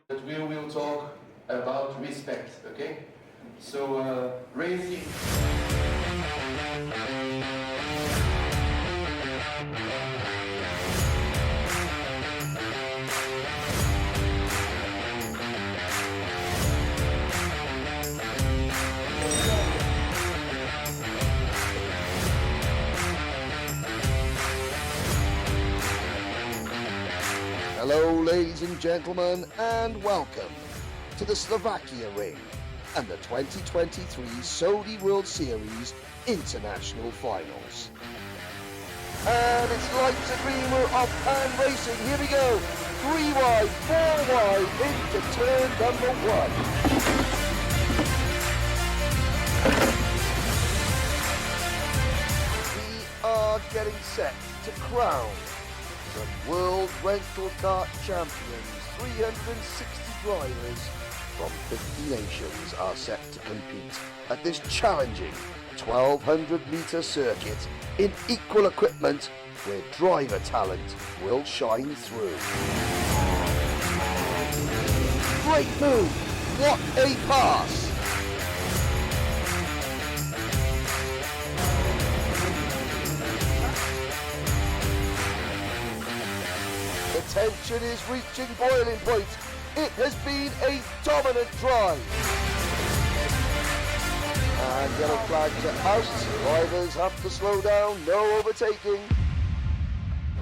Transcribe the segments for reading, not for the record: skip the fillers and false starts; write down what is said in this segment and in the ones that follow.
But we will talk about respect, okay? So, racing. Hello ladies and gentlemen, and welcome to the Slovakia Ring and the 2023 Saudi World Series International Finals. And it's lights a green, we're off and racing, here we go, 3 wide, 4 wide into turn number 1. We are getting set to crown the World Rental Kart Champions. 360 drivers from 50 nations are set to compete at this challenging 1200 metre circuit in equal equipment where driver talent will shine through. Great move! What a pass! The tension is reaching boiling point. It has been a dominant drive. And yellow flags are out. Drivers have to slow down. No overtaking.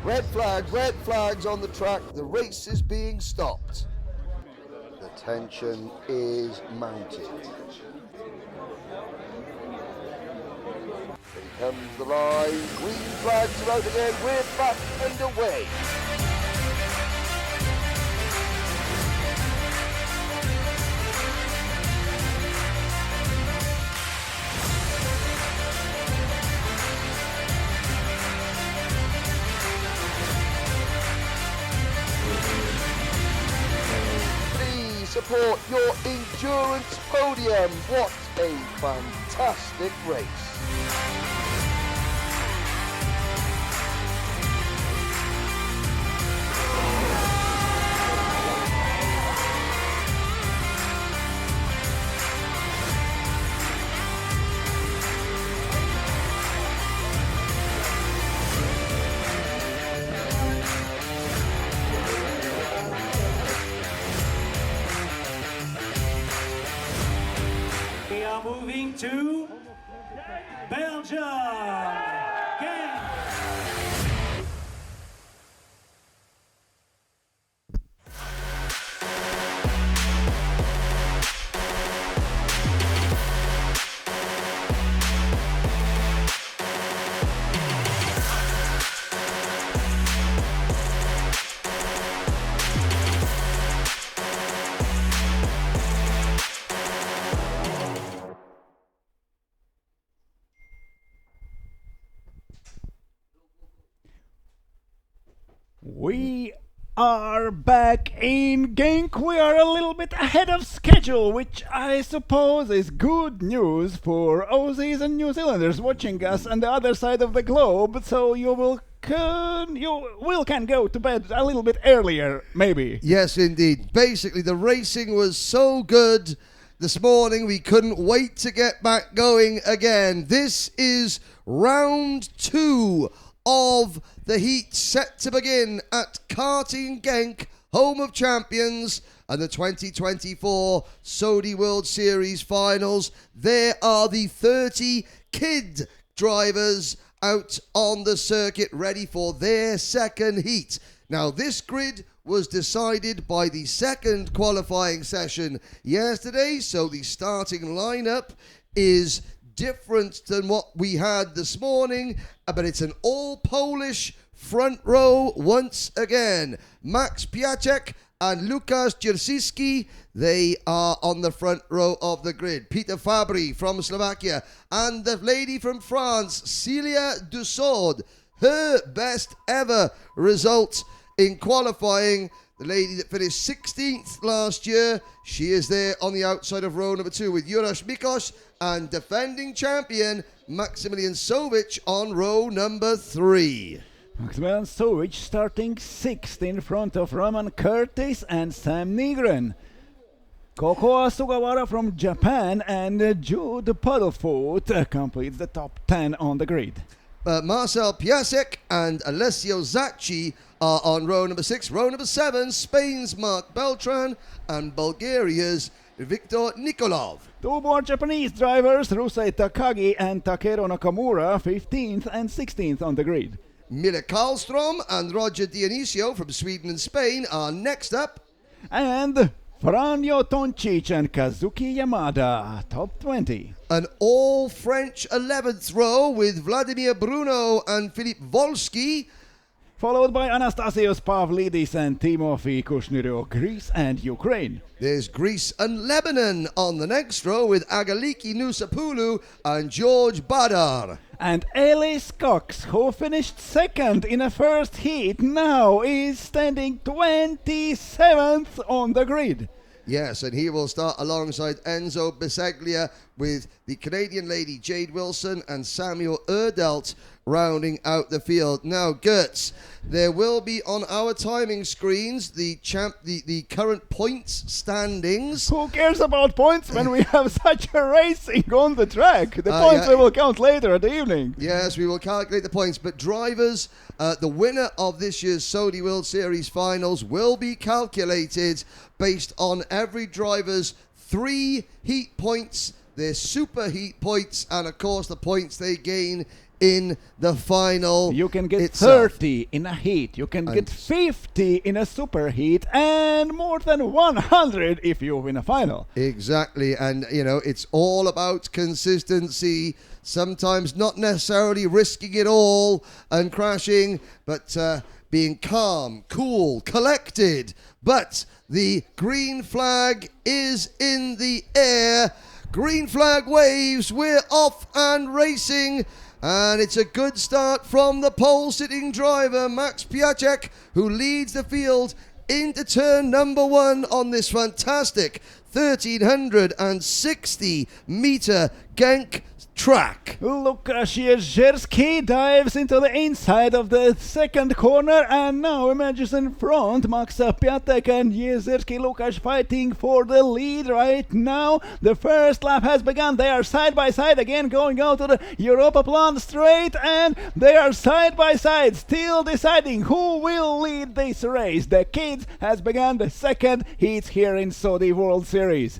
Red flags on the track. The race is being stopped. The tension is mounting. Here comes the line. Green flags are out again. We're back underway. Support your endurance podium. What a fantastic race. Moving to Belgium. Genk. We are back in Genk. We are a little bit ahead of schedule, which I suppose is good news for Aussies and New Zealanders watching us on the other side of the globe. So you can go to bed a little bit earlier, maybe. Yes, indeed. Basically, the racing was so good this morning, we couldn't wait to get back going again. This is round 2 of the heat set to begin at Karting Genk, home of champions, and the 2024 Saudi World Series finals. There are the 30 kid drivers out on the circuit ready for their second heat. Now, this grid was decided by the second qualifying session yesterday, so the starting lineup is different than what we had this morning, but it's an all Polish front row once again. Max Piaczek and Lukasz Dzierżycki, they are on the front row of the grid. Peter Fabry from Slovakia and the lady from France, Celia Dussaud, her best ever result in qualifying. The lady that finished 16th last year, she is there on the outside of row number 2 with Jurasz Mikos and defending champion Maximilian Sovic on row number 3. Maximilian Sovic starting 6th in front of Roman Curtis and Sam Nygren. Kokoa Sugawara from Japan and Jude Puddlefoot completes the top 10 on the grid. Marcel Piasek and Alessio Zacchi are on row number 6. Row number 7, Spain's Mark Beltran and Bulgaria's Viktor Nikolov. Two more Japanese drivers, Rusei Takagi and Takeru Nakamura, 15th and 16th on the grid. Mille Karlstrom and Roger Dionisio from Sweden and Spain are next up. And Franjo Toncic and Kazuki Yamada, top 20. An all-French 11th row with Vladimir Bruno and Philippe Volsky. Followed by Anastasios Pavlidis and Timofey Kushnirov, Greece and Ukraine. There's Greece and Lebanon on the next row with Agaliki Nusapoulou and George Badar. And Ellis Cox, who finished second in a first heat, now is standing 27th on the grid. Yes, and he will start alongside Enzo Bisaglia with the Canadian lady Jade Wilson and Samuel Erdelt rounding out the field. Now, Gertz, there will be on our timing screens the current points standings. Who cares about points when we have such a racing on the track? The points we will count later at the evening. Yes, we will calculate the points, but drivers, the winner of this year's Saudi World Series finals will be calculated based on every driver's 3 heat points, their super heat points, and of course the points they gain in the final. You can get itself. 30 in a heat, you can get 50 in a super heat, and more than 100 if you win a final. Exactly, and you know, it's all about consistency, sometimes not necessarily risking it all and crashing, but being calm, cool, collected. But the green flag is in the air. Green flag waves, we're off and racing. And it's a good start from the pole-sitting driver, Max Piacek, who leads the field into turn number 1 on this fantastic 1,360-meter Genk track. Lukasz Jerzerski dives into the inside of the second corner and now emerges in front. Max Piatek and Jerzerski Lukasz fighting for the lead right now. The first lap has begun. They are side by side again, going out to the Europa Plan straight, and they are side by side, still deciding who will lead this race. The kids has begun the second heat here in Saudi World Series.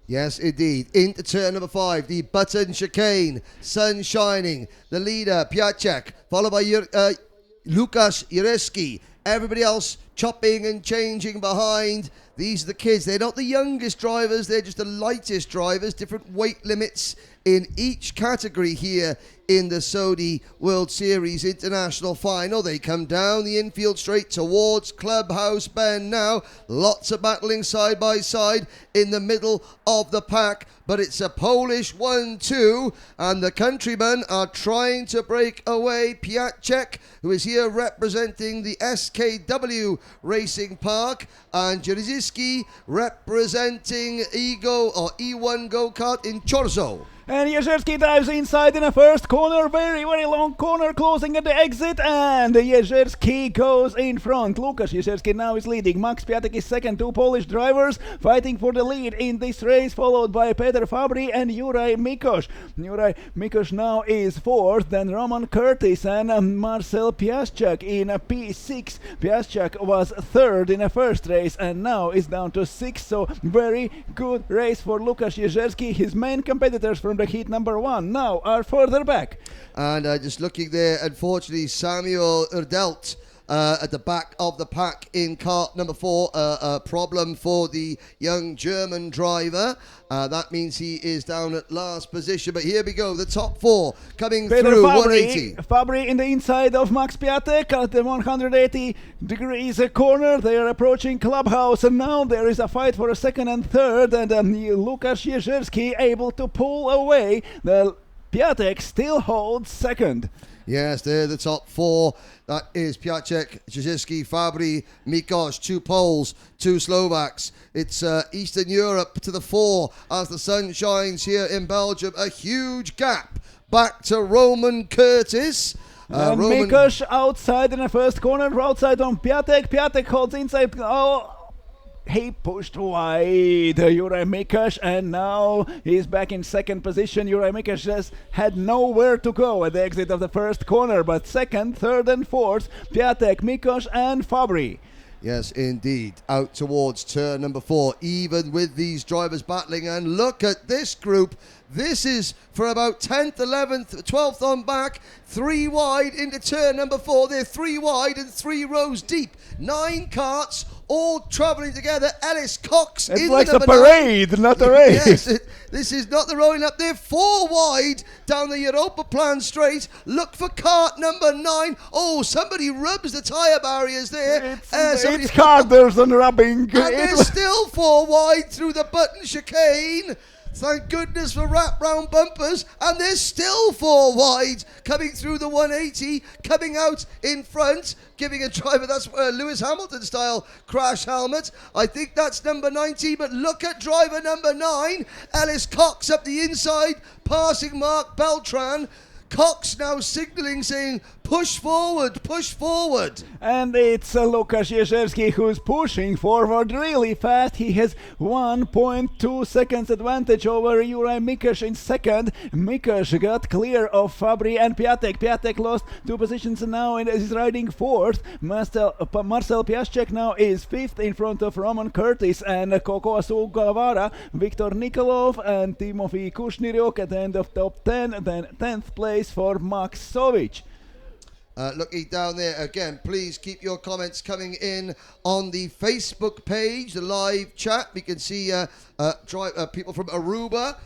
Yes, indeed. Into turn number 5, the button chicane, sun shining. The leader, Piacek, followed by Lukasz Jerzerski. Everybody else chopping and changing behind. These are the kids. They're not the youngest drivers. They're just the lightest drivers. Different weight limits in each category here in the Saudi World Series International Final. They come down the infield straight towards Clubhouse Bend now. Lots of battling side by side in the middle of the pack, but it's a Polish 1-2, and the countrymen are trying to break away. Piacek, who is here representing the SKW Racing Park, and Jerzerski representing E1 Go-Kart in Chorzo. And Jerzerski dives inside in a first corner, very long corner, closing at the exit, and Jerzerski goes in front. Lukasz Jerzerski now is leading. Max Piatek is second. Two Polish drivers fighting for the lead in this race, followed by Peter Fabry and Juraj Mikosz. Juraj Mikosz now is fourth, then Roman Curtis and Marcel Piasczak in a P6. Piasczak was third in a first race and now is down to sixth, so very good race for Lukasz Jerzerski. His main competitors from the heat number 1 now are further back. And just looking there, unfortunately, Samuel Erdelt at the back of the pack in kart number 4. A problem for the young German driver. That means he is down at last position. But here we go, the top 4 coming through, 180. Fabry in the inside of Max Piatek at the 180 degrees corner. They are approaching Clubhouse, and now there is a fight for a second and third, and Lukasz Jerzerski able to pull away. The Piatek still holds second. Yes, they're the top 4. That is Piacek, Jerzerski, Fabry, Mikosz, 2 Poles, 2 Slovaks. It's Eastern Europe to the 4 as the sun shines here in Belgium. A huge gap back to Roman Curtis. And Roman- Mikosh outside in the first corner, outside on Piatek. Piatek holds inside. Oh, he pushed wide, Juraj Mikosh, and now he's back in second position. Juraj Mikosh just had nowhere to go at the exit of the first corner, but second, third, and fourth, Piatek, Mikosh, and Fabry. Yes, indeed. Out towards turn number 4, even with these drivers battling. And look at this group. This is for about 10th, 11th, 12th on back. 3 wide into turn number 4. They're 3 wide and 3 rows deep. 9 carts all travelling together. Ellis Cox It's in like the a number 9. parade, not a race. Yes, this is not the rolling up. They're 4 wide down the Europa Plan straight. Look for cart number 9. Oh, somebody rubs the tyre barriers there. It's Carders and rubbing. And they're still 4 wide through the button chicane. Thank goodness for wrap-round bumpers. And they're still 4 wide coming through the 180, coming out in front, giving a driver, that's Lewis Hamilton style crash helmet. I think that's number 90, but look at driver number 9. Ellis Cox up the inside, passing Mark Beltran. Cox now signalling, saying, push forward, push forward. And it's Lukasz Jerzewski who's pushing forward really fast. He has 1.2 seconds advantage over Juraj Mikosh in second. Mikosh got clear of Fabry and Piatek. Piatek lost 2 positions now and is riding fourth. Marcel Piaszczek now is fifth in front of Roman Curtis and Koko Sugawara. Viktor Nikolov and Timofey Kushniryuk at the end of top 10. Then 10th place for Max Sovic. Looking down there again, please keep your comments coming in on the Facebook page, the live chat. We can see people from Aruba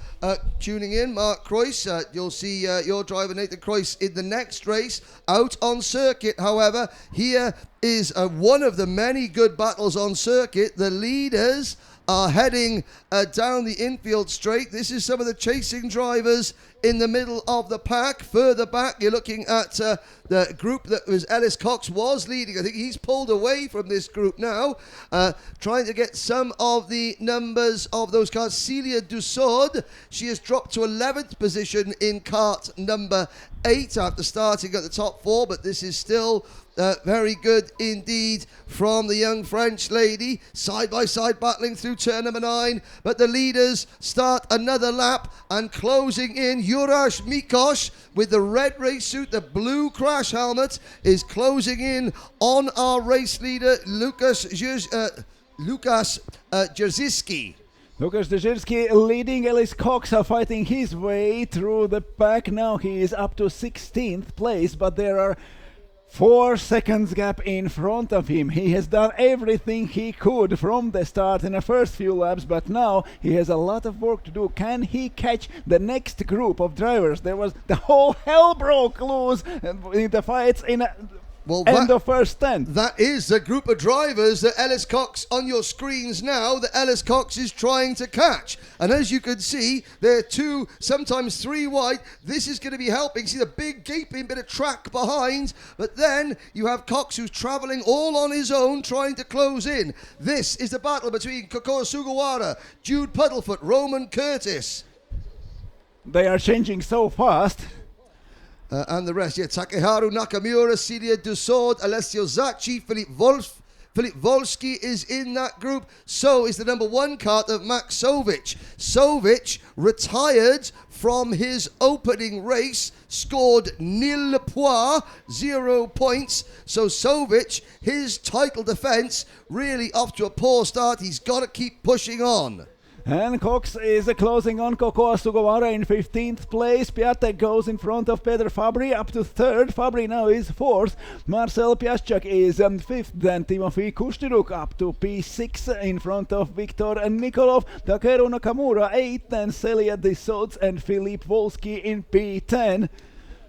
tuning in. Mark Croyce, you'll see your driver Nathan Croyce in the next race. Out on circuit, however, here is one of the many good battles on circuit. The leaders are heading down the infield straight. This is some of the chasing drivers in the middle of the pack. Further back, you're looking at the group that was Ellis Cox was leading. I think he's pulled away from this group now, trying to get some of the numbers of those cars. Celia Dussaud, she has dropped to 11th position in cart number 8 after starting at the top 4, but this is still very good indeed from the young French lady. Side by side battling through turn number 9, but the leaders start another lap and closing in. Juraj Mikosh with the red race suit, the blue crash helmet, is closing in on our race leader, Lukasz Jerzewski. Lukasz Jerzewski leading. Ellis Cox are fighting his way through the pack. Now he is up to 16th place, but there are 4 seconds gap in front of him. He has done everything he could from the start in the first few laps, but now he has a lot of work to do. Can he catch the next group of drivers? There was the whole hell broke loose in the fights in end of first 10. That is the group of drivers that Ellis Cox on your screens now, that Ellis Cox is trying to catch. And as you can see, they're 2, sometimes 3 wide. This is going to be helping. See the big gaping bit of track behind. But then you have Cox who's travelling all on his own, trying to close in. This is the battle between Koko Sugawara, Jude Puddlefoot, Roman Curtis. They are changing so fast. And the rest, Takeharu Nakamura, Celia Dussaud, Alessio Zacchi, Philip Volsky is in that group. So is the number 1 cart of Max Sovic. Sovic retired from his opening race, scored nil points, 0 points. So Sovic, his title defence, really off to a poor start. He's got to keep pushing on. And Cox is closing on Koko Sugawara in 15th place. Piatek goes in front of Peter Fabry up to 3rd. Fabry now is 4th. Marcel Piaszczak is 5th. Then Timofey Kushniryuk up to P6 in front of Viktor Nikolov. Takeru Nakamura 8th. Then Celia Dussaud and Filip Volsky in P10.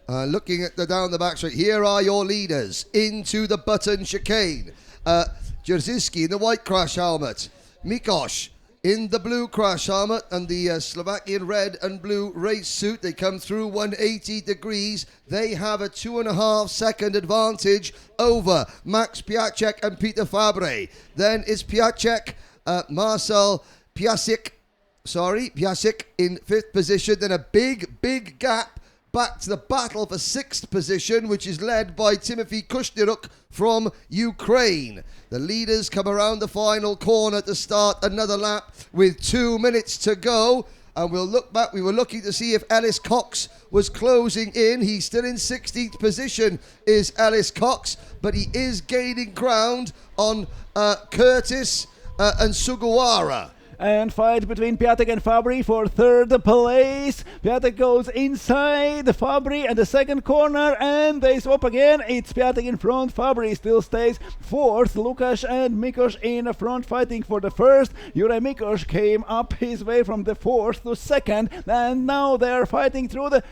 Looking at down the back straight, here are your leaders into the button chicane. Jerzewski in the white crash helmet. Mikosh in the blue crash helmet and the Slovakian red and blue race suit. They come through 180 degrees. They have a 2.5 second advantage over Max Piaszczak and Peter Fabry. Then it's Piaszczak, Marcel Piasek in 5th position. Then a big gap back to the battle for 6th position, which is led by Timothy Kushniruk from Ukraine. The leaders come around the final corner to start another lap with 2 minutes to go. And we'll look back. We were looking to see if Ellis Cox was closing in. He's still in 16th position, is Ellis Cox, but he is gaining ground on Curtis and Sugawara. And fight between Piatek and Fabry for 3rd place. Piatek goes inside Fabry at the second corner, and they swap again. It's Piatek in front. Fabry still stays 4th. Lukasz and Mikosz in front fighting for the first. Juraj Mikosz came up his way from the 4th to 2nd, and now they're fighting through the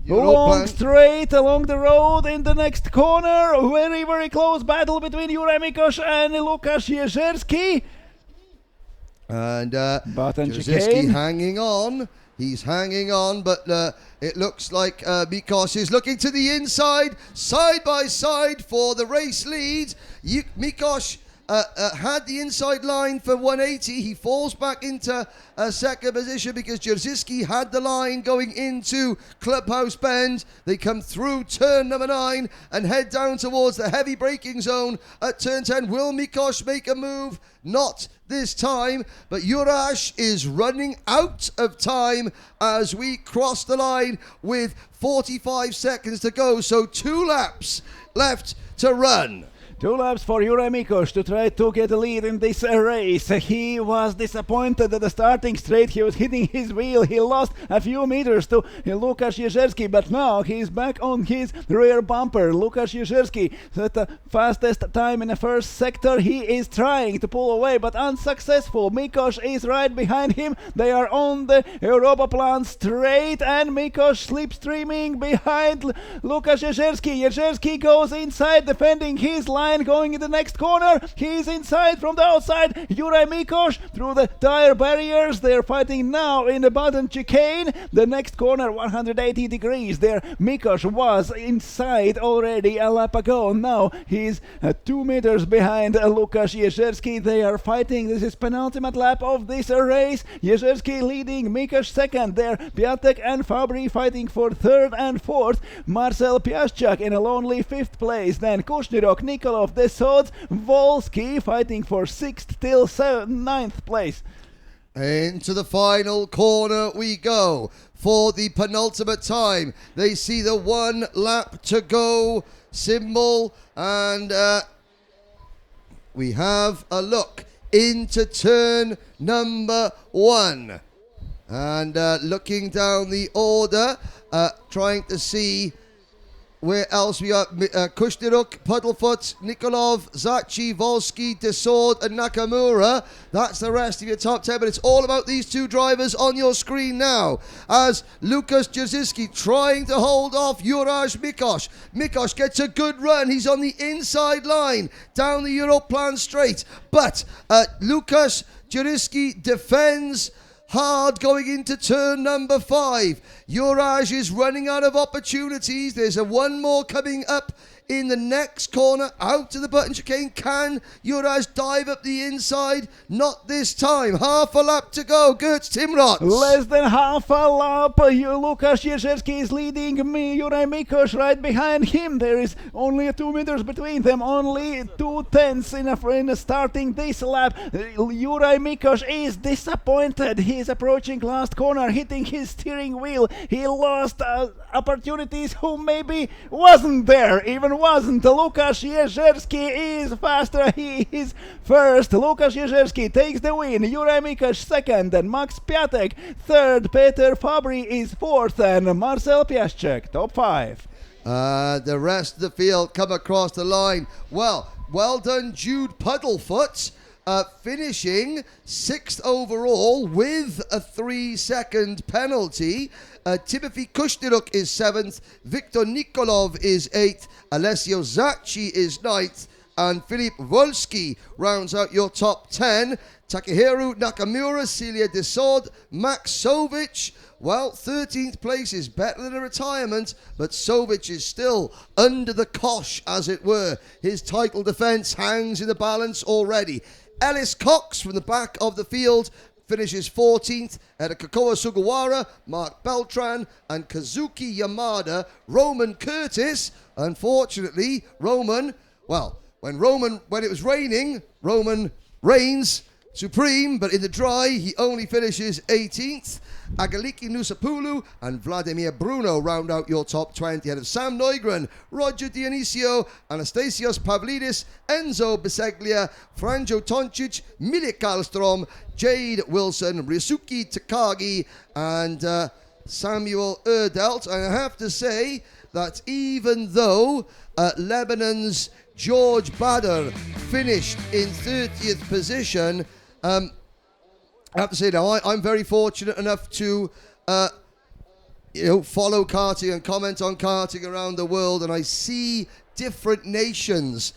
long straight along the road in the next corner. Very, very close battle between Juraj Mikosz and Lukasz Jerzerski. And Button Jasinski chicane. hanging on. He's hanging on, but it looks like Mikosz is looking to the inside, side by side for the race lead. Mikosz had the inside line for 180. He falls back into second position because Jerzerski had the line going into Clubhouse Bend. They come through turn number 9 and head down towards the heavy braking zone at turn 10. Will Mikosz make a move? Not this time, but Juraj is running out of time as we cross the line with 45 seconds to go. So 2 laps left to run. 2 laps for Juraj Mikosz to try to get a lead in this race. He was disappointed at the starting straight. He was hitting his wheel. He lost a few meters to Lukasz Jerzerski, but now he's back on his rear bumper. Lukasz Jerzerski at the fastest time in the first sector. He is trying to pull away, but unsuccessful. Mikosz is right behind him. They are on the Europaplan straight, and Mikosz slipstreaming behind Lukasz Jerzerski. Jerzerski goes inside, defending his line. Going in the next corner, he's inside from the outside. Juraj Mikosz through the tire barriers. They're fighting now in the button chicane. The next corner, 180 degrees. There, Mikosz was inside already a lap ago. Now he's 2 meters behind Lukasz Jerzerski. They are fighting. This is penultimate lap of this race. Jerzerski leading, Mikosz second. There, Piatek and Fabry fighting for 3rd and 4th. Marcel Piaszczak in a lonely 5th place. Then Kushniruk, Nikolov, Desod, Volsky fighting for 6th till 9th place. Into the final corner we go for the penultimate time. They see the 1 lap to go symbol, and we have a look into turn number 1. And looking down the order, trying to see where else we are. Kushniruk, Puddlefoot, Nikolov, Zachi, Volsky, Desord and Nakamura. That's the rest of your top 10, but it's all about these 2 drivers on your screen now as Lukasz Jerzerski trying to hold off Juraj Mikosz. Mikosz gets a good run. He's on the inside line down the Europlan straight, but Lukasz Jerzerski defends hard going into turn number 5. Juraj is running out of opportunities. There's a 1 more coming up in the next corner out to the button chicane. Can Juraj dive up the inside? Not this time. Half a lap to go. Gertz Timrot. Less than half a lap. Lukasz Jerzerski is leading Juraj Mikosz right behind him. There is only 2 meters between them. Only 2 tenths in starting this lap. Juraj Mikosz is disappointed. He is approaching last corner, hitting his steering wheel. He lost opportunities who maybe wasn't there. Even wasn't. Lukasz Jerzerski is faster. He is first. Lukasz Jerzerski takes the win. Juraj Mikosz second, and Max Piatek third. Peter Fabry is 4th, and Marcel Piaszczak top 5. The rest of the field come across the line. Well done, Jude Puddlefoot. Finishing 6th overall with a 3-second penalty. Timothy Kushniruk is 7th, Viktor Nikolov is 8th, Alessio Zacchi is 9th, and Filip Volsky rounds out your top 10. Takehiro Nakamura, Celia Desod, Max Sovic. Well, 13th place is better than a retirement, but Sovic is still under the cosh, as it were. His title defence hangs in the balance already. Ellis Cox from the back of the field finishes 14th ahead of Kakoa Sugawara, Mark Beltran, and Kazuki Yamada. Roman Curtis, unfortunately, when it was raining, Roman reigns supreme, but in the dry, he only finishes 18th. Agaliki Nusapulu and Vladimir Bruno round out your top 20 ahead of Sam Neugren, Roger Dionisio, Anastasios Pavlidis, Enzo Biseglia, Franjo Toncic, Milik Karlstrom, Jade Wilson, Ryusuke Takagi, and Samuel Erdelt. And I have to say that even though Lebanon's George Bader finished in 30th position, I have to say now, I'm very fortunate enough to, follow karting and comment on karting around the world, and I see different nations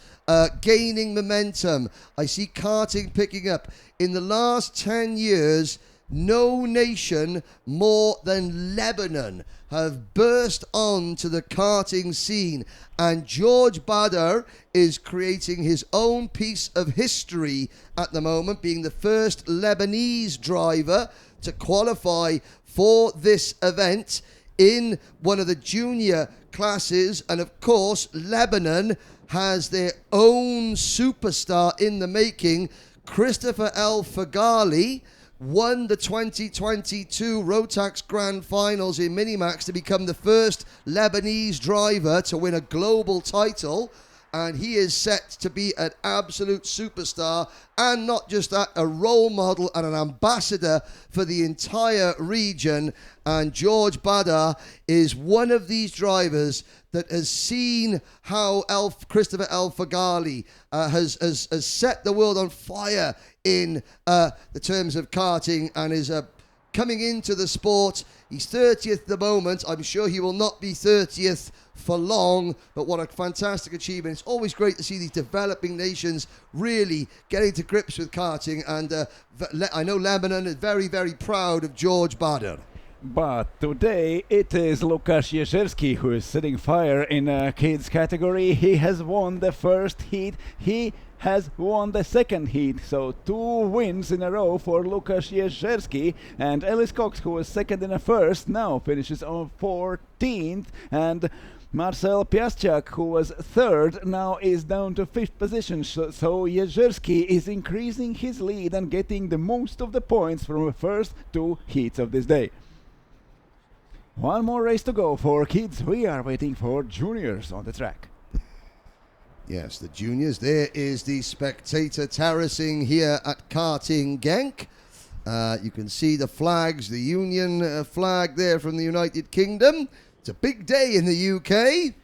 gaining momentum. I see karting picking up. In the last 10 years, no nation more than Lebanon have burst onto the karting scene, and George Bader is creating his own piece of history at the moment, being the first Lebanese driver to qualify for this event in one of the junior classes. And of course, Lebanon has their own superstar in the making. Christopher El Fagali won the 2022 Rotax Grand Finals in Minimax to become the first Lebanese driver to win a global title, and he is set to be an absolute superstar, and not just that, a role model and an ambassador for the entire region. And George Bader is one of these drivers that has seen how Christopher El Fagali has set the world on fire in the terms of karting, and is coming into the sport. He's 30th at the moment. I'm sure he will not be 30th for long, but what a fantastic achievement. It's always great to see these developing nations really getting to grips with karting, and I know Lebanon is very, very proud of George Bader. But today it is Lukasz Jezierski who is setting fire in kids category. He has won the first heat. He has won the second heat, so 2 wins in a row for Lukasz Jezierski. And Ellis Cox, who was second in the first, now finishes on 14th. And Marcel Piaszczak, who was third, now is down to 5th position. So Jezierski is increasing his lead and getting the most of the points from the first 2 heats of this day. One more race to go for kids. We are waiting for juniors on the track. Yes, the juniors. There is the spectator terracing here at Karting Genk. You can see the flags, the Union flag there from the United Kingdom. It's a big day in the UK.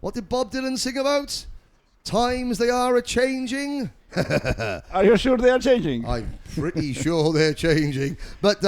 What did Bob Dylan sing about? Times they are a-changing. Are you sure they are changing? I'm pretty sure they're changing. But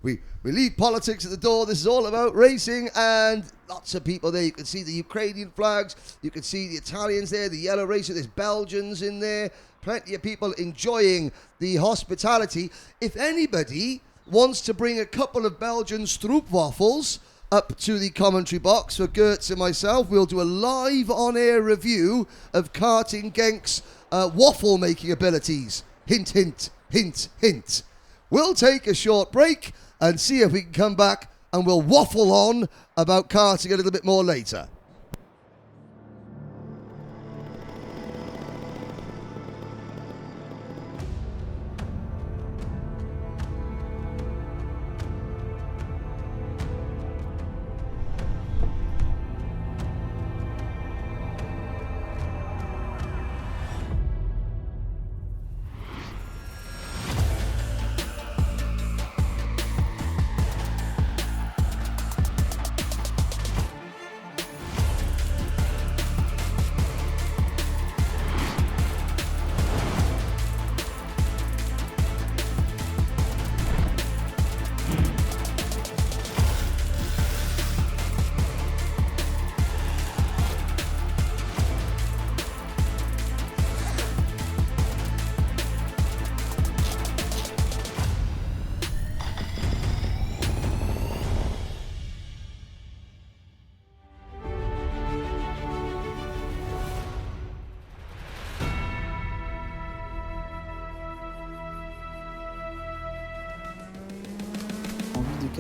we leave politics at the door. This is all about racing, and lots of people there. You can see the Ukrainian flags. You can see the Italians there, the yellow racer. There's Belgians in there. Plenty of people enjoying the hospitality. If anybody wants to bring a couple of Belgian stroopwafels up to the commentary box for Gertz and myself, we'll do a live on-air review of Karting Genk's waffle making abilities. Hint, hint, hint, hint. We'll take a short break and see if we can come back, and we'll waffle on about karting a little bit more later.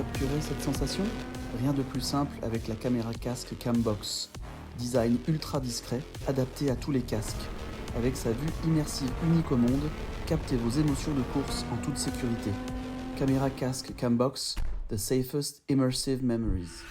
capturer cette sensation? Rien de plus simple avec la caméra casque Cambox. Design ultra discret, adapté à tous les casques. Avec sa vue immersive unique au monde, captez vos émotions de course en toute sécurité. Caméra casque Cambox, the safest immersive memories.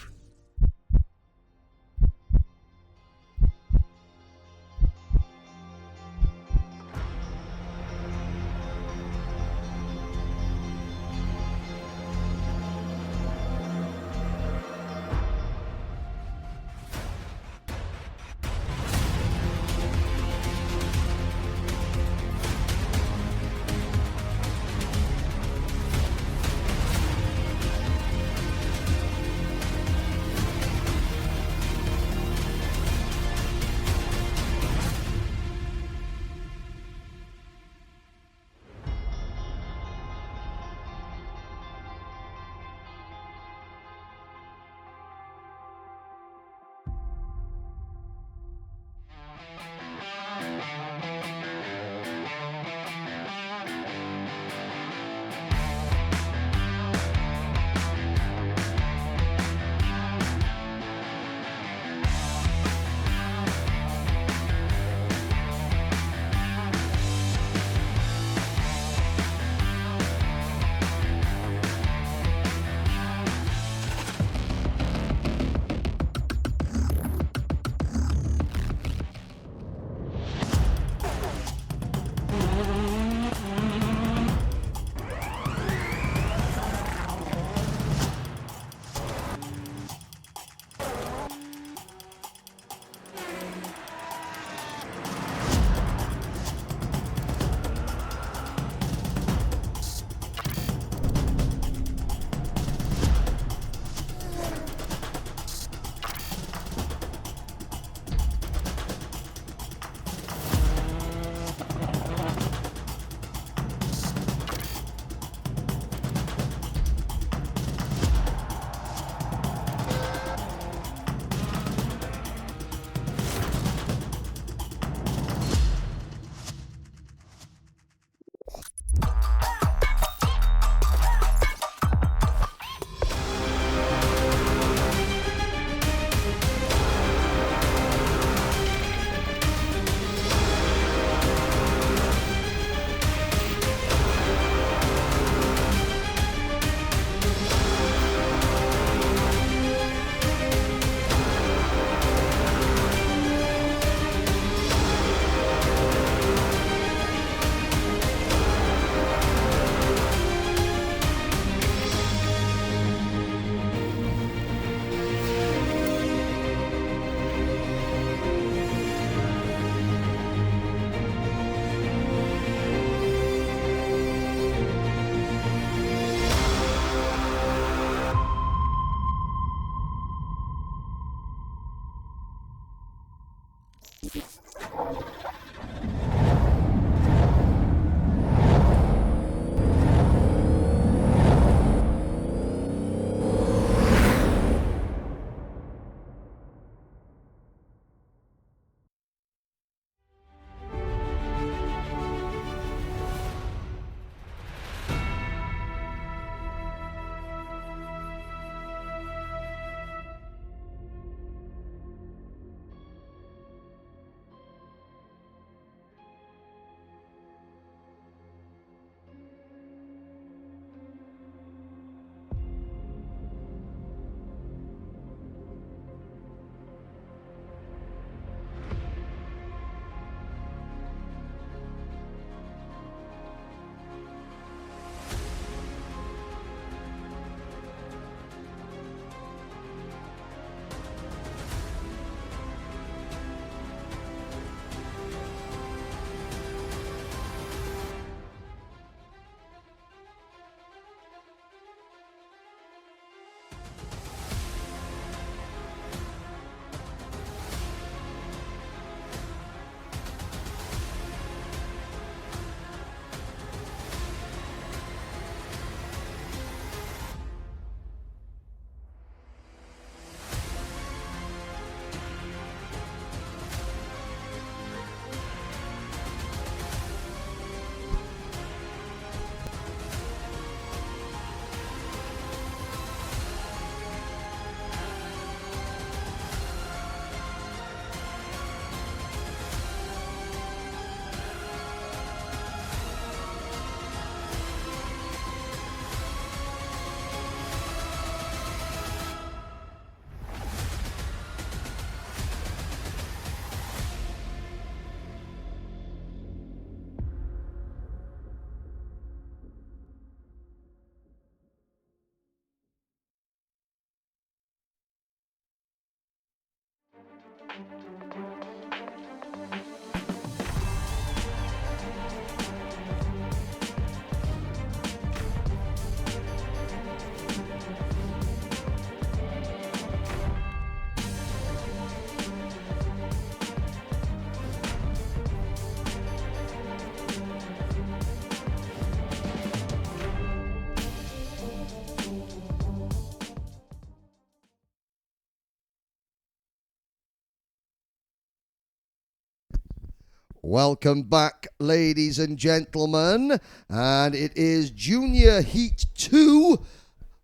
Welcome back, ladies and gentlemen, and it is Junior Heat 2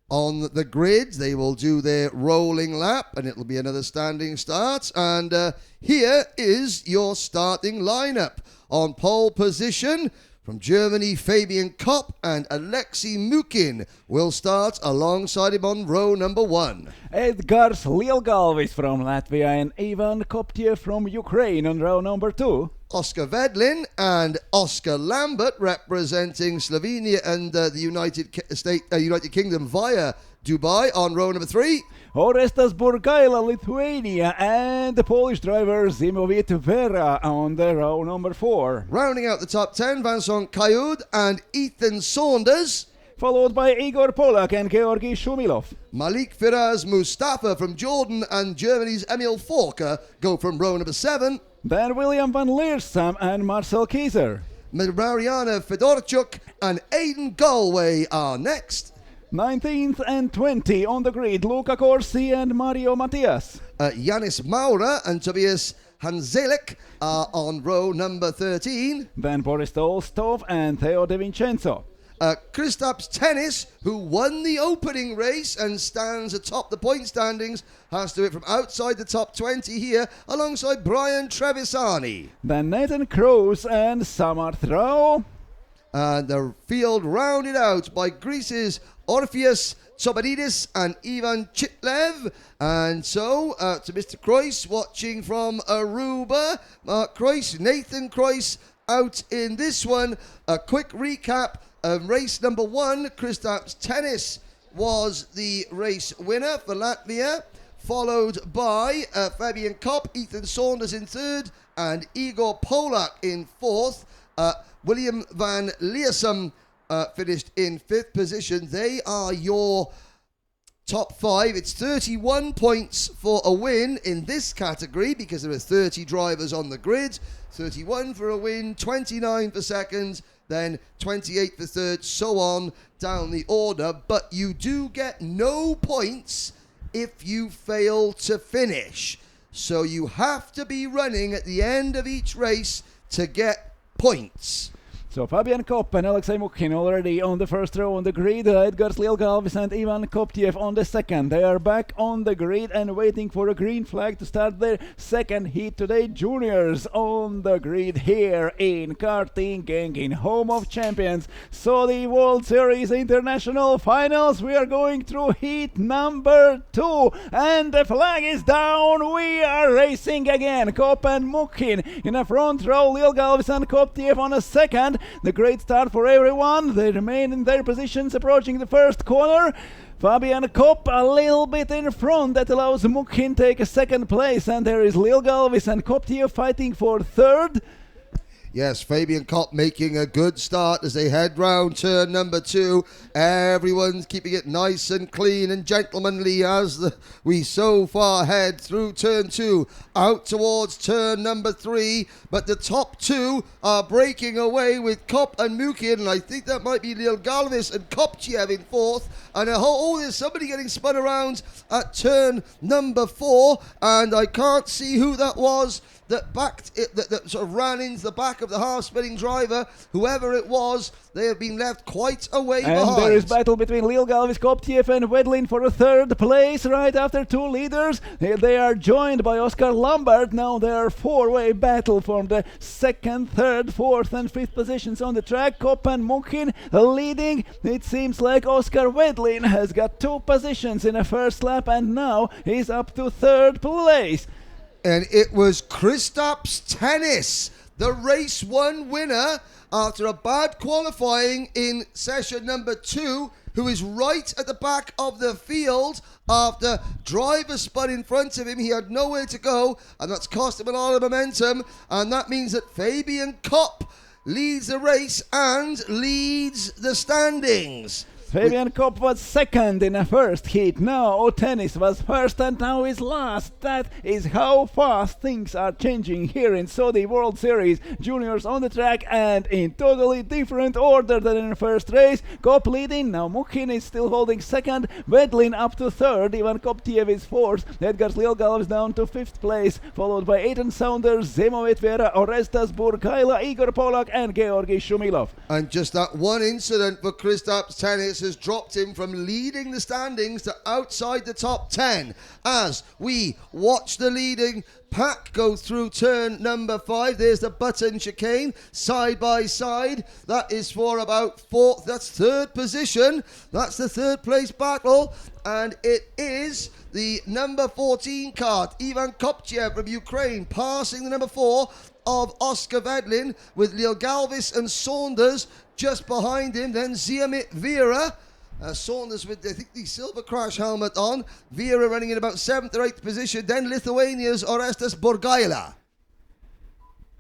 on the grid. They will do their rolling lap, and it'll be another standing start, and here is your starting lineup. On pole position, from Germany, Fabian Kopp and Alexei Mukin will start alongside him on row number 1. Edgars Lielgalvis from Latvia and Ivan Koptiev from Ukraine on row number 2. Oscar Vedlin and Oscar Lambert representing Slovenia and the United Kingdom via Dubai on row number 3. Orestas Burgaila, Lithuania, and the Polish driver Zimovit Vera on the row number 4. Rounding out the top 10, Vincent Kayud and Ethan Saunders. Followed by Igor Polak and Georgi Shumilov. Malik Firaz Mustafa from Jordan and Germany's Emil Forker go from row number 7. Then William van Leersam and Marcel Kieser. Mariana Fedorchuk and Aidan Galway are next. 19th and 20 on the grid, Luca Corsi and Mario Matias. Yanis Maura and Tobias Hanzelik are on row number 13. Then Boris Tolstov and Theo De Vincenzo. Kristaps Tennis, who won the opening race and stands atop the point standings, has to do it from outside the top 20 here, alongside Brian Trevisani. Then Nathan Kroos and Samarth Rao. And the field rounded out by Greece's Orpheus Tsobanidis and Ivan Chitlev. And so, to Mr. Krois, watching from Aruba. Nathan Krois out in this one. A quick recap. Race number 1, Kristaps Tennis was the race winner for Latvia, followed by Fabian Kopp, Ethan Saunders in 3rd, and Igor Polak in 4th. William van Leersum finished in 5th position. They are your top 5. It's 31 points for a win in this category because there are 30 drivers on the grid. 31 for a win, 29 for second, then 28 for third, so on down the order. But you do get no points if you fail to finish. So you have to be running at the end of each race to get points. So Fabian Kopp and Alexei Mukhin already on the first row on the grid. Edgars Lielgalvis and Ivan Koptiev on the second. They are back on the grid and waiting for a green flag to start their second heat today. Juniors on the grid here in Karting, Genk, in home of champions. So the World Series International Finals. We are going through heat number 2 and the flag is down. We are racing again. Kopp and Mukhin in a front row. Lielgalvis and Koptiev on a second. The great start for everyone. They remain in their positions approaching the first corner. Fabian Kopp a little bit in front. That allows Mukhin take a second place. And there is Lielgalvis and Koptiev fighting for third. Yes, Fabian Kopp making a good start as they head round turn number 2. Everyone's keeping it nice and clean and gentlemanly as we so far head through turn 2, out towards turn number 3. But the top 2 are breaking away with Kopp and Mukin, and I think that might be Lielgalvis and Koptiev in 4th. And there's somebody getting spun around at turn number 4, and I can't see who that was that backed it, that sort of ran into the back of the half-spinning driver. Whoever it was, they have been left quite a way behind. And there is battle between Lielgalvis, Koptiev and Wedlin for a third place right after 2 leaders. They are joined by Oscar Lambert. Now there are 4-way battle from the 2nd, 3rd, 4th and 5th positions on the track. Kopp and Mukhin leading. It seems like Oscar Wedlin has got 2 positions in a first lap and now he's up to 3rd place. And it was Kristaps Tennis, the race 1 winner after a bad qualifying in session number 2, who is right at the back of the field after driver spun in front of him. He had nowhere to go, and that's cost him a lot of momentum, and that means that Fabian Kopp leads the race and leads the standings. Fabian Kopp was second in the first heat. Now Tennis was first and now is last. That is how fast things are changing here in Saudi World Series. Juniors on the track and in totally different order than in the first race. Kopp leading. Now Mukhin is still holding second. Vedlin up to third. Ivan Koptiev is fourth. Edgar Slilgalov is down to fifth place. Followed by Ethan Saunders, Zemo Vetvera, Orestas Burkaila, Igor Polak and Georgi Shumilov. And just that one incident for Kristaps Tennis has dropped him from leading the standings to outside the top 10 as we watch the leading pack go through turn number 5. There's the button chicane side by side. That is for about fourth. That's third position. That's the third place battle, and it is the number 14 card Ivan Koptiev from Ukraine passing the number 4 of Oscar Vedlin, with Lil Galvis and Saunders just behind him. Then Ziamit Vera. Saunders with, I think, the silver crash helmet on. Vera running in about 7th or 8th position. Then Lithuania's Orestas Burgaila.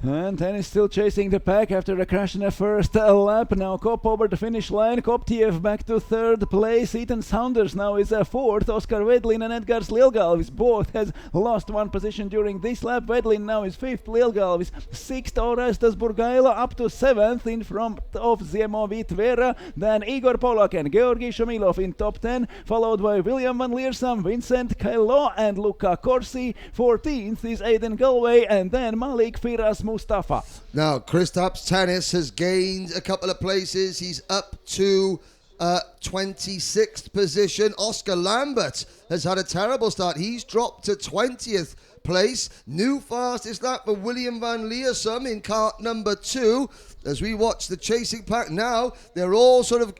And Tennis still chasing the pack after the crash in the first lap. Now Kopp over the finish line. Koptiev back to third place. Ethan Saunders now is fourth. Oscar Vedlin and Edgar Slilgalvis both has lost one position during this lap. Vedlin now is fifth. Slilgalvis sixth. Orestas Burgaila up to seventh in front of Zemo Vetvera. Then Igor Polak and Georgi Shumilov in top 10, followed by William Van Leersam, Vincent Kailo and Luca Corsi. 14th is Aidan Galway and then Malik Firas Mustafa. Now, Kristaps Tennis has gained a couple of places. He's up to 26th position. Oscar Lambert has had a terrible start. He's dropped to 20th place. New fastest lap for William Van Leersum in cart number 2. As we watch the chasing pack now, they're all sort of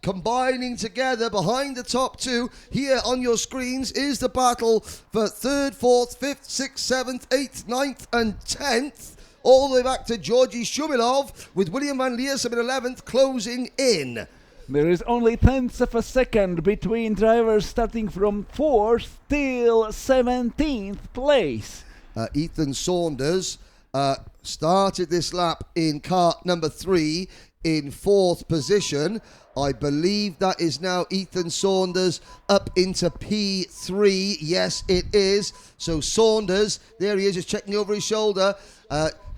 combining together behind the top 2. Here on your screens is the battle for 3rd, 4th, 5th, 6th, 7th, 8th, 9th and 10th. All the way back to Georgi Shumilov with William Van Leersum in 11th closing in. There is only tenths of a second between drivers starting from 4th till 17th place. Ethan Saunders started this lap in cart number 3 in 4th position. I believe that is now Ethan Saunders up into P3. Yes, it is. So Saunders, there he is, just checking over his shoulder.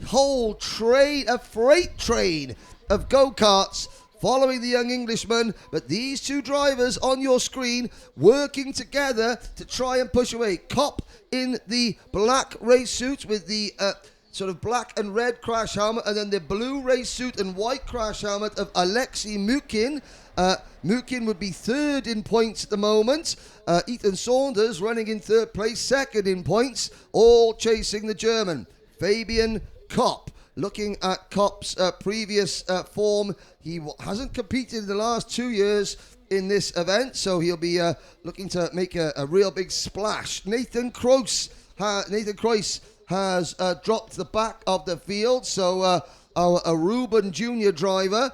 Whole train, a freight train of go-karts following the young Englishman. But these two drivers on your screen working together to try and push away. Kopp in the black race suit with the sort of black and red crash helmet, and then the blue race suit and white crash helmet of Alexei Mukhin. Mukhin would be third in points at the moment. Ethan Saunders running in third place, second in points, all chasing the German. Fabian Kopp. Looking at Kopp's previous form, he hasn't competed in the last 2 years in this event, so he'll be looking to make a real big splash. Nathan Kreuss has dropped the back of the field, so our Aruban junior driver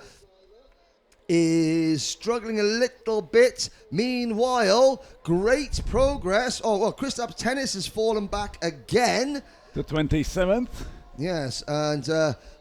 is struggling a little bit. Meanwhile, great progress. Oh, well, Kristaps Tennis has fallen back again. The 27th. Yes, and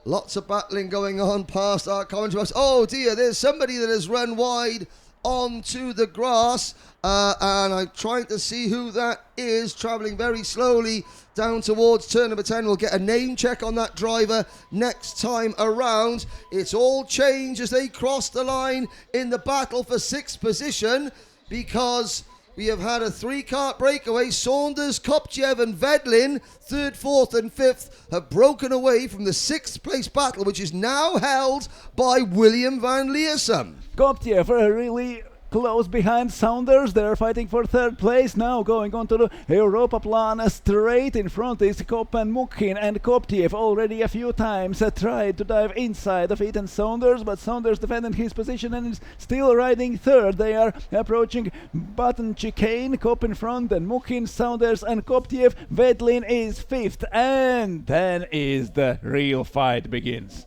lots of battling going on past our commentary box. Oh dear, there's somebody that has run wide onto the grass, and I'm trying to see who that is, travelling very slowly down towards turn number 10. We'll get a name check on that driver next time around. It's all changed as they cross the line in the battle for 6th position, because we have had a 3-cart breakaway. Saunders, Koptiev and Vedlin, 3rd, 4th and 5th, have broken away from the 6th place battle, which is now held by William Van Leersum. Koptiev really close behind Saunders. They're fighting for 3rd place now, going on to the Europa Plan. Straight in front is Kopp and Mukhin, and Koptiev already a few times tried to dive inside of Ethan Saunders, but Saunders defending his position and is still riding 3rd. They are approaching button chicane. Kopp in front, and Mukhin, Saunders and Koptiev. Vedlin is 5th, and then is the real fight begins.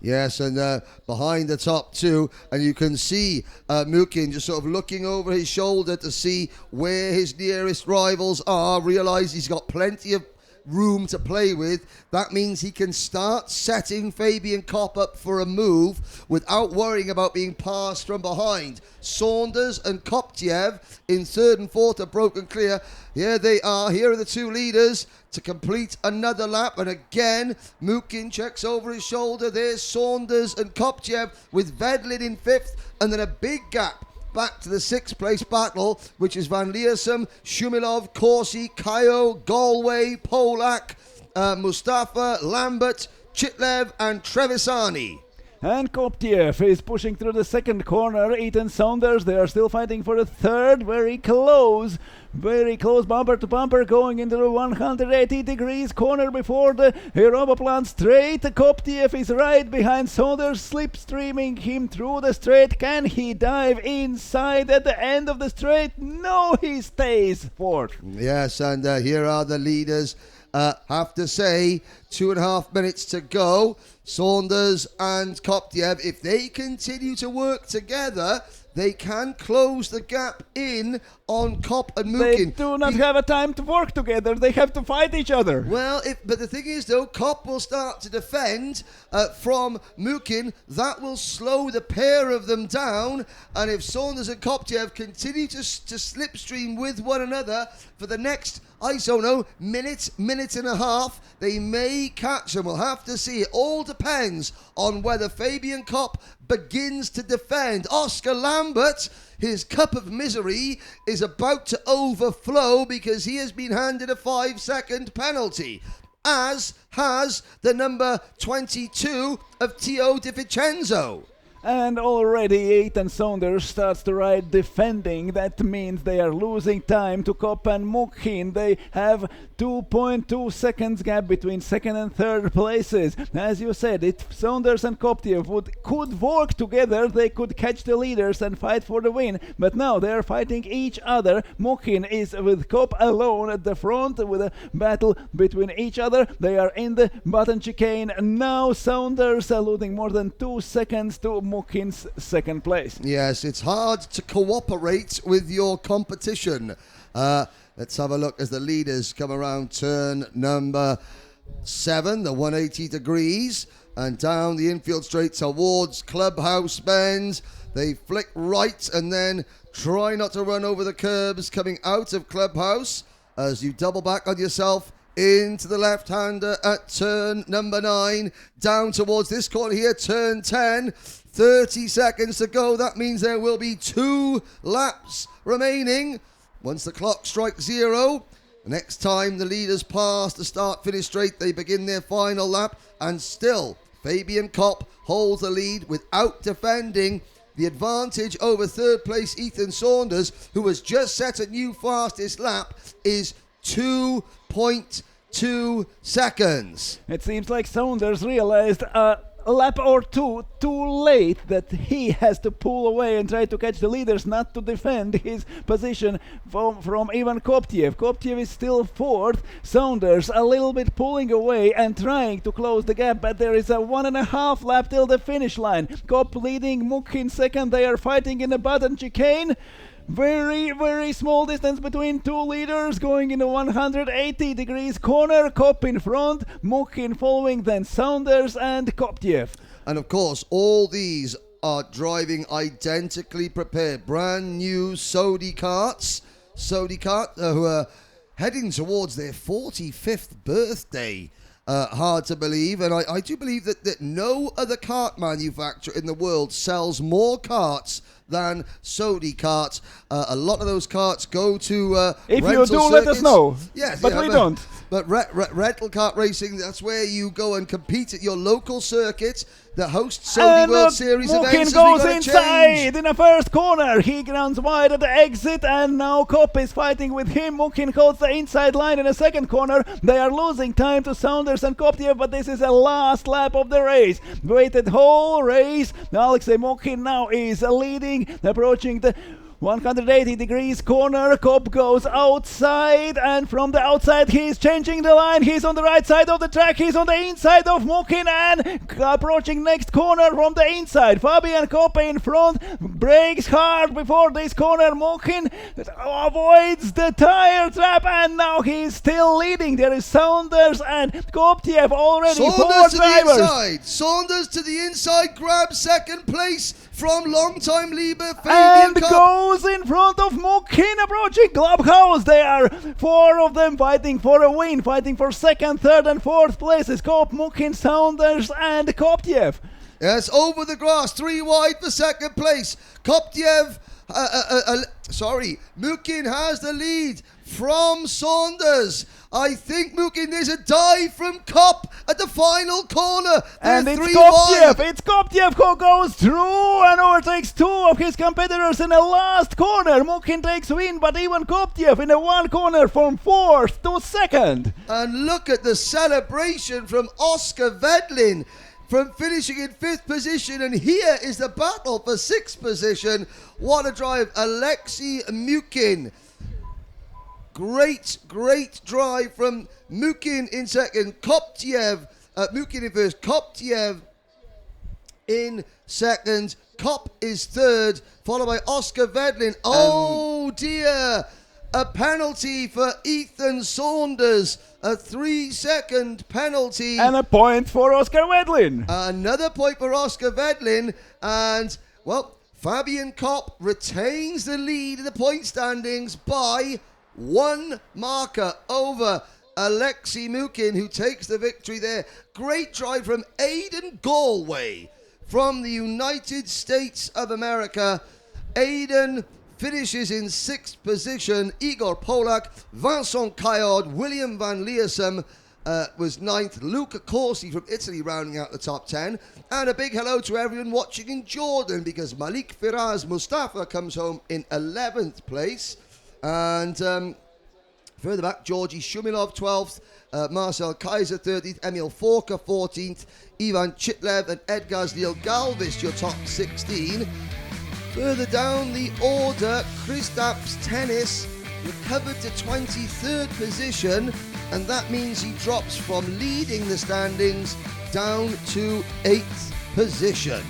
Yes, and behind the top two, and you can see Mukin just sort of looking over his shoulder to see where his nearest rivals are, realise he's got plenty of room to play with. That means he can start setting Fabian Kopp up for a move without worrying about being passed from behind. Saunders and Koptiev in third and fourth are broken clear. Here they are. Here are the two leaders to complete another lap. And again, Mukin checks over his shoulder. There's Saunders and Koptiev with Vedlin in fifth, and then a big gap back to the sixth place battle, which is Van Leersum, Shumilov, Corsi, Kayo, Galway, Polak, Mustafa, Lambert, Chitlev and Trevisani. And Koptiev is pushing through the second corner. Ethan Saunders, they are still fighting for the third. Very close, bumper to bumper, going into the 180 degrees corner before the Europaplan straight. Koptiev is right behind Saunders, slipstreaming him through the straight. Can he dive inside at the end of the straight? No, he stays fourth. Yes, and here are the leaders. Have to say, 2.5 minutes to go. Saunders and Koptiev, if they continue to work together, they can close the gap in on Kopp and Mukin. They do not have a time to work together. They have to fight each other. Well, but the thing is, though, Kopp will start to defend from Mukin. That will slow the pair of them down. And if Saunders and Koptiev continue to slipstream with one another for the next, I don't know, minute and a half, they may catch them. We'll have to see. It all depends on whether Fabian Kopp begins to defend. Oscar Lambert, his cup of misery is about to overflow because he has been handed a 5-second penalty, as has the number 22 of Tio Di Vincenzo. And already Ethan Saunders starts to ride defending. That means they are losing time to Kopp and Mukin. They have 2.2 seconds gap between second and third places. As you said, if Saunders and Koptiev could work together, they could catch the leaders and fight for the win. But now they are fighting each other. Mukin is with Kopp alone at the front with a battle between each other. They are in the button chicane. Now Saunders are losing more than 2 seconds to Mukin's second place. Yes, it's hard to cooperate with your competition. Let's have a look as the leaders come around turn number 7, the 180 degrees, and down the infield straight towards Clubhouse Bend. They flick right and then try not to run over the curbs coming out of Clubhouse as you double back on yourself into the left-hander at turn number 9, down towards this corner here, turn 10. 30 seconds to go. That means there will be 2 laps remaining. Once the clock strikes 0, the next time the leaders pass the start-finish straight, they begin their final lap, and still Fabian Kopp holds the lead without defending. The advantage over third place Ethan Saunders, who has just set a new fastest lap, is 2.2 seconds. It seems like Saunders realized a lap or two too late that he has to pull away and try to catch the leaders, not to defend his position from Ivan Koptiev. Koptiev is still fourth. Saunders a little bit pulling away and trying to close the gap, but there is a 1.5 lap till the finish line. Kopp leading, Mukin second. They are fighting in the button chicane. Very, very small distance between two leaders, going in a 180 degrees corner. Kopp in front, Mukin following, then Saunders and Koptiev. And of course, all these are driving identically prepared. Brand new Sodi karts. Sodi kart, who are heading towards their 45th birthday. Hard to believe, and I do believe that no other kart manufacturer in the world sells more karts than Sodi karts. A lot of those karts go to if rental you do, circuits. let us know. Yes, but we don't. But rental kart racing, that's where you go and compete at your local circuit that hosts Sodi World Series events. Mukin goes inside in the first corner. He runs wide at the exit, and now Kopp is fighting with him. Mukin holds the inside line in the second corner. They are losing time to Saunders and Koptiev, but this is the last lap of the race. Waited whole race. Alexei Mukin now is leading, approaching the 180 degrees corner. Kopp goes outside, and from the outside he's changing the line. He's on the right side of the track. He's on the inside of Mukin and approaching next corner from the inside. Fabian Kopp in front, brakes hard before this corner. Mukin avoids the tire trap, and now he's still leading. There is Saunders and Koptiev already. Saunders to drivers. the inside. Saunders to the inside grabs second place from long-time leader Fabian And Kopp. goes in front of Mukin approaching Clubhouse. They are four of them fighting for a win, fighting for second, third and fourth places. Kopp, Mukin, Saunders and Koptiev. Yes, over the grass, 3 wide for second place. Koptiev, Mukin has the lead from Saunders. I think Mukin, there's a dive from Kopp at the final corner. And They're it's 3 Koptiev. wide. It's Koptiev who goes through and overtakes 2 of his competitors in the last corner. Mukin takes win, but even Koptiev in the one corner from 4th to 2nd. And look at the celebration from Oscar Vedlin from finishing in 5th position. And here is the battle for 6th position. What a drive. Alexei Mukin. Great drive from Mukin in second. Koptiev, Mukin in first. Koptiev in second. Kopp is third, followed by Oscar Vedlin. Oh dear! A penalty for Ethan Saunders. A 3-second penalty. And a point for Oscar Wedlin. Another point for Oscar Vedlin. And, well, Fabian Kopp retains the lead in the point standings by 1 marker over Alexei Mukin, who takes the victory there. Great drive from Aidan Galway from the United States of America. Aidan finishes in 6th position. Igor Polak, Vincent Caillard, William Van Leersum was 9th. Luca Corsi from Italy rounding out the top 10. And a big hello to everyone watching in Jordan, because Malik Firaz Mustafa comes home in 11th place. And further back, Georgi Shumilov 12th, Marcel Kaiser 13th, Emil Forka 14th, Ivan Chitlev and Edgar Galvis, your top 16. Further down the order, Kristaps Tennis recovered to 23rd position, and that means he drops from leading the standings down to 8th position.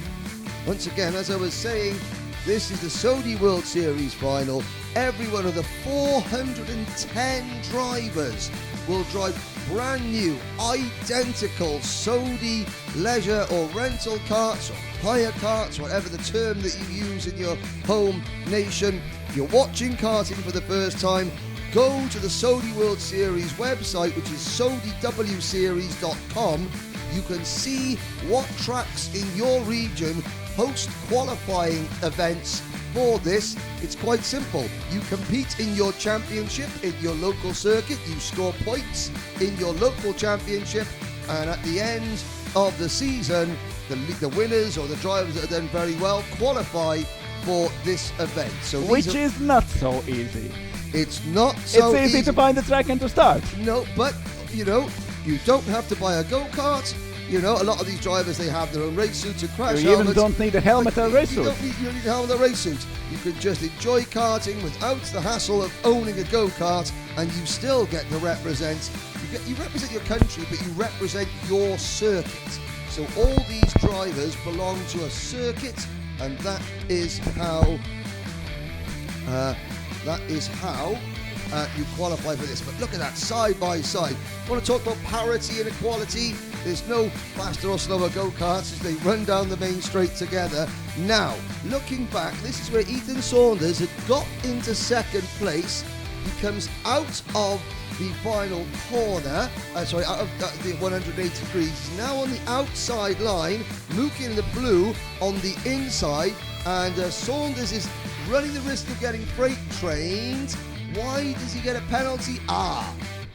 Once again, as I was saying, this is the Sodi World Series final. Every one of the 410 drivers will drive brand new, identical Sodi leisure or rental carts or hire carts, whatever the term that you use in your home nation. If you're watching karting for the first time, go to the Sodi World Series website, which is sodiwseries.com. You can see what tracks in your region host qualifying events for this. It's quite simple. You compete in your championship in your local circuit, you score points in your local championship, and at the end of the season, the winners or the drivers that have done very well qualify for this event. So Which is not so easy. it's not so It's easy to find the track and to start. No, but you don't have to buy a go-kart. A lot of these drivers, they have their own race suits and crash You helmets. even don't need a helmet or race You suit. don't need a helmet or race suit. You can just enjoy karting without the hassle of owning a go-kart, and you still get to represent. You represent your country, but you represent your circuit. So all these drivers belong to a circuit, and that is how. You qualify for this. But look at that, side by side. Want to talk about parity and equality? There's no faster or slower go-karts as they run down the main straight together. Now, looking back, this is where Ethan Saunders had got into second place. He comes out of the final corner, out of the 180 degrees. He's now on the outside line, Mukin in the blue on the inside, and Saunders is running the risk of getting freight trained. Why does he get a penalty?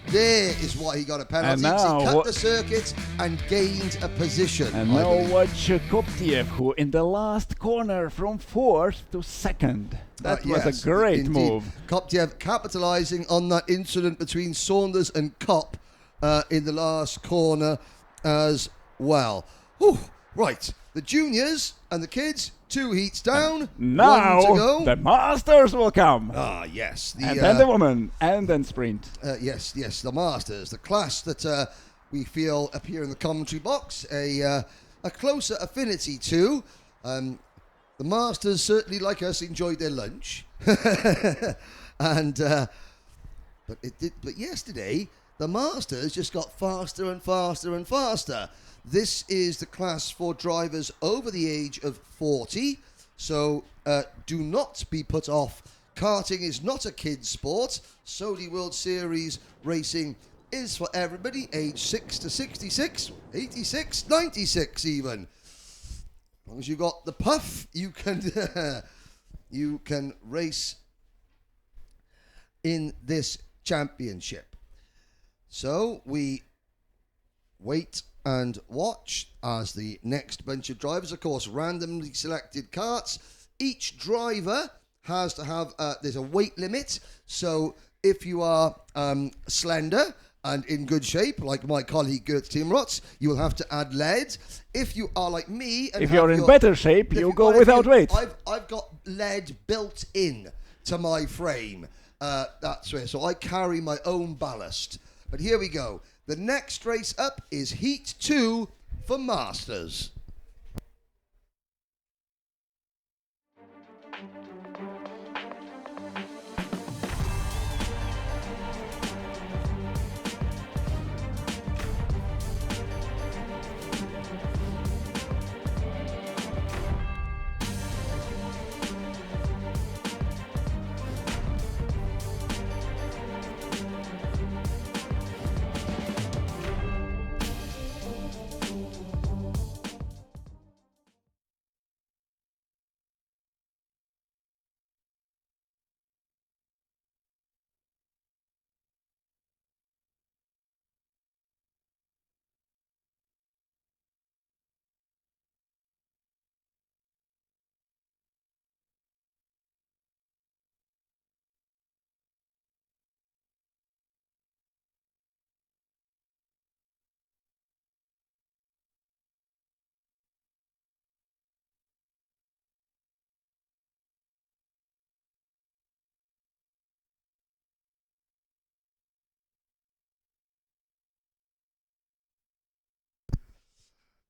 There is why he got a penalty. And now He cut the circuit and gained a position. And now watch Koptiev, who in the last corner from 4th to 2nd. That was yes, a great indeed. move. Koptiev capitalising on that incident between Saunders and Kopp in the last corner as well. Whew, right, the juniors and the kids 2 heats down. Now 1 to go. the Masters will come. Ah, yes. And then the woman, and then sprint. Yes, the Masters, the class that we feel appear in the commentary box, a closer affinity to. The Masters, certainly like us, enjoyed their lunch. And but yesterday, the Masters just got faster and faster and faster. This is the class for drivers over the age of 40, so do not be put off. Karting is not a kid's sport. Sodi World Series racing is for everybody, age 6 to 66, 86, 96 even. As long as you got the puff, you can you can race in this championship. So we wait and watch as the next bunch of drivers, of course, randomly selected karts. Each driver has to have, there's a weight limit. So if you are slender and in good shape, like my colleague Gert Timrots, you will have to add lead. If you are like me, and if you're in better shape, you go without weight. I've got lead built in to my frame. That's where. So I carry my own ballast. But here we go. The next race up is Heat 2 for Masters.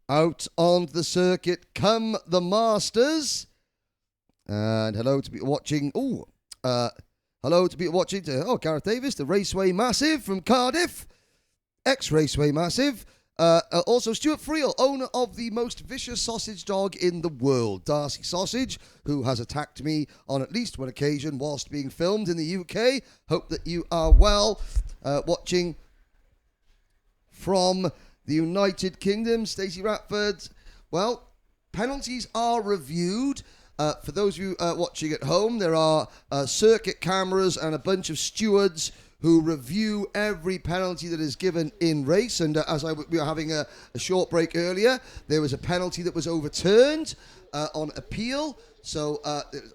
Out on the circuit come the Masters. And hello to be watching. Hello to be watching. Gareth Davis, the Raceway Massive from Cardiff. Ex-Raceway Massive. Also Stuart Friel, owner of the most vicious sausage dog in the world, Darcy Sausage, who has attacked me on at least one occasion whilst being filmed in the UK. Hope that you are well. Watching from the United Kingdom, Stacey Ratford. Well, penalties are reviewed. For those of you watching at home, there are circuit cameras and a bunch of stewards who review every penalty that is given in race. And we were having a short break earlier, there was a penalty that was overturned on appeal. So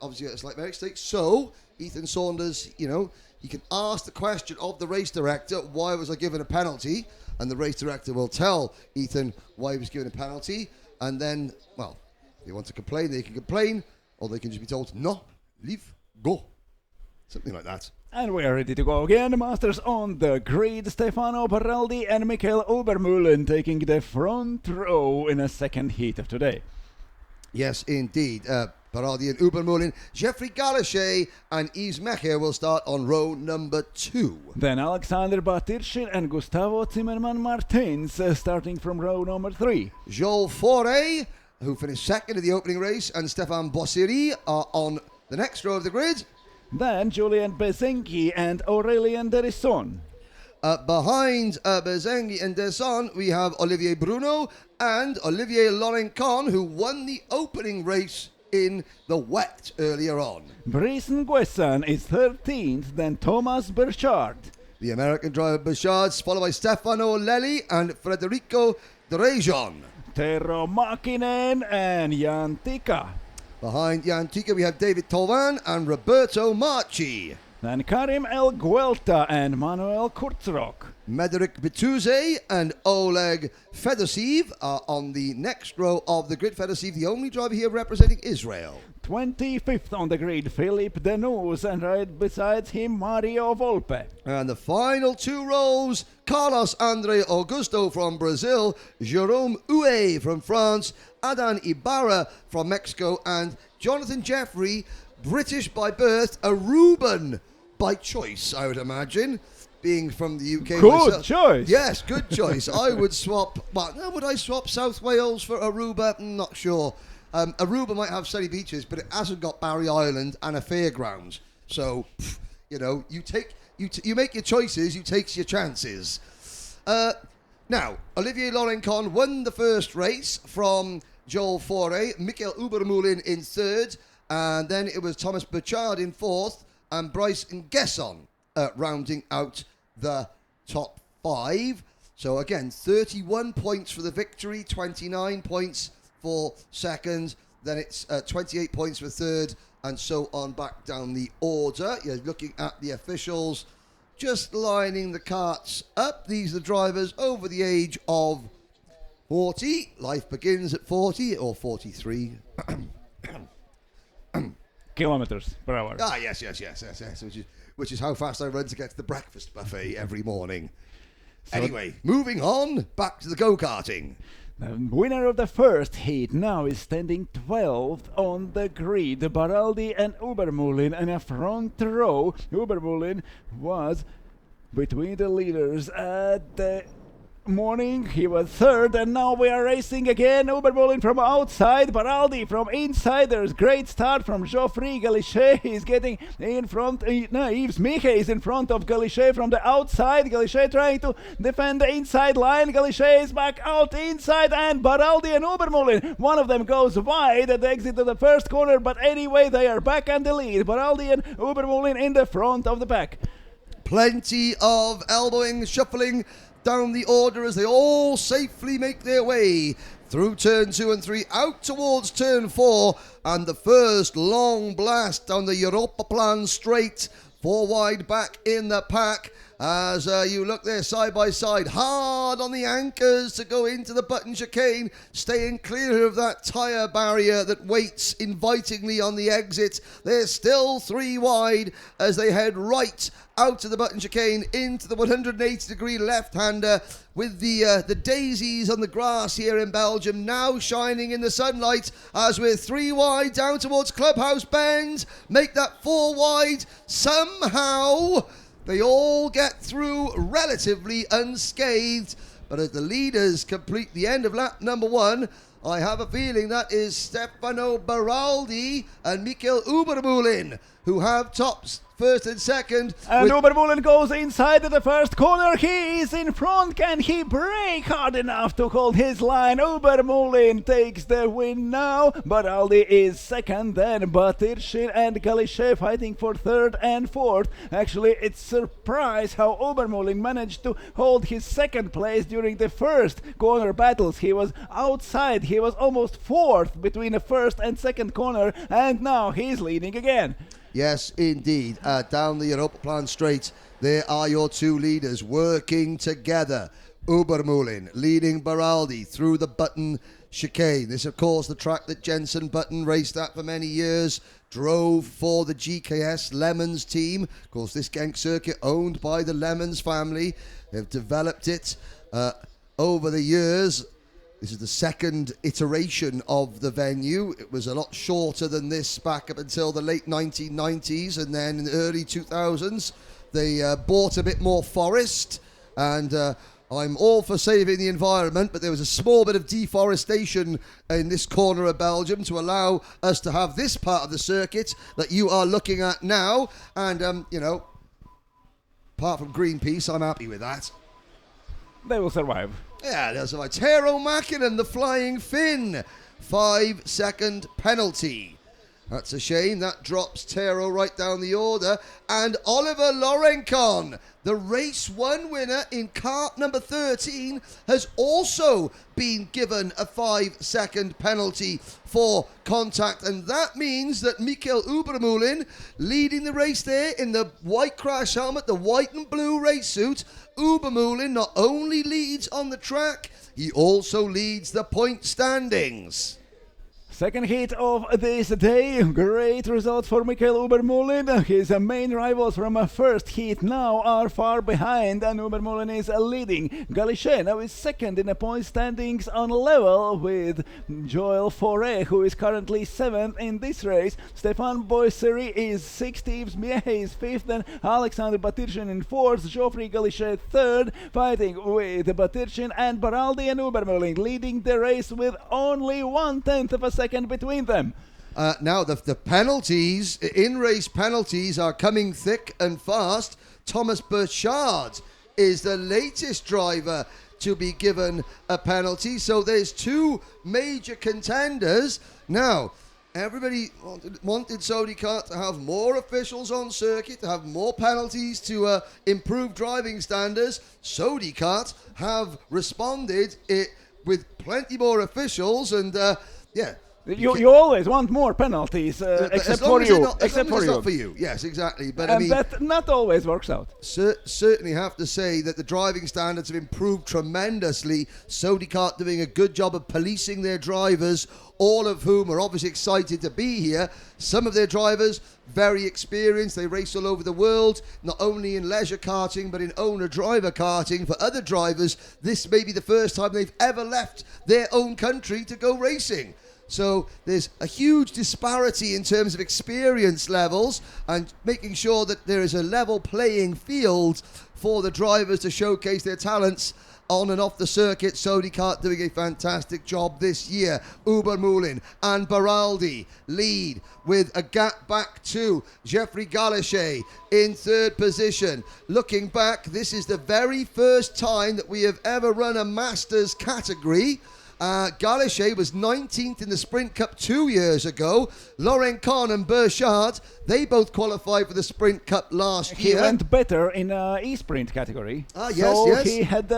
obviously a slight merit stake. So Ethan Saunders, he can ask the question of the race director, why was I given a penalty? And the race director will tell Ethan why he was given a penalty. And then, well, if they want to complain, they can complain. Or they can just be told, no, leave, go. Something like that. And we are ready to go again. Masters on the grid. Stefano Baraldi and Michael Obermühlen taking the front row in a second heat of today. Yes, indeed. Baraldi and Obermühlen. Jeffrey Galashay and Yves Mecher will start on row number 2. Then Alexander Batirshil and Gustavo Zimmermann Martins starting from row number 3. Joel Faure, who finished second in the opening race, and Stefan Bossiri are on the next row of the grid. Then Julian Bezenki and Aurelien Derisson. Behind Bezengi and Derisson, we have Olivier Bruno and Olivier Lorencon, who won the opening race in the wet earlier on. Brice Nguessan is 13th, then Thomas Burchard. The American driver Burchard, followed by Stefano Lelli and Federico Drejon. Tero Makinen and Jan Tika. Behind Jan Tika, we have David Tolvan and Roberto Marchi. and Karim El Guelta and Manuel Kurzrock. Mederic Bituze and Oleg Fedosiv are on the next row of the grid. Fedosiv, the only driver here representing Israel. 25th on the grid, Philippe Denous, and right beside him, Mario Volpe. And the final two rows, Carlos Andre Augusto from Brazil, Jerome Huet from France, Adan Ibarra from Mexico, and Jonathan Jeffrey, British by birth, a Reuben by choice, I would imagine, being from the UK. Good choice. Yes, good choice. I would swap, would I swap South Wales for Aruba? Not sure. Aruba might have sunny beaches, but it hasn't got Barry Island and a fairgrounds. So, you make your choices, you take your chances. Now, Olivier Lorencon won the first race from Joel Faure, Michael Ubermoulin in third, and then it was Thomas Burchard in fourth, and Bryce Ngesson rounding out the top five. So again, 31 points for the victory, 29 points for second, then it's 28 points for third, and so on back down the order. You're looking at the officials just lining the carts up. These are the drivers over the age of 40. Life begins at 40 or 43. Kilometers per hour. Ah, yes, which is how fast I run to get to the breakfast buffet every morning. So anyway, moving on, back to the go-karting. The winner of the first heat now is standing 12th on the grid. Baraldi and Ubermoulin in a front row. Ubermoulin was between the leaders at the morning. He was third, and now we are racing again. Ubermoulin from outside, Baraldi from inside. There's great start from Geoffrey. Galichet is getting in front. Yves Miche is in front of Galichet from the outside. Galichet trying to defend the inside line. Galichet is back out inside, and Baraldi and Ubermoulin. One of them goes wide at the exit of the first corner, but anyway, they are back on the lead. Baraldi and Ubermoulin in the front of the pack. Plenty of elbowing, shuffling down the order as they all safely make their way through turn 2 and 3 out towards turn 4, and the first long blast down the Europaplan straight, 4 wide back in the pack as you look there side by side, hard on the anchors to go into the button chicane, staying clear of that tyre barrier that waits invitingly on the exit. They're still 3 wide as they head right out of the button chicane into the 180-degree left-hander, with the daisies on the grass here in Belgium now shining in the sunlight as we're 3 wide down towards Clubhouse Bend. Make that 4 wide somehow. They all get through relatively unscathed, but as the leaders complete the end of lap number 1, I have a feeling that is Stefano Baraldi and Michael Ubermoulin who have tops first and second. And Ubermoulin goes inside the first corner. He is in front. Can he brake hard enough to hold his line? Ubermoulin takes the win now. Baraldi is second, then Batirshin and Galichet fighting for third and fourth. Actually, it's surprise how Ubermoulin managed to hold his second place during the first corner battles. He was outside. He was almost fourth between the first and second corner, and now he's leading again. Yes, indeed. Down the Europaplan straight, there are your two leaders working together. Ubermoulin leading Baraldi through the Button chicane. This, of course, the track that Jenson Button raced at for many years, drove for the GKS Lemons team. Of course, this Genk circuit owned by the Lemons family. They've developed it over the years. This is the second iteration of the venue. It was a lot shorter than this back up until the late 1990s, and then in the early 2000s they bought a bit more forest, and I'm all for saving the environment, but there was a small bit of deforestation in this corner of Belgium to allow us to have this part of the circuit that you are looking at now, and apart from Greenpeace, I'm happy with that. They will survive. Yeah, there's a Tero Mäkinen, the flying Finn. 5-second penalty. That's a shame. That drops Tero right down the order. And Oliver Lorencon, the race 1 winner in kart number 13, has also been given a 5-second penalty for contact. And that means that Michael Ubermulin, leading the race there in the white crash helmet, the white and blue race suit, Ubermulin not only leads on the track, he also leads the point standings. Second heat of this day, great result for Michael Ubermulin. His main rivals from a first heat now are far behind, and Ubermulin is leading. Galichet now is second in the point standings on level with Joel Fauré, who is currently 7th in this race. Stefan Boisseri is 6th, Yves Mieh is 5th, and Alexander Batirchin in 4th, Geoffrey Galichet 3rd, fighting with Batirchin and Baraldi and Ubermulin, leading the race with only 1/10 of a second between them. Now the penalties, in-race penalties, are coming thick and fast. Thomas Burchard is the latest driver to be given a penalty. So there's 2 major contenders. Now, everybody wanted SodiCart to have more officials on circuit, to have more penalties, to improve driving standards. SodiCart have responded with plenty more officials, and yeah. You always want more penalties, except for you. Except for you. Not for you. Yes, exactly. But and I mean, that not always works out. Certainly have to say that the driving standards have improved tremendously. SodiCart doing a good job of policing their drivers, all of whom are obviously excited to be here. Some of their drivers, very experienced. They race all over the world, not only in leisure karting, but in owner-driver karting. For other drivers, this may be the first time they've ever left their own country to go racing. So there's a huge disparity in terms of experience levels, and making sure that there is a level playing field for the drivers to showcase their talents on and off the circuit. SodiCart doing a fantastic job this year. Ubermulin and Baraldi lead with a gap back to Geoffrey Galichet in 3rd position. Looking back, this is the very first time that we have ever run a Masters category. Galichet was 19th in the Sprint Cup 2 years ago. Lorencon and Burchard, they both qualified for the Sprint Cup last year. He went better in e-sprint category. Yes. He had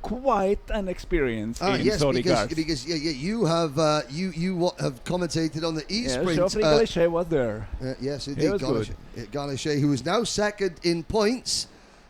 quite an experience in SodiCart. Because you have commentated on the e-sprint. Yes, Geoffrey Galichet was there. Yes, indeed. He was good. Galichet, who is now 2nd in points,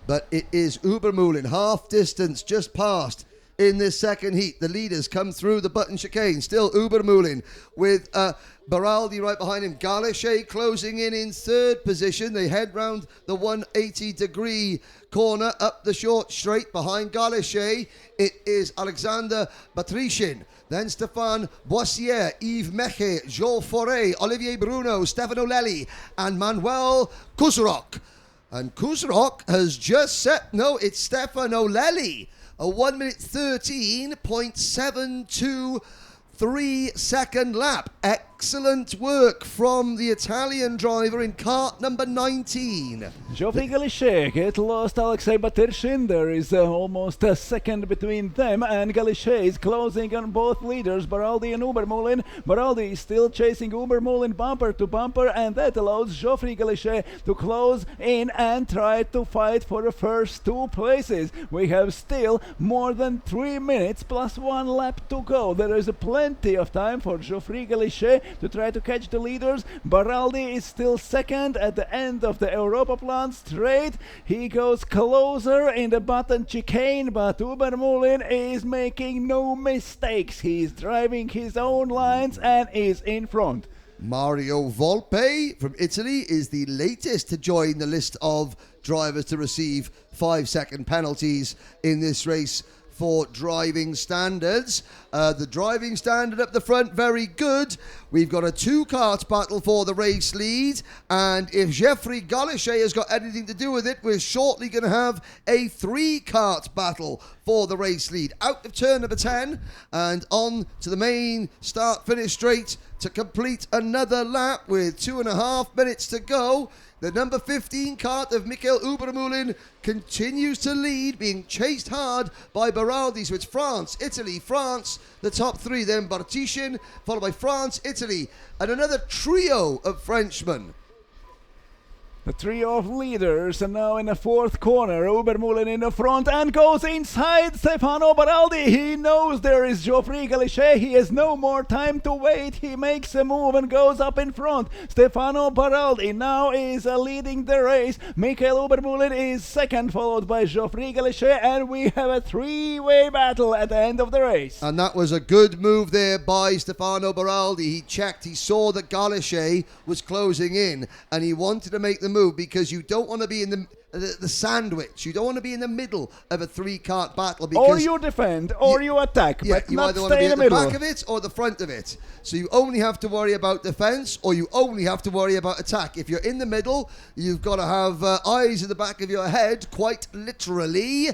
but it is Ubermulin, half distance, just past. In this second heat, the leaders come through the button chicane. Still Ubermulin with Baraldi right behind him. Galichet closing in 3rd position. They head round the 180-degree corner up the short straight. Behind Galichet, it is Alexander Batrichin. Then Stéphane Boissier, Yves Meche, Joel Fauré, Olivier Bruno, Stefano Lelli, and Manuel Kuzrok. And Kuzrok has just set, no, it's Stefano Lelli. A 1:13.723 second lap. Excellent work from the Italian driver in kart number 19. Geoffrey Galichet get lost Alexei Batirchin. There is almost a second between them, and Galichet is closing on both leaders, Baraldi and Ubermulin. Baraldi is still chasing Ubermulin bumper to bumper, and that allows Geoffrey Galichet to close in and try to fight for the first 2 places. We have still more than 3 minutes plus 1 lap to go. There is plenty of time for Geoffrey Galichet to try to catch the leaders. Baraldi is still 2nd at the end of the Europaplan straight. He goes closer in the button chicane, but Ubermulin is making no mistakes. He's driving his own lines and is in front. Mario Volpe from Italy is the latest to join the list of drivers to receive 5-second penalties in this race for driving standards. The driving standard up the front, very good. We've got a 2-kart battle for the race lead, and if Geoffrey Galichet has got anything to do with it, we're shortly going to have a 3-kart battle for the race lead. Out of turn number 10 and on to the main start-finish straight to complete another lap with 2.5 minutes to go. The number 15 cart of Michael Ubermühlen continues to lead, being chased hard by Baraldi. So it's France, Italy, France, the top three. Then Bartichin, followed by France, Italy, and another trio of Frenchmen. The trio of leaders, and now in the fourth corner, Ubermühlen in the front and goes inside Stefano Baraldi. He knows there is Geoffrey Galichet. He has no more time to wait. He makes a move and goes up in front. Stefano Baraldi now is leading the race. Michael Ubermühlen is second, followed by Geoffrey Galichet, and we have a three-way battle at the end of the race. And that was a good move there by Stefano Baraldi. He checked, he saw that Galichet was closing in, and he wanted to make the move because you don't want to be in the sandwich. You don't want to be in the middle of a three-cart battle. Because or you defend, or you attack, but you not either want to stay be in the at the middle. back of it or the front of it. So you only have to worry about defense, or you only have to worry about attack. If you're in the middle, you've got to have eyes in the back of your head, quite literally.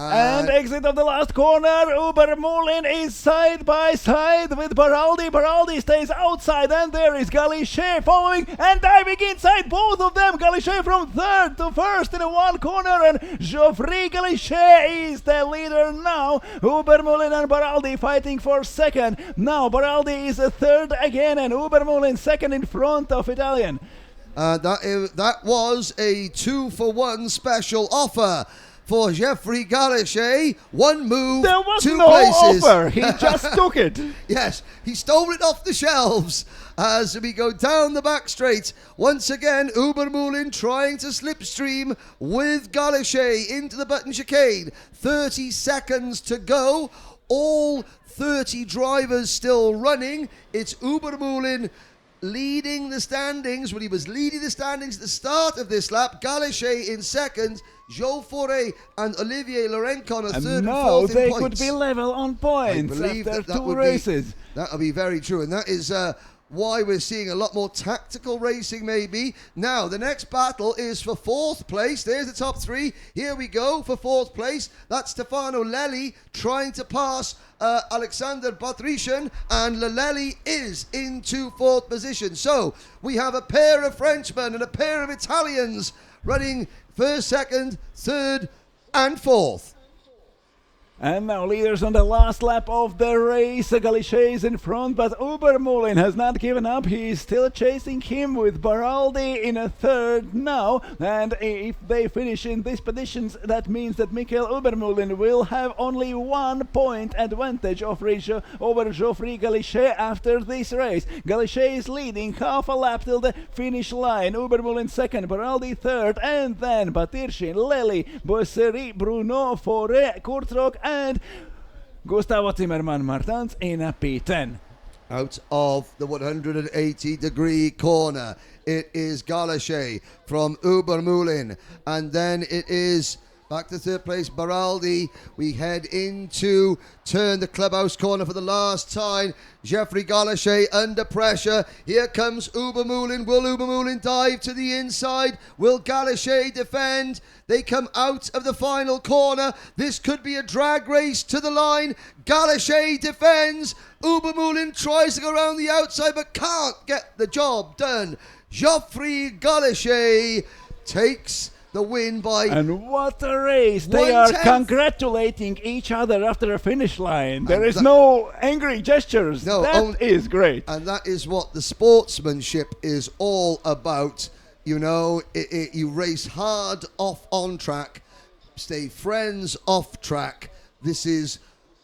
And exit of the last corner, Ubermühlen is side by side with Baraldi. Baraldi stays outside, and there is Galichet following and diving inside both of them. Galichet from third to first in one corner, and Geoffrey Galichet is the leader now. Ubermühlen and Baraldi fighting for second. Now Baraldi is a third again, and Ubermühlen second in front of Italian. That was a 2-for-1 special offer for Geoffrey Galichet. One move, There was two no places. offer. He just took it. Yes, he stole it off the shelves as we go down the back straight. Once again, Ubermühlen trying to slipstream with Galichet into the button chicane. 30 seconds to go. All 30 drivers still running. It's Ubermühlen leading the standings. When he was leading the standings at the start of this lap, Galichet in second, Joe Fauré and Olivier Lorencon are third and now fourth they in points. could be level on points I believe after that two would races. That'll be very true, and that is why we're seeing a lot more tactical racing maybe. Now, the next battle is for fourth place. There's the top three. Here we go for fourth place. That's Stefano Lelli trying to pass Alexander Batrician, and Lelli is into fourth position. So we have a pair of Frenchmen and a pair of Italians running first, second, third, and fourth. And now leaders on the last lap of the race. Galichet is in front, but Ubermühlen has not given up. He is still chasing him with Baraldi in a third now. And if they finish in these positions, that means that Michael Ubermühlen will have only 1 point advantage over Geoffrey Galichet after this race. Galichet is leading half a lap till the finish line. Ubermühlen second, Baraldi third, and then Batirchin, Lelli, Boisseri, Bruno, Fauré, Kurtrock, and Gustavo Zimmermann Martins in a P10. Out of the 180-degree corner, it is Galichet from Ubermühlen, and then it is back to third place Baraldi. We head into turn the clubhouse corner for the last time. Geoffrey Galichet under pressure. Here comes Ubermühlen. Will Ubermühlen dive to the inside? Will Galichet defend? They come out of the final corner. This could be a drag race to the line. Galichet defends. Ubermühlen tries to go around the outside but can't get the job done. Geoffrey Galichet takes the win by... And what a race! They are congratulating each other after a finish line. There is no angry gestures. No, that is great. And that is what the sportsmanship is all about. You know, you race hard on track, stay friends off track. This is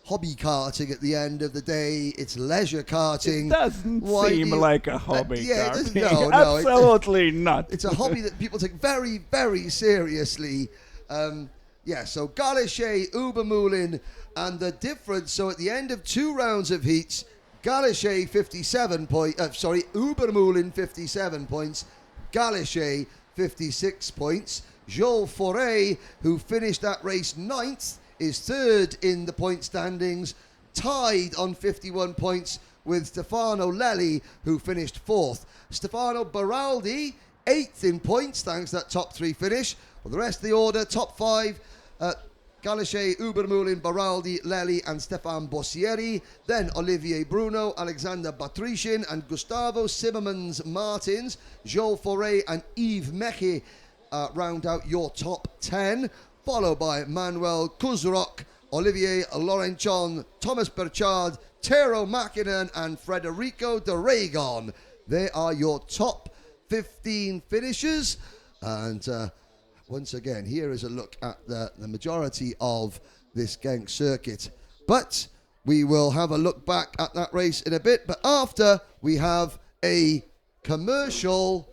hobby karting at the end of the day. It's leisure karting. It doesn't seem like a hobby karting. No, absolutely not. It's a hobby that people take very, very seriously. So Galichet, Ubermühlen, and the difference. So at the end of 2 rounds of heats, Galichet 57 points. Ubermühlen 57 points. Galichet 56 points. Joel Fauré, who finished that race 9th, is third in the point standings, tied on 51 points with Stefano Lelli, who finished 4th. Stefano Baraldi, 8th in points, thanks to that top 3 finish. Well, the rest of the order, top 5, Galichet, Ubermulin, Baraldi, Lely and Stefan Bossieri. Then Olivier Bruno, Alexander Batrishin and Gustavo Simmermans Martins. Joel Foray and Yves Meche round out your top 10, followed by Manuel Kuzrok, Olivier Laurenchon, Thomas Burchard, Tero Makinen and Federico de Ragon. They are your top 15 finishers. And once again, here is a look at the majority of this Genk circuit. But we will have a look back at that race in a bit. But after, we have a commercial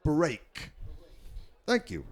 break. Thank you.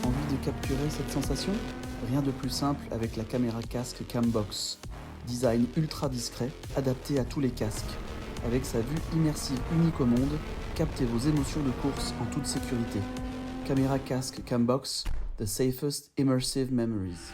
Envie de capturer cette sensation? Rien de plus simple avec la caméra casque Cambox. Design ultra discret, adapté à tous les casques. Avec sa vue immersive unique au monde, captez vos émotions de course en toute sécurité. Caméra casque Cambox, the safest immersive memories.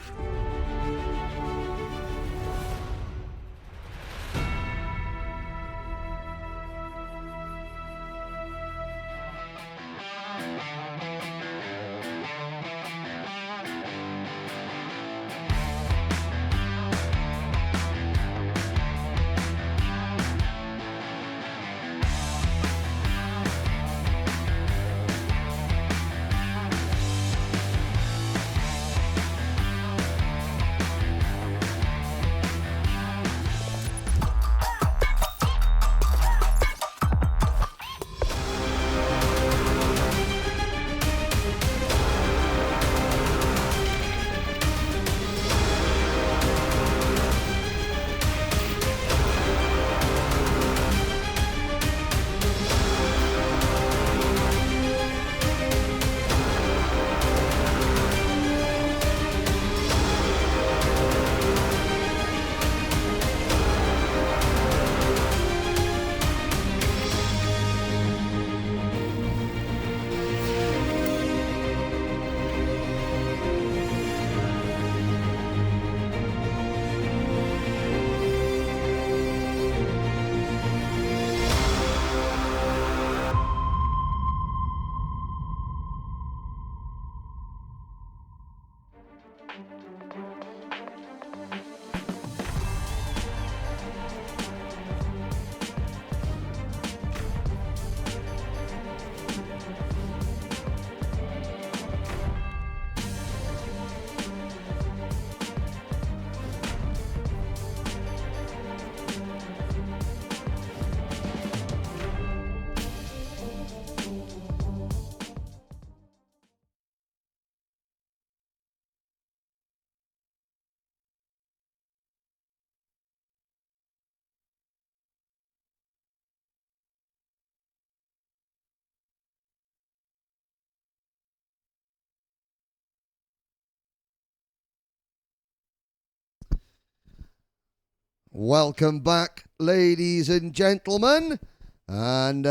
Welcome back, ladies and gentlemen. And,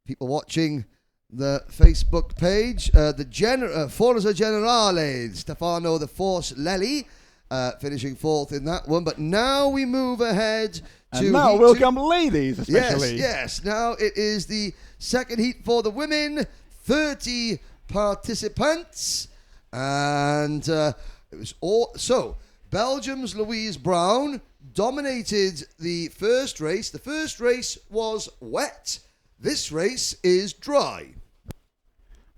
people watching the Facebook page, Forza Generale, Stefano the Force Lelli, finishing fourth in that one. But now we move ahead to And now heat welcome ladies, especially. Yes. Now it is the second heat for the women, 30 participants. And it was all... So, Belgium's Louise Brown dominated the first race. The first race was wet. This race is dry.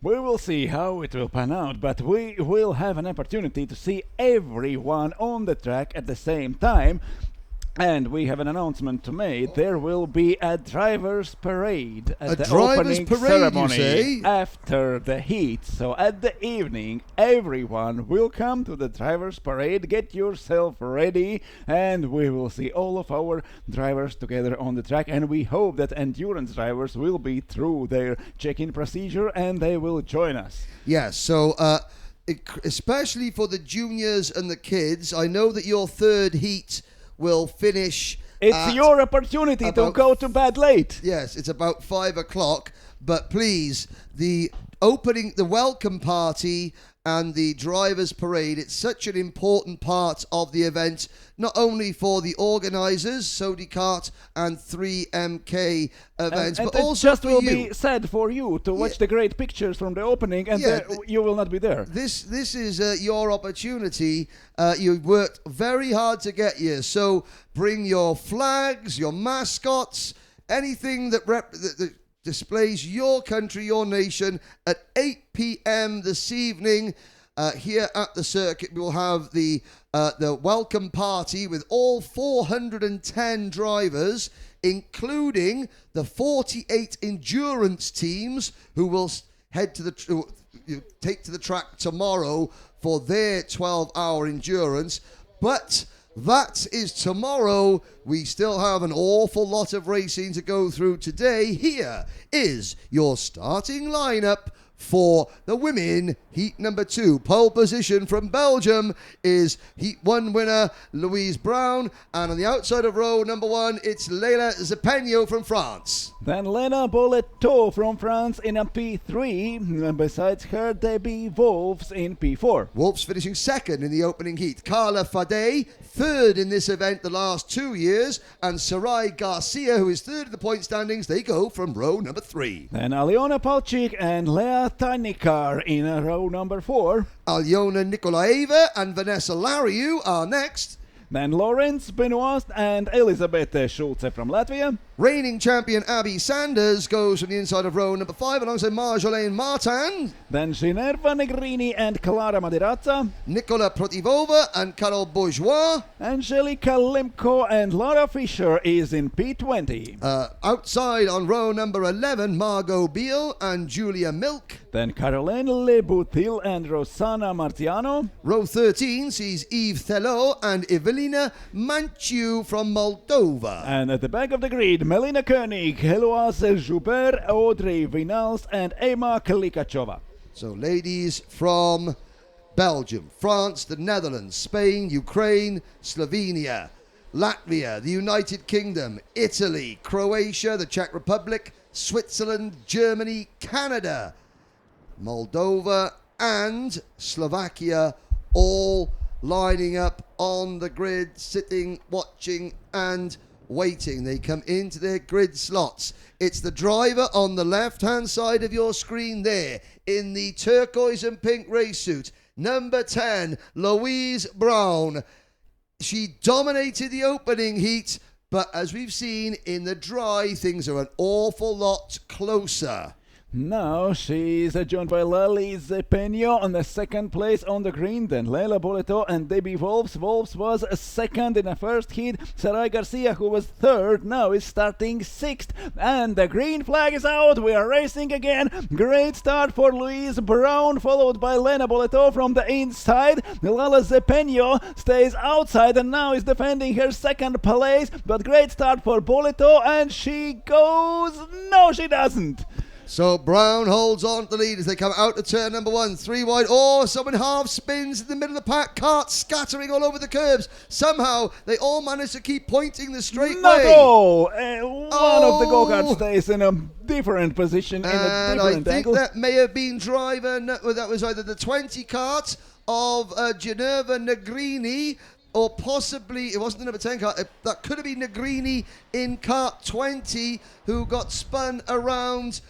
We will see how it will pan out, but we will have an opportunity to see everyone on the track at the same time. And we have an announcement to make. There will be a driver's parade at the opening ceremony after the heat. So at the evening, everyone will come to the driver's parade. Get yourself ready, and we will see all of our drivers together on the track. And we hope that endurance drivers will be through their check-in procedure and they will join us. Yes, so especially for the juniors and the kids, I know that your third heat will finish. It's your opportunity to go to bed late. Yes, it's about 5 o'clock. But please, the welcome party and the drivers' parade, it's such an important part of the event, not only for the organisers, Sodicart and 3MK events, and but it also just for will you. be sad for you to watch the great pictures from the opening, and you will not be there. This is your opportunity. You worked very hard to get here, so bring your flags, your mascots, anything that displays your country, your nation. At 8 p.m. this evening, here at the circuit, we'll have the welcome party with all 410 drivers, including the 48 endurance teams who will head to take to the track tomorrow for their 12-hour endurance. But that is tomorrow. We still have an awful lot of racing to go through today. Here is your starting lineup for the women heat number 2. Pole position from Belgium is heat 1 winner Louise Brown, and on the outside of row number 1 it's Leila Zepenio from France. Then Lena Boleto from France in a P3, and besides her Debbie Wolfs in P4. Wolfs finishing second in the opening heat. Carla Fadey, third in this event the last 2 years, and Sarai Garcia, who is third in the point standings, they go from row number 3. Then Aliona Palchik and Lea Tanikar in row number 4. Alyona Nikolaeva and Vanessa Lariu are next. Then Lawrence Benoist and Elisabeth Schulze from Latvia. Reigning champion Abby Sanders goes from the inside of row number 5 alongside Marjolaine Martin. Then Ginerva Negrini and Clara Maderazza. Nicola Protivova and Carol Bourgeois. Angelica Limko and Laura Fisher is in P20. Outside on row number 11, Margot Beal and Julia Milk. Then Caroline Leboutil and Rosanna Martiano. Row 13 sees Yves Thelot and Evelina Manchu from Moldova. And at the back of the grid, Melina Koenig, Heloise Joubert, Audrey Vinals and Emma Klikachova. So ladies from Belgium, France, the Netherlands, Spain, Ukraine, Slovenia, Latvia, the United Kingdom, Italy, Croatia, the Czech Republic, Switzerland, Germany, Canada, Moldova and Slovakia, all lining up on the grid, sitting, watching and waiting. They come into their grid slots. It's the driver on the left-hand side of your screen there in the turquoise and pink race suit. Number 10, Louise Brown. She dominated the opening heat, but as we've seen in the dry, things are an awful lot closer. Now she's joined by Lali Zepenio on the second place on the green, then Leila Boleto and Debbie Wolfs. Wolfs was second in the first heat. Sarai Garcia, who was third, now is starting sixth. And the green flag is out. We are racing again. Great start for Louise Brown, followed by Lena Boleto from the inside. Lala Zepenio stays outside and now is defending her second place. But great start for Boleto, and she goes... No, she doesn't. So Brown holds on to the lead as they come out of turn number 1. 3 wide. Oh, someone half spins in the middle of the pack. Karts scattering all over the curbs. Somehow they all manage to keep pointing the straight Not way. all. One of the go-karts stays in a different position, in a And I different think angle. that may have been driver, that was either the 20 kart of Geneva Negrini, or possibly, it wasn't the number 10 kart, that could have been Negrini in kart 20, who got spun around,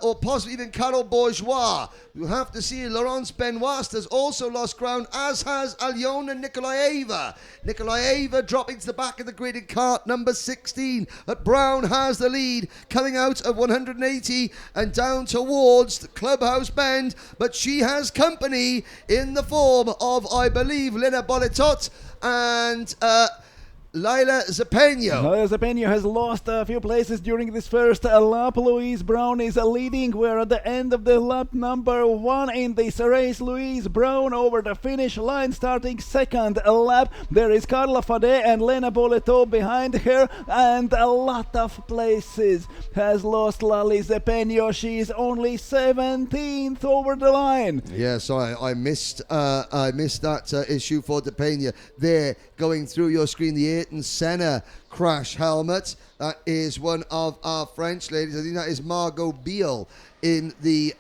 or possibly even Carol Bourgeois. We'll have to see. Laurence Benoist has also lost ground, as has Alyona Nikolaeva. Nikolaeva dropping to the back of the grid in kart number 16. But Brown has the lead, coming out of 180 and down towards the clubhouse bend. But she has company in the form of, I believe, Lena Boletot and Laila Zapeno. Laila Zapeno has lost a few places during this first lap. Louise Brown is leading. We're at the end of the lap number 1 in this race. Louise Brown over the finish line, starting second lap. There is Carla Fade and Lena Boleto behind her, and a lot of places has lost Lali Zapeno. She's only 17th over the line. Yes, I missed that issue for Depena there going through your screen. The Ayrton Senna crash helmet. That is one of our French ladies. I think that is Margot Beal in the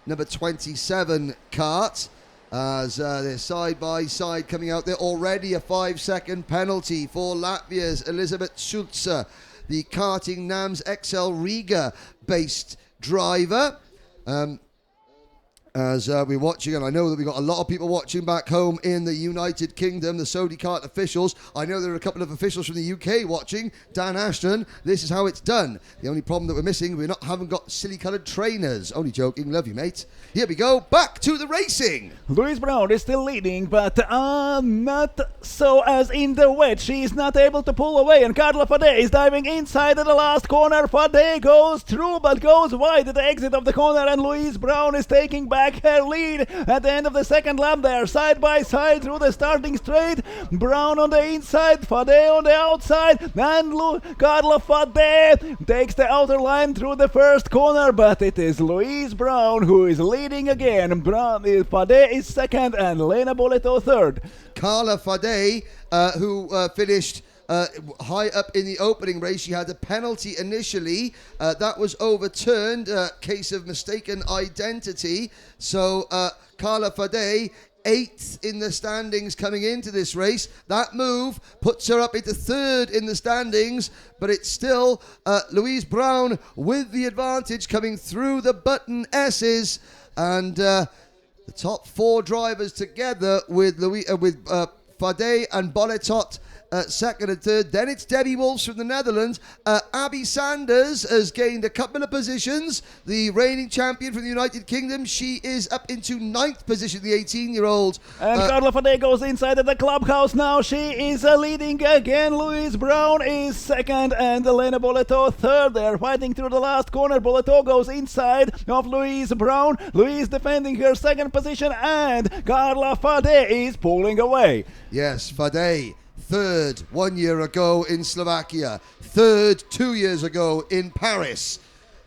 number 27 kart. As they're side by side coming out there. Already a 5-second penalty for Latvia's Elizabeth Schulze, the Karting NAMS XL Riga based driver. As we're watching, and I know that we've got a lot of people watching back home in the United Kingdom, the Sodi Kart officials. I know there are a couple of officials from the UK watching. Dan Ashton, this is how it's done. The only problem that we're missing, haven't got silly coloured trainers. Only joking, love you, mate. Here we go, back to the racing. Louise Brown is still leading, but not so as in the wedge. She is not able to pull away, and Carla Fade is diving inside of the last corner. Fade goes through, but goes wide at the exit of the corner, and Louise Brown is taking back her lead at the end of the second lap. They are side by side through the starting straight. Brown on the inside, Fade on the outside, and Carla Fade takes the outer line through the first corner, but it is Louise Brown who is leading again. Fade is second and Lena Boleto third. Carla Fade, who finished high up in the opening race. She had a penalty initially. That was overturned, case of mistaken identity. So Carla Fade, 8th in the standings coming into this race. That move puts her up into 3rd in the standings, but it's still Louise Brown with the advantage coming through the button S's. And the top 4 drivers together with Fade and Boletot second and third. Then it's Debbie Wolfs from the Netherlands. Abby Sanders has gained a couple of positions. The reigning champion from the United Kingdom. She is up into 9th position, the 18-year-old. And Carla Fade goes inside of the clubhouse now. She is leading again. Louise Brown is second and Elena Boleto third. They're fighting through the last corner. Boleto goes inside of Louise Brown. Louise defending her second position, and Carla Fade is pulling away. Yes, Fade. 3rd 1 year ago in Slovakia, 3rd 2 years ago in Paris,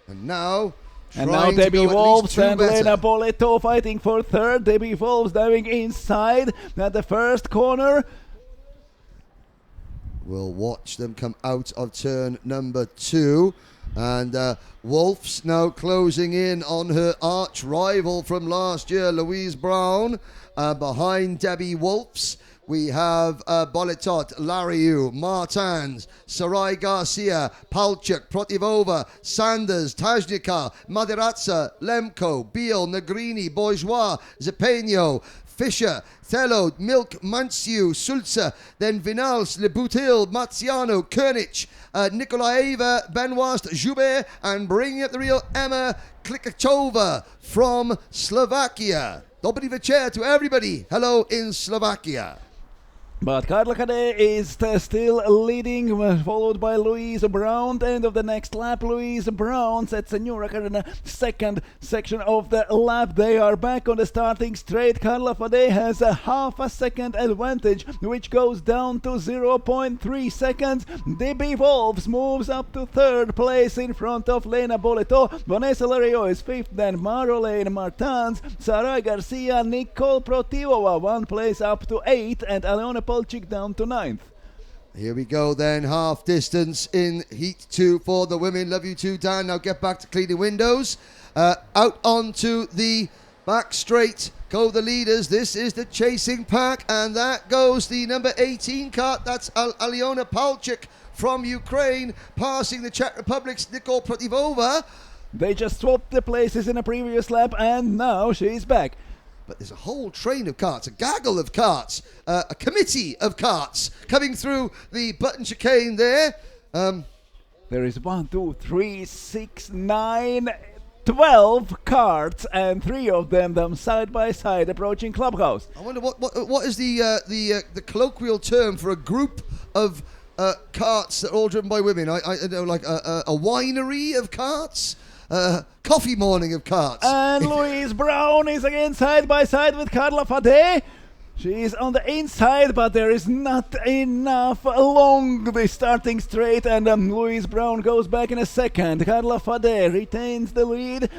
and now Debbie Wolfs and Lena Boleto fighting for third. Debbie Wolfs diving inside at the first corner. We'll watch them come out of turn number 2, and Wolfs now closing in on her arch rival from last year, Louise Brown. Behind Debbie Wolfs, we have Boletot, Lariu, Martans, Sarai Garcia, Palchuk, Protivova, Sanders, Tajnika, Maderatsa, Lemko, Beal, Negrini, Bourgeois, Zapeno, Fischer, Thello, Milk, Manciu, Sulza, then Vinals, Lebutil, Marziano, Kernich, Nikolaeva, Benoist, Joubert, and bringing up the real Emma Klikachova from Slovakia. Dobry večer to everybody. Hello in Slovakia. But Carla Cadet is still leading, followed by Louise Brown. End of the next lap, Louise Brown sets a new record in the second section of the lap. They are back on the starting straight. Carla Fade has a half a second advantage, which goes down to 0.3 seconds. DB Wolves moves up to third place in front of Lena Boleto. Vanessa Lario is fifth, then Marlene Martins, Sarai Garcia, Nicole Protivova, one place up to eighth, and Aleona Polchik down to ninth. Here we go then, half distance in Heat 2 for the women. Love you too, Dan. Now get back to cleaning windows. Out onto the back straight go the leaders. This is the chasing pack, and that goes the number 18 cart. That's Aleona Palchik from Ukraine, passing the Czech Republic's Nicole Protivova. They just swapped the places in a previous lap, and now she's back. But there's a whole train of carts, a gaggle of carts, a committee of carts coming through the button chicane there. There is 1, 2, 3, 6, 9, 12 carts, and 3 of them side by side approaching Clubhouse. I wonder what is the colloquial term for a group of carts that are all driven by women? I know, like a winery of carts. Coffee morning of carts. And Louise Brown is again side by side with Carla Fade. She's on the inside, but there is not enough along the starting straight, and Louise Brown goes back in a second. Carla Fade retains the lead,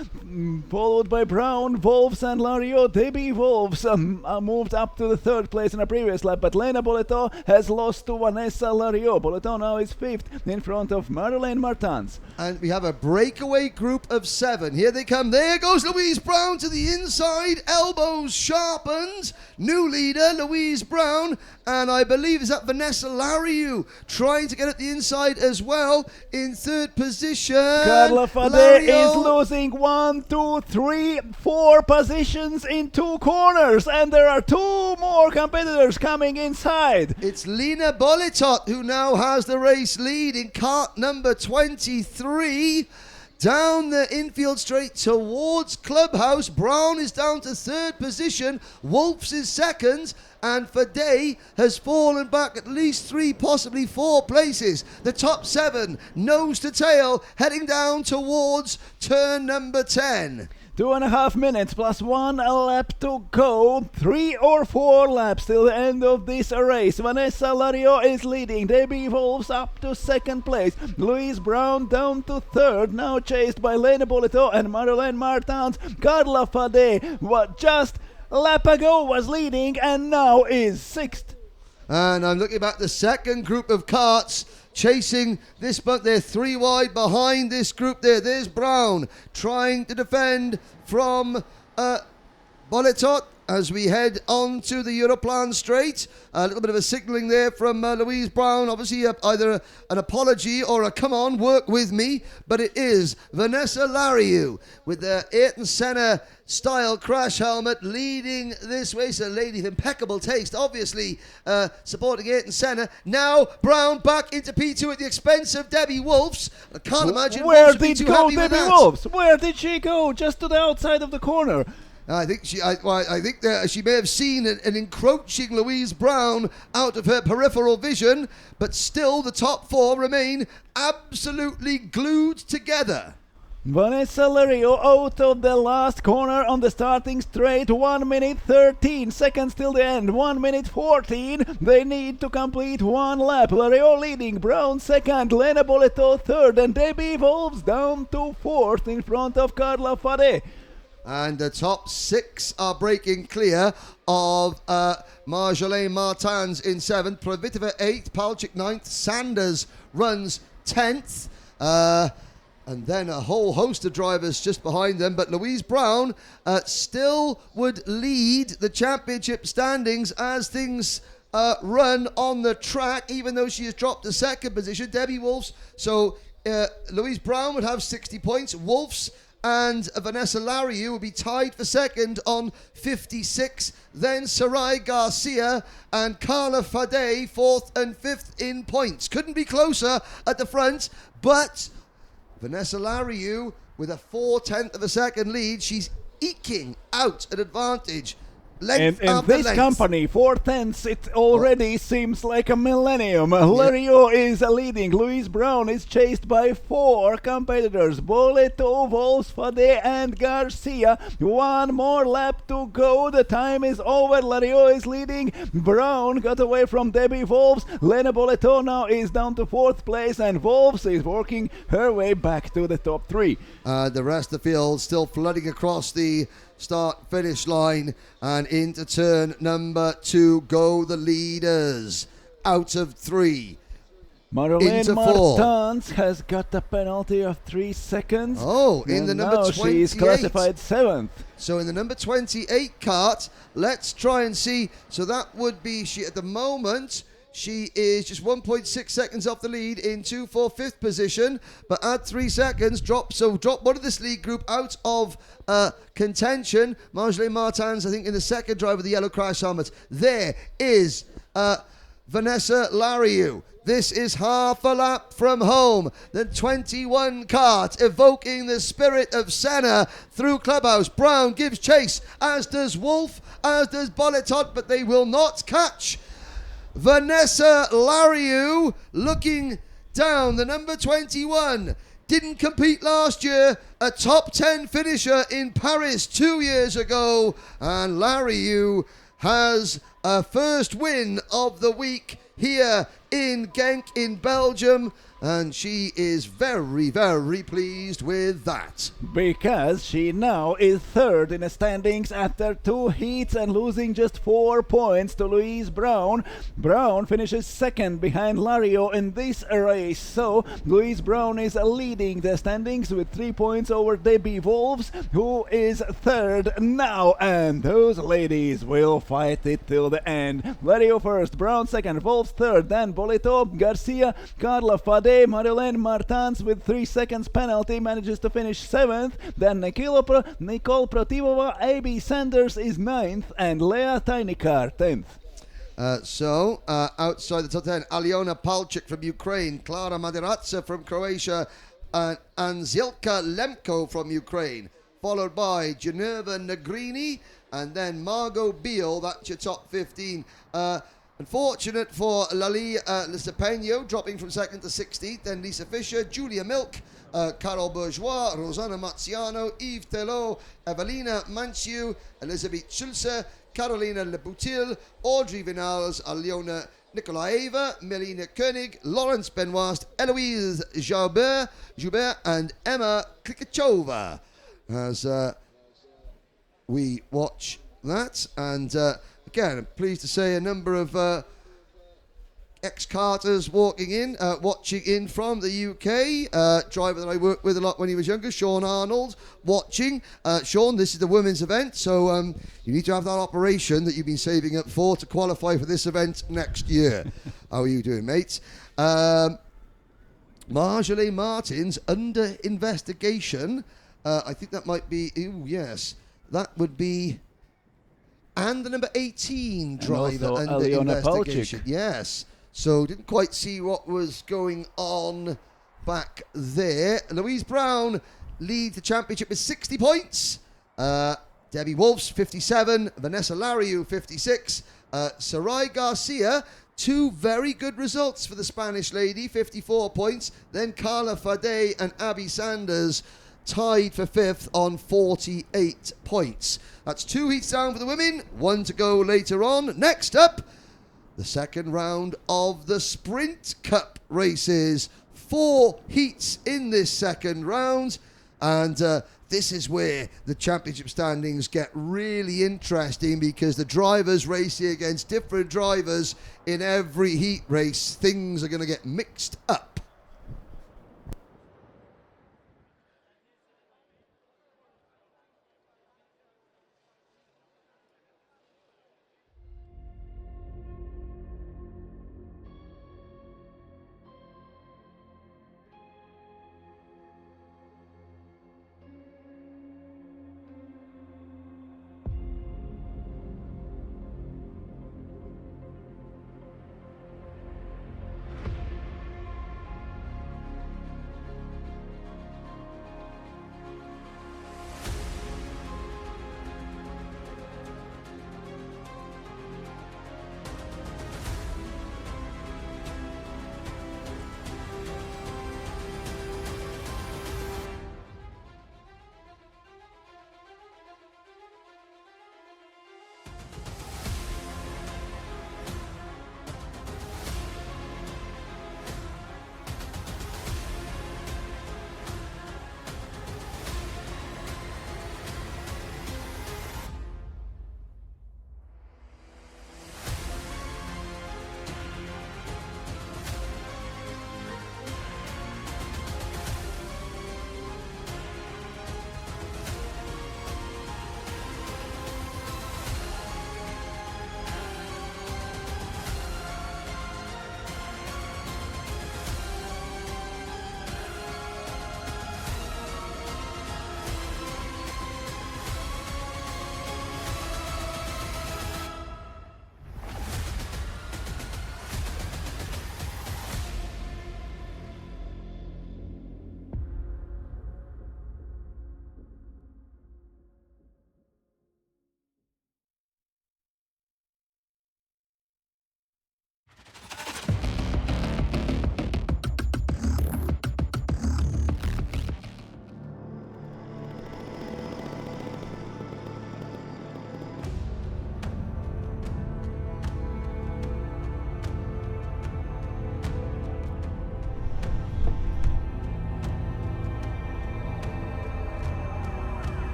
followed by Brown, Wolves, and Lario. Debbie Wolves moved up to the third place in a previous lap, but Lena Boleto has lost to Vanessa Lario. Boleto now is fifth in front of Marlene Martins. And we have a breakaway group of 7. Here they come. There goes Louise Brown to the inside. Elbows sharpened. New leader, Louise Brown. And I believe is that Vanessa Lariu trying to get at the inside as well in third position. Carla Fade is losing 1, 2, 3, 4 positions in 2 corners, and there are 2 more competitors coming inside. It's Lena Boletot who now has the race lead in cart number 23. Down the infield straight towards Clubhouse. Brown is down to third position. Wolfs is second. And Fade has fallen back at least 3, possibly 4 places. The top 7, nose to tail, heading down towards turn number 10. 2.5 minutes plus 1 lap to go. 3 or 4 laps till the end of this race. Vanessa Lario is leading. Debbie Wolves up to second place. Louise Brown down to third. Now chased by Lena Boleto and Marlene Martins. Carla Fade, what just a lap ago was leading and now is sixth. And I'm looking back the second group of carts chasing this, but they're 3 wide behind this group there. There's Brown trying to defend from Boletot as we head on to the Europlan straight. A little bit of a signalling there from Louise Brown. Obviously either an apology or a come on, work with me. But it is Vanessa Lariu with the Ayrton Senna style crash helmet leading this race. A lady of impeccable taste, obviously supporting Ayrton Senna. Now Brown back into P2 at the expense of Debbie Wolfs. I can't imagine where Wolfs would be did too go happy with Debbie that. Wolfs? Where did she go? Just to the outside of the corner. I think she may have seen an encroaching Louise Brown out of her peripheral vision, but still the top 4 remain absolutely glued together. Vanessa Lario out of the last corner on the starting straight. 1 minute 13 seconds till the end. 1 minute 14. They need to complete 1 lap. Lario leading, Brown second, Lena Boleto third, and Debbie Wolves down to fourth in front of Carla Fade. And the top 6 are breaking clear of Marjolaine Martins in 7th, Pravitova 8th, Palchik 9th, Sanders runs 10th. And then a whole host of drivers just behind them. But Louise Brown still would lead the championship standings as things run on the track, even though she has dropped to second position. Debbie Wolfs. So Louise Brown would have 60 points. Wolfs and Vanessa Lariu will be tied for second on 56. Then Sarai Garcia and Carla Fade, 4th and 5th in points. Couldn't be closer at the front, but Vanessa Lariu with a 4/10 of a second lead. She's eking out an advantage length in after this length. company, 4/10, it already seems like a millennium. Lario is leading. Luis Brown is chased by 4 competitors. Boleto, Wolfs, Fade, and Garcia. 1 more lap to go. The time is over. Lario is leading. Brown got away from Debbie Wolfs. Lena Boleto now is down to 4th place, and Wolfs is working her way back to the top 3. The rest of the field still flooding across the start-finish line, and into turn number 2 go the leaders. Out of 3. Marlene Into 4. Martins has got a penalty of 3 seconds. Oh, in the And number now 28. she is classified 7th. So in the number 28 cart, let's try and see. So that would be, she at the moment, she is just 1.6 seconds off the lead in 2-4 5th position, but add 3 seconds, drop one of this lead group out of contention. Marjolaine Martins, I think, in the second drive with the yellow crash helmet. There is Vanessa Lariou. This is half a lap from home. The 21 cart evoking the spirit of Senna through Clubhouse. Brown gives chase, as does Wolf, as does Boletot, but they will not catch Vanessa Lariou. Looking down, the number 21 didn't compete last year, a top 10 finisher in Paris 2 years ago, and Lariou has a first win of the week here in Genk in Belgium, and she is very, very pleased with that. Because she now is 3rd in the standings after 2 heats and losing just 4 points to Louise Brown. Brown finishes 2nd behind Lario in this race. So Louise Brown is leading the standings with 3 points over Debbie Wolfs, who is 3rd now. And those ladies will fight it till the end. Lario 1st, Brown 2nd, Wolfs 3rd, then Boleto, Garcia, Carla Fade, Marlene Martins with 3 seconds penalty manages to finish 7th. Then Nicole Protivova, A.B. Sanders is 9th, and Lea Tainikar 10th. Outside the top 10, Aliona Palchik from Ukraine, Klara Madiratsa from Croatia, and Anzilka Lemko from Ukraine, followed by Geneva Negrini, and then Margot Beal. That's your top 15. Unfortunate for Lali Lisapeno, dropping from 2nd to 16th. Then Lisa Fisher, Julia Milk, Carol Bourgeois, Rosanna Mazziano, Yves Telot, Evelina Manciu, Elizabeth Schulze, Carolina Leboutil, Audrey Vinales, Aliona Nikolaeva, Melina Koenig, Lawrence Benoist, Eloise Joubert, and Emma Klikachova. As we watch that, and again, I'm pleased to say a number of ex-carters watching in from the UK. Driver that I worked with a lot when he was younger, Sean Arnold, watching. Sean, this is the women's event, so you need to have that operation that you've been saving up for to qualify for this event next year. How are you doing, mate? Marjolaine Martins under investigation. I think that might be, yes, that would be, and the number 18 driver also under Aliona investigation. Palchik. Yes, so didn't quite see what was going on back there. Louise Brown leads the championship with 60 points. Debbie Wolfs, 57. Vanessa Lariou, 56. Sarai Garcia, 2 very good results for the Spanish lady, 54 points. Then Carla Fade and Abby Sanders tied for 5th on 48 points. That's 2 heats down for the women, 1 to go later on. Next up, the second round of the Sprint Cup races. 4 heats in this second round, and this is where the championship standings get really interesting, because the drivers racing against different drivers in every heat race. Things are going to get mixed up.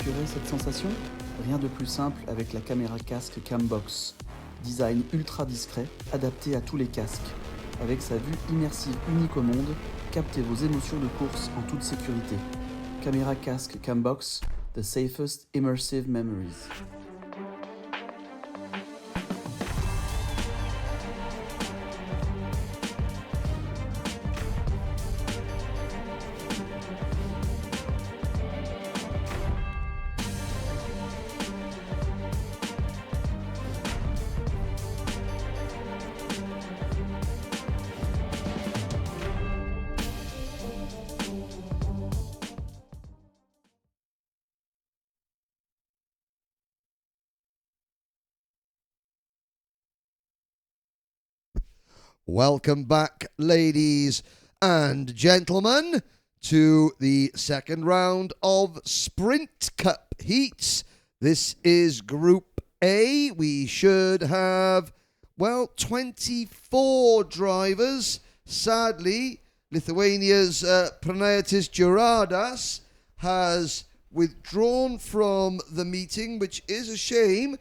procurer cette sensation? Rien de plus simple avec la caméra casque Cambox. Design ultra discret, adapté à tous les casques. Avec sa vue immersive unique au monde, captez vos émotions de course en toute sécurité. Caméra casque Cambox, the safest immersive memories. Welcome back, ladies and gentlemen, to the second round of Sprint Cup heats. This is Group A. We should have, 24 drivers. Sadly, Lithuania's Pranaitis Juradas has withdrawn from the meeting, which is a shame.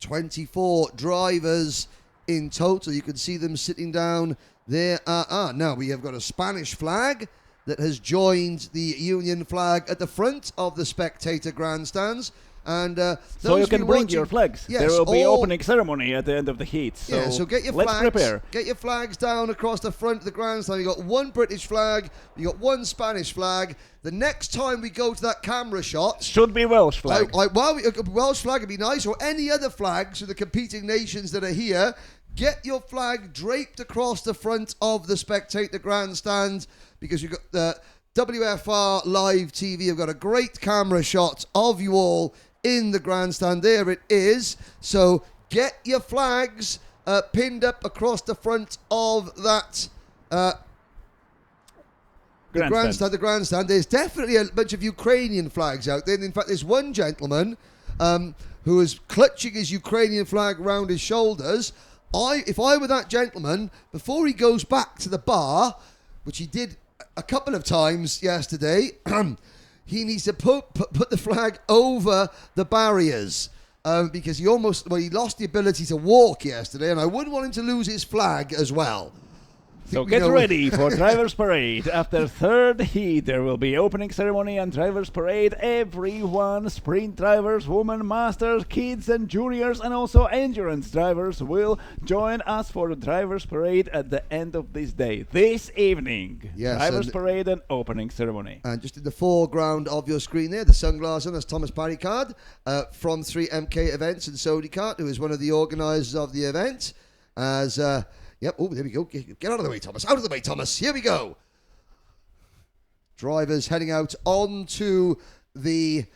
24 drivers in total. You can see them sitting down there. Now we have got a Spanish flag that has joined the Union flag at the front of the spectator grandstands. And so you can bring your flags. Yes, there will be opening ceremony at the end of the heat. So, get your let's flags. Prepare. Get your flags down across the front of the grandstand. You got one British flag. You got one Spanish flag. The next time we go to that camera shot, should be Welsh flag. Welsh flag would be nice, or any other flags of the competing nations that are here. Get your flag draped across the front of the spectator grandstand, because you've got the WFR Live TV. You've got a great camera shot of you all in the grandstand. There it is. So get your flags pinned up across the front of that the grandstand. There's definitely a bunch of Ukrainian flags out there. In fact, there's one gentleman who is clutching his Ukrainian flag around his shoulders. If I were that gentleman, before he goes back to the bar, which he did a couple of times yesterday, he needs to put the flag over the barriers, because he lost the ability to walk yesterday, and I wouldn't want him to lose his flag as well. So get ready for Drivers Parade. After third heat, there will be opening ceremony and Drivers Parade. Everyone, sprint drivers, women, masters, kids and juniors, and also endurance drivers will join us for the Drivers Parade at the end of this day, this evening. Yes, Drivers Parade and opening ceremony. And just in the foreground of your screen there, the sunglasses on, that's Thomas Parikard from 3MK Events and Sodicart, who is one of the organisers of the event. Yep. Oh, there we go. Get out of the way, Thomas. Out of the way, Thomas. Here we go. Drivers heading out onto the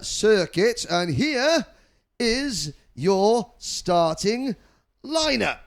circuit. And here is your starting lineup.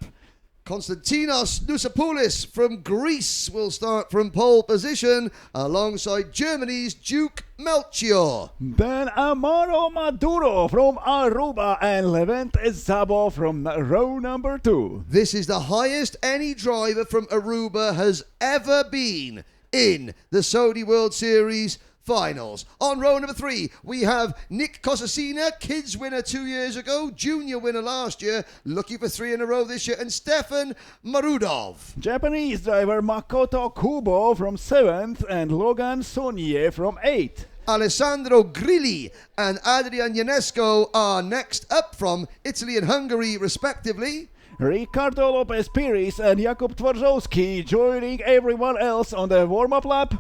Konstantinos Nousapoulis from Greece will start from pole position alongside Germany's Duke Melchior. Then Amaro Maduro from Aruba and Levent Zabo from row number 2. This is the highest any driver from Aruba has ever been in the Saudi World Series finals. On row number 3, we have Nick Kosasina, kids winner 2 years ago, junior winner last year, looking for 3 in a row this year, and Stefan Marudov. Japanese driver Makoto Kubo from 7th and Logan Sonye from 8th. Alessandro Grilli and Adrian Ionesco are next up from Italy and Hungary, respectively. Ricardo Lopez Pires and Jakub Twarzowski joining everyone else on the warm-up lap.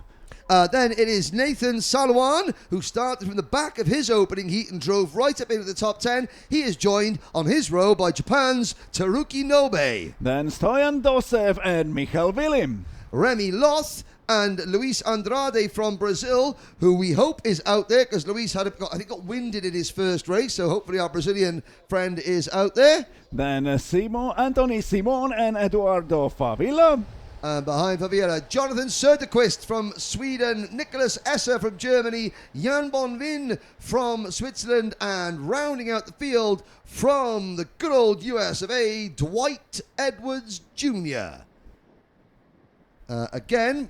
Then it is Nathan Saluan, who started from the back of his opening heat and drove right up into the top 10. He is joined on his row by Japan's Teruki Nobe. Then Stoyan Dosev and Michal Vilim. Remy Loth and Luis Andrade from Brazil, who we hope is out there, because Luis got winded in his first race, so hopefully our Brazilian friend is out there. Then Anthony Simon and Eduardo Favila. And behind Favila, Jonathan Söderqvist from Sweden, Nicholas Esser from Germany, Jan Bonvin from Switzerland, and rounding out the field from the good old US of A, Dwight Edwards Jr. Again,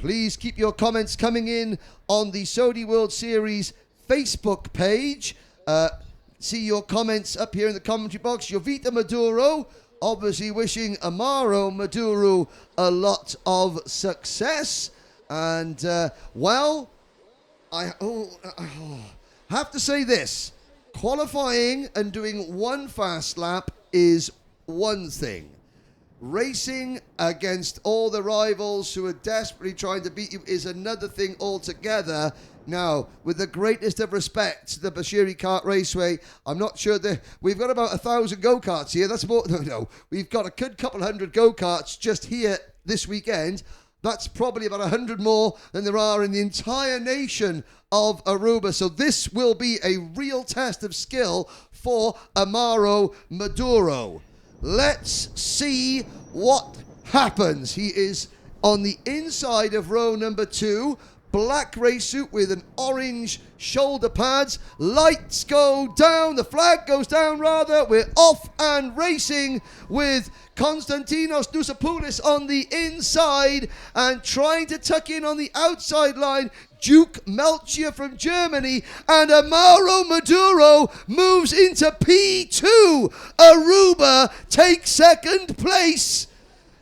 Please keep your comments coming in on the Saudi World Series Facebook page. See your comments up here in the commentary box. Jovita Maduro, obviously wishing Amaro Maduro a lot of success. And, I have to say this. Qualifying and doing one fast lap is one thing. Racing against all the rivals who are desperately trying to beat you is another thing altogether. Now, with the greatest of respect to the Bashiri Kart Raceway, I'm not sure that we've got about 1,000 go-karts here. That's more. No, we've got a good couple hundred go-karts just here this weekend. That's probably about 100 more than there are in the entire nation of Aruba. So this will be a real test of skill for Amaro Maduro. Let's see what happens. He is on the inside of row number 2. Black race suit with an orange shoulder pads. Lights go down. The flag goes down, rather. We're off and racing with Konstantinos Nousopoulos on the inside and trying to tuck in on the outside line. Duke Melchior from Germany, and Amaro Maduro moves into P2. Aruba takes second place.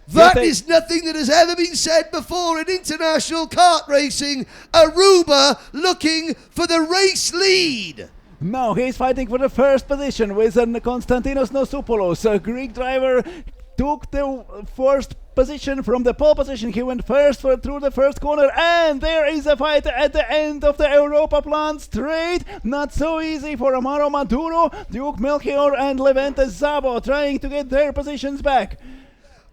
That is nothing that has ever been said before in international kart racing. Aruba looking for the race lead. Now he's fighting for the first position with Konstantinos Nousopoulos. A Greek driver took the first position from the pole position. He went first through the first corner, and there is a fight at the end of the Europa Plan straight. Not so easy for Amaro Maduro. Duke Melchior and Levente Zabo trying to get their positions back.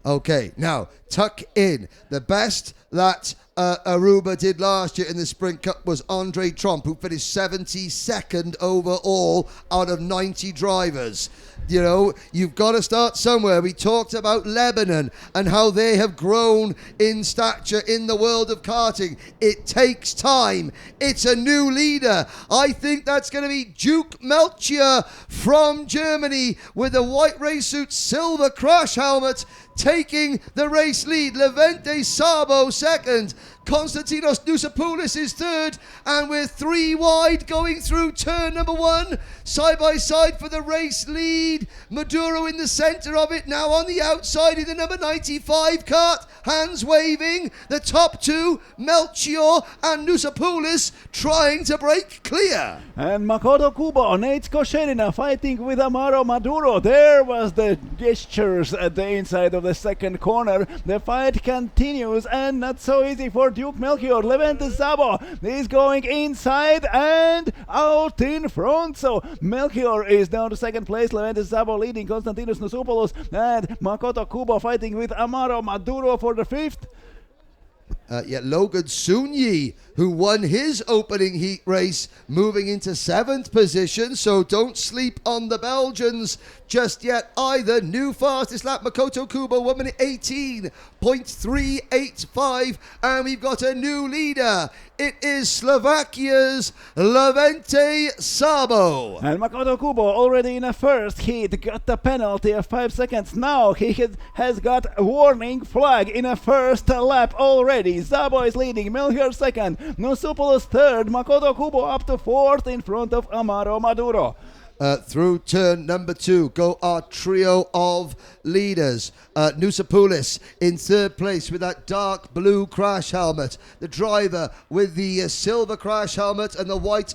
Okay, now tuck in. The best that Aruba did last year in the Sprint Cup was Andre Tromp, who finished 72nd overall out of 90 drivers. You know, you've got to start somewhere. We talked about Lebanon and how they have grown in stature in the world of karting. It takes time. It's a new leader. I think that's going to be Duke Melchior from Germany with a white race suit, silver crash helmet, taking the race lead. Levente Sabo second. Konstantinos Nousopoulos is third, and we're 3 wide going through turn number 1. Side by side for the race lead. Maduro in the center of it, now on the outside in the number 95 kart. Hands waving. The top 2, Melchior and Nousopoulos, trying to break clear. And Makoto Kubo, Nate Kosherina fighting with Amaro Maduro. There was the gestures at the inside of the second corner. The fight continues, and not so easy for Duke Melchior. Levente Zabo is going inside and out in front. So Melchior is down to second place. Levente Zabo leading Konstantinos Nousopoulos, and Makoto Kubo fighting with Amaro Maduro for the 5th. Logan Sunyi, who won his opening heat race, moving into 7th position. So don't sleep on the Belgians just yet either. New fastest lap, Makoto Kubo, 1 minute 18.385. And we've got a new leader. It is Slovakia's Levente Sabo. And Makoto Kubo already in a first heat got the penalty of 5 seconds. Now he has got a warning flag in a first lap already. Zabo is leading, Melchior second, Nousopoulos third, Makoto Kubo up to 4th in front of Amaro Maduro. Through turn number 2 go our trio of leaders. Nousopoulos in 3rd place with that dark blue crash helmet. The driver with the silver crash helmet and the white,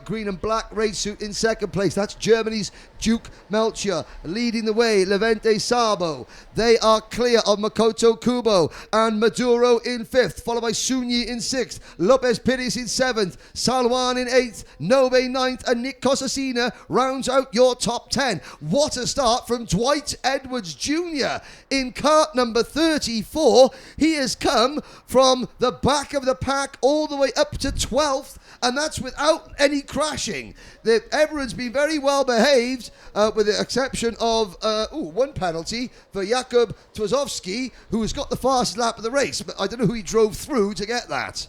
green and black race suit in 2nd place. That's Germany's Duke Melchior leading the way. Levente Sabo. They are clear of Makoto Kubo and Maduro in 5th, followed by Sunyi in 6th, Lopez Pires in 7th, Salwan in 8th, Nobe 9th, and Nick Cosacina rounds out your top 10. What a start from Dwight Edwards Jr. in kart number 34. He has come from the back of the pack all the way up to 12th, and that's without any crashing. Everyone's been very well behaved, with the exception of one penalty for Jakub Twazowski, who has got the fastest lap of the race, but I don't know who he drove through to get that.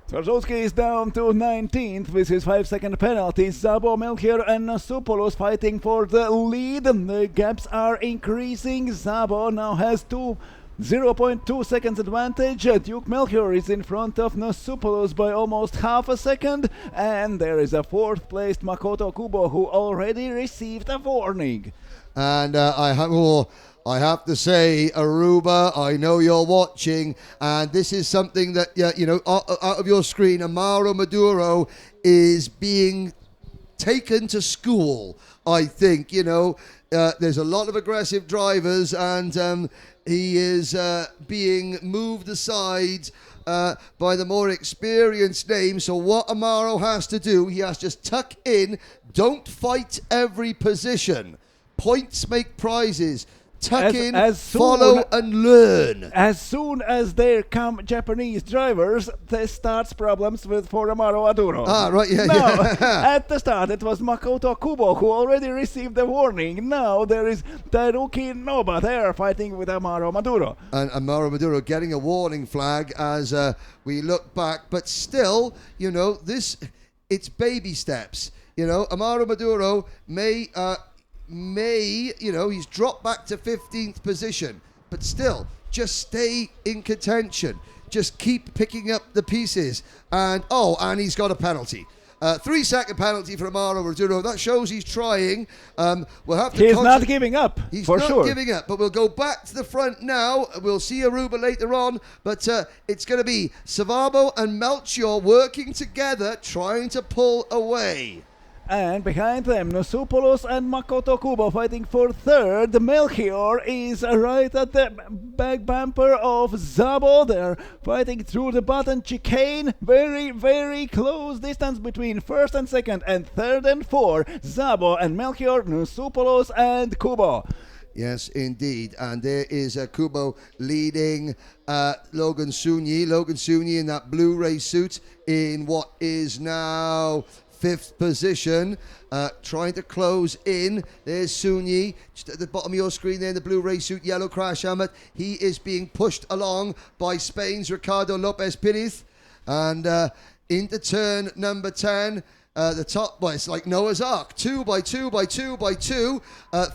Twazowski is down to 19th with his 5-second penalty. Zabo, Melchior and Nousopoulos fighting for the lead. The gaps are increasing. Zabo now has 2 0.2 seconds advantage. Duke Melchior is in front of Nosopoulos by almost half a second, and there is a fourth placed Makoto Kubo who already received a warning. And I have to say, Aruba, I know you're watching, and this is something that, out of your screen, Amaro Maduro is being taken to school, I think. There's a lot of aggressive drivers, and he is being moved aside by the more experienced names. So what Amaro has to do, he has to just tuck in, don't fight every position. Points make prizes. Tuck in, follow and learn. As soon as there come Japanese drivers, this starts problems for Amaro Maduro. Ah, right, yeah, now, yeah. At the start, it was Makoto Kubo who already received the warning. Now there is Teruki Noba there fighting with Amaro Maduro. And Amaro Maduro getting a warning flag as we look back. But still, it's baby steps. Amaro Maduro he's dropped back to 15th position, but still just stay in contention, just keep picking up the pieces. And he's got a penalty, 3-second penalty for Amaro Maduro. That shows he's trying. We'll have to he's not giving up. He's for not sure giving up, but we'll go back to the front now. We'll see Aruba later on, but it's going to be Savabo and Melchior working together, trying to pull away. And behind them, Nosopoulos and Makoto Kubo fighting for third. Melchior is right at the back bumper of Zabo. They're fighting through the button chicane. Very, very close distance between first and second, and third and fourth. Zabo and Melchior, Nosopoulos and Kubo. Yes, indeed. And there is Kubo leading Logan Sunyi. Logan Sunyi in that blue race suit in what is now 5th position, trying to close in. There's Sunyi, just at the bottom of your screen there in the blue race suit, yellow crash helmet. He is being pushed along by Spain's Ricardo Lopez Piniz. And into turn number 10, the top, it's like Noah's Ark. 2 by 2 by 2 by 2.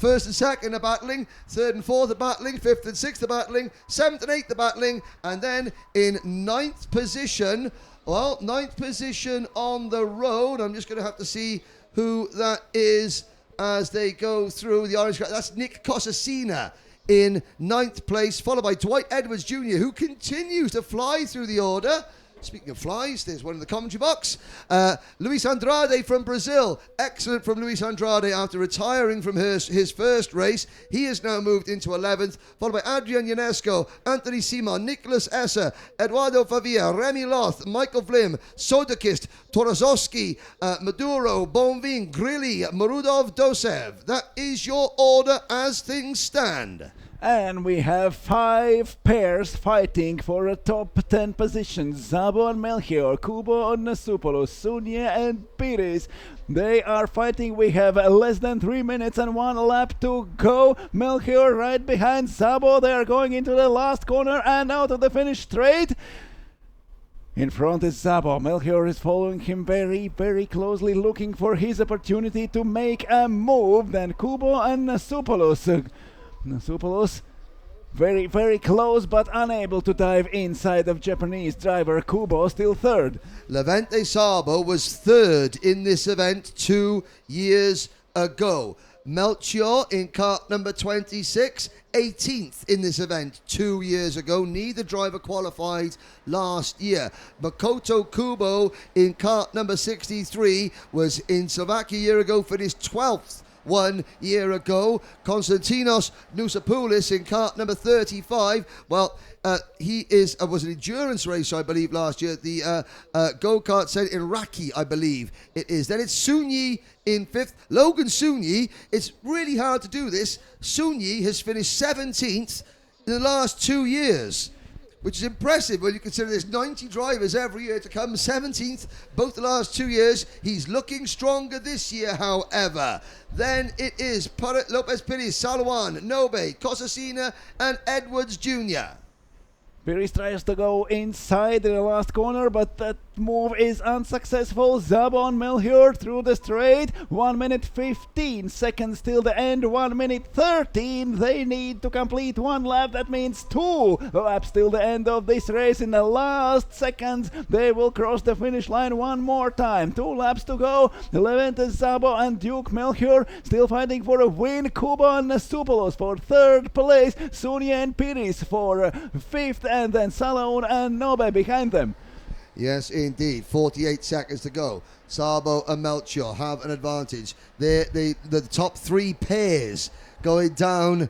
First and second are battling. Third and fourth are battling. Fifth and sixth are battling. Seventh and eighth are battling. And then in 9th position, 9th position on the road. I'm just going to have to see who that is as they go through the orange. That's Nick Cosacina in 9th place, followed by Dwight Edwards Jr., who continues to fly through the order. Speaking of flies, there's one in the commentary box. Luis Andrade from Brazil. Excellent from Luis Andrade after retiring from his first race. He has now moved into 11th, followed by Adrian Ionesco, Anthony Simon, Nicholas Esser, Eduardo Favia, Remy Loth, Michael Vlim, Sodakist, Torozowski, Maduro, Bonvin, Grilli, Marudov, Dosev. That is your order as things stand. And we have 5 pairs fighting for a top 10 position. Zabo and Melchior, Kubo and Nosopoulos, Sunya and Pires. They are fighting. We have less than 3 minutes and 1 lap to go. Melchior right behind Zabo. They are going into the last corner and out of the finish straight. In front is Zabo. Melchior is following him very, very closely, looking for his opportunity to make a move. Then Kubo and Nosopoulos. Nosopoulos very, very close but unable to dive inside of Japanese driver Kubo, still third. Levente Sabo was third in this event 2 years ago. Melchior in kart number 26, 18th in this event 2 years ago. Neither driver qualified last year. Makoto Kubo in kart number 63 was in Slovakia a year ago, finished 12th 1 year ago. Konstantinos Nosopoulos in kart number 35. Well, he was an endurance race, I believe, last year. The go-kart set in Raki, I believe it is. Then it's Sunyi in 5th. Logan Sunyi, it's really hard to do this. Sunyi has finished 17th in the last 2 years, which is impressive when you consider there's 90 drivers every year to come. 17th, both the last 2 years. He's looking stronger this year, however. Then it is Lopez Pires, Salwan, Nobe, Cosacina, and Edwards Jr. Pires tries to go inside the last corner, but that move is unsuccessful. Szabo and Melchior through the straight. 1 minute 15 seconds till the end. 1 minute 13. They need to complete one lap. That means 2 laps till the end of this race. In the last seconds, they will cross the finish line one more time. 2 laps to go. Levente Szabo and Duke Melchior still fighting for a win. Kuba and Nasupoulos for 3rd place. Sunia and Piris for 5th, and then Salaun and Nobe behind them. Yes, indeed. 48 seconds to go. Szabo and Melchior have an advantage. The top 3 pairs going down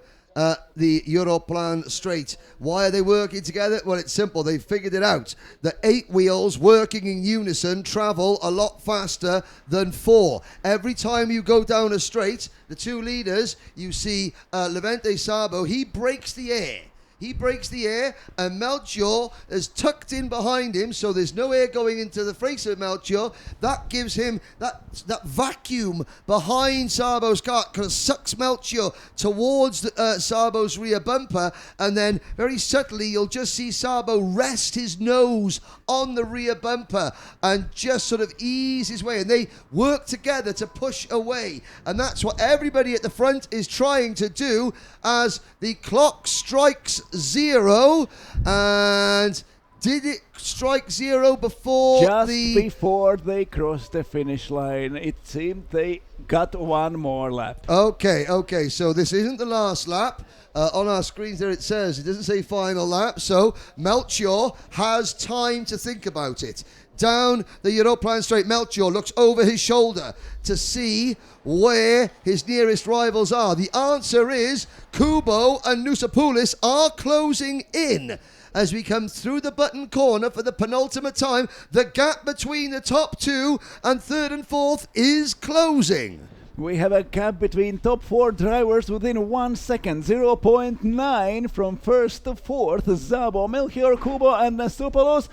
the Europlan straight. Why are they working together? Well, it's simple. They've figured it out. The 8 wheels working in unison travel a lot faster than 4. Every time you go down a straight, the 2 leaders, you see Levente Szabo, he breaks the air. He breaks the air, and Melchior is tucked in behind him, so there's no air going into the face of Melchior. That gives him that vacuum behind Szabo's car, kind of sucks Melchior towards Szabo's rear bumper, and then very subtly you'll just see Szabo rest his nose on the rear bumper and just sort of ease his way, and they work together to push away, and that's what everybody at the front is trying to do as the clock strikes 0. And did it strike 0 before before they crossed the finish line? It seemed they got one more lap. Okay, so this isn't the last lap. On our screens there it says, it doesn't say final lap, so Melchior has time to think about it. Down the Europlan straight, Melchior looks over his shoulder to see where his nearest rivals are. The answer is Kubo and Nusapoulis are closing in. As we come through the button corner for the penultimate time, the gap between the top 2 and 3rd and 4th is closing. We have a gap between top 4 drivers within 1 second, 0.9 from 1st to 4th. Szabo, Melchior, Kubo and Nasupoulos.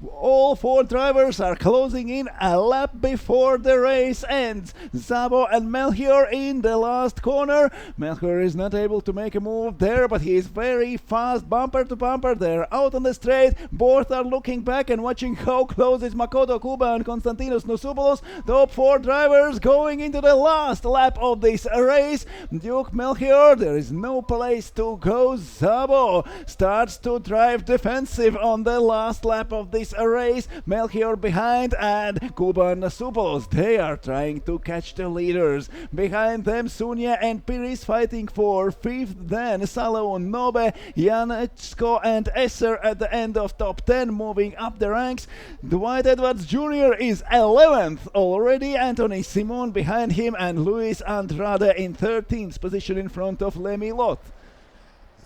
All 4 drivers are closing in a lap before the race ends. Szabo and Melchior in the last corner. Melchior is not able to make a move there, but he is very fast, bumper to bumper. They're out on the straight. Both are looking back and watching how close is Makoto Kuba and Konstantinos Nasupoulos. Top 4 drivers going into the last lap of this race. Duke Melchior, there is no place to go. Szabo starts to drive defensive on the last lap of this race. Melchior behind, and Kuba and Nasupoulos, they are trying to catch the leaders. Behind them, Sunia and Piris fighting for 5th, then Salaun, Nobe, Janecko and Esser at the end of top 10, moving up the ranks. Dwight Edwards Jr. is 11th already. Anthony Simon behind him, and Luis Andrade in 13th position in front of Lemmy Lott.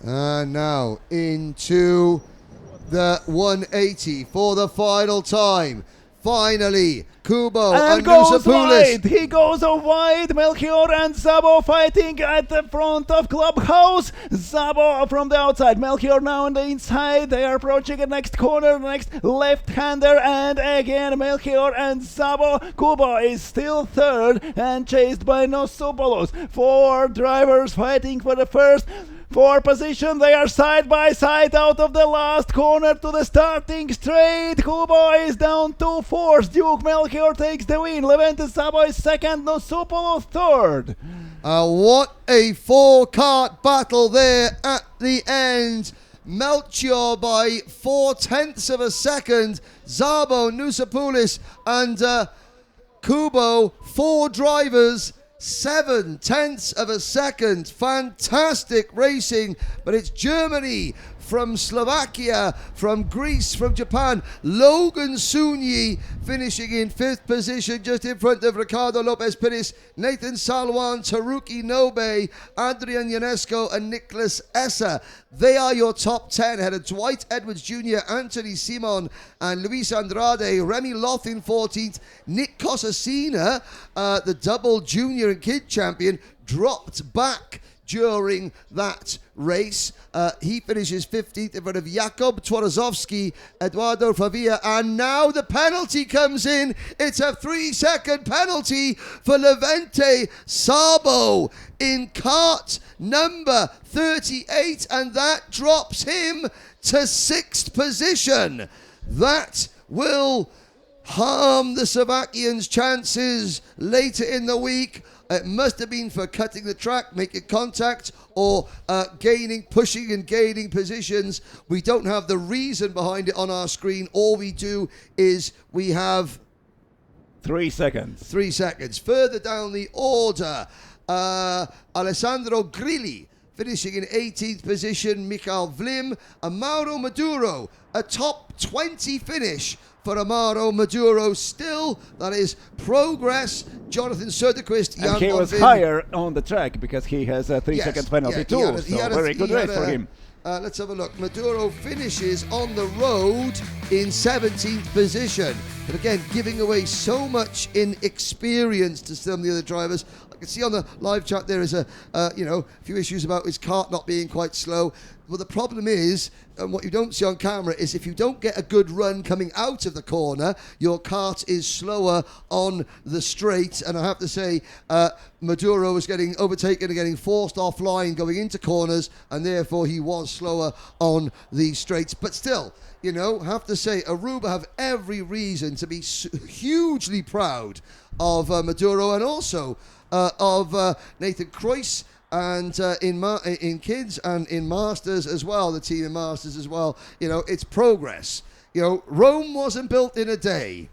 And now into the 180 for the final time. Finally, Kubo and goes Nusapoulis. wide. He goes wide. Melchior and Szabo fighting at the front of clubhouse. Szabo from the outside. Melchior now on the inside. They are approaching the next corner, next left-hander, and again Melchior and Szabo. Kubo is still 3rd and chased by Nasupoulos. 4 drivers fighting for the first 4 position. They are side by side out of the last corner to the starting straight. Kubo is down 2 fourths. Duke Melchior takes the win. Levente Szabo is 2nd. Nasupoulos 3rd. What a 4-kart battle there at the end. Melchior by 0.4 of a second. Szabo, Nusapoulis and Kubo, 4 drivers, 0.7 of a second. Fantastic racing, but it's Germany from Slovakia, from Greece, from Japan. Logan Sunyi finishing in 5th position, just in front of Ricardo Lopez Piris, Nathan Salwan, Taruki Nobe, Adrian Ionesco and Nicholas Esser. They are your top 10, ahead of Dwight Edwards Jr., Anthony Simon and Luis Andrade. Remy Loth in 14th. Nick Cosacina, the double junior and kid champion, dropped back during that race. He finishes 15th in front of Jakub Twarozowski, Eduardo Favia, and now the penalty comes in. It's a 3-second penalty for Levente Szabo in kart number 38, and that drops him to 6th position. That will harm the Slovakians' chances later in the week. It must have been for cutting the track, making contact, or pushing and gaining positions. We don't have the reason behind it on our screen. All we do is we have 3 seconds. 3 seconds. Further down the order, Alessandro Grilli finishing in 18th position, Michael Vlim, and Mauro Maduro, a top 20 finish for Amaro Maduro. Still, that is progress. Jonathan Söderqvist, And he was higher on the track because he has a 3 second penalty too. So very good race for him. Let's have a look. Maduro finishes on the road in 17th position. But again, giving away so much in experience to some of the other drivers. I can see on the live chat there is a few issues about his kart not being quite slow. Well, the problem is, and what you don't see on camera, is if you don't get a good run coming out of the corner, your kart is slower on the straight. And I have to say, Maduro was getting overtaken and getting forced offline going into corners, and therefore he was slower on the straights. But still, have to say, Aruba have every reason to be hugely proud of Maduro, and also of Nathan Kreuss, and in kids and in masters as well, the team in masters as well. It's progress. Rome wasn't built in a day.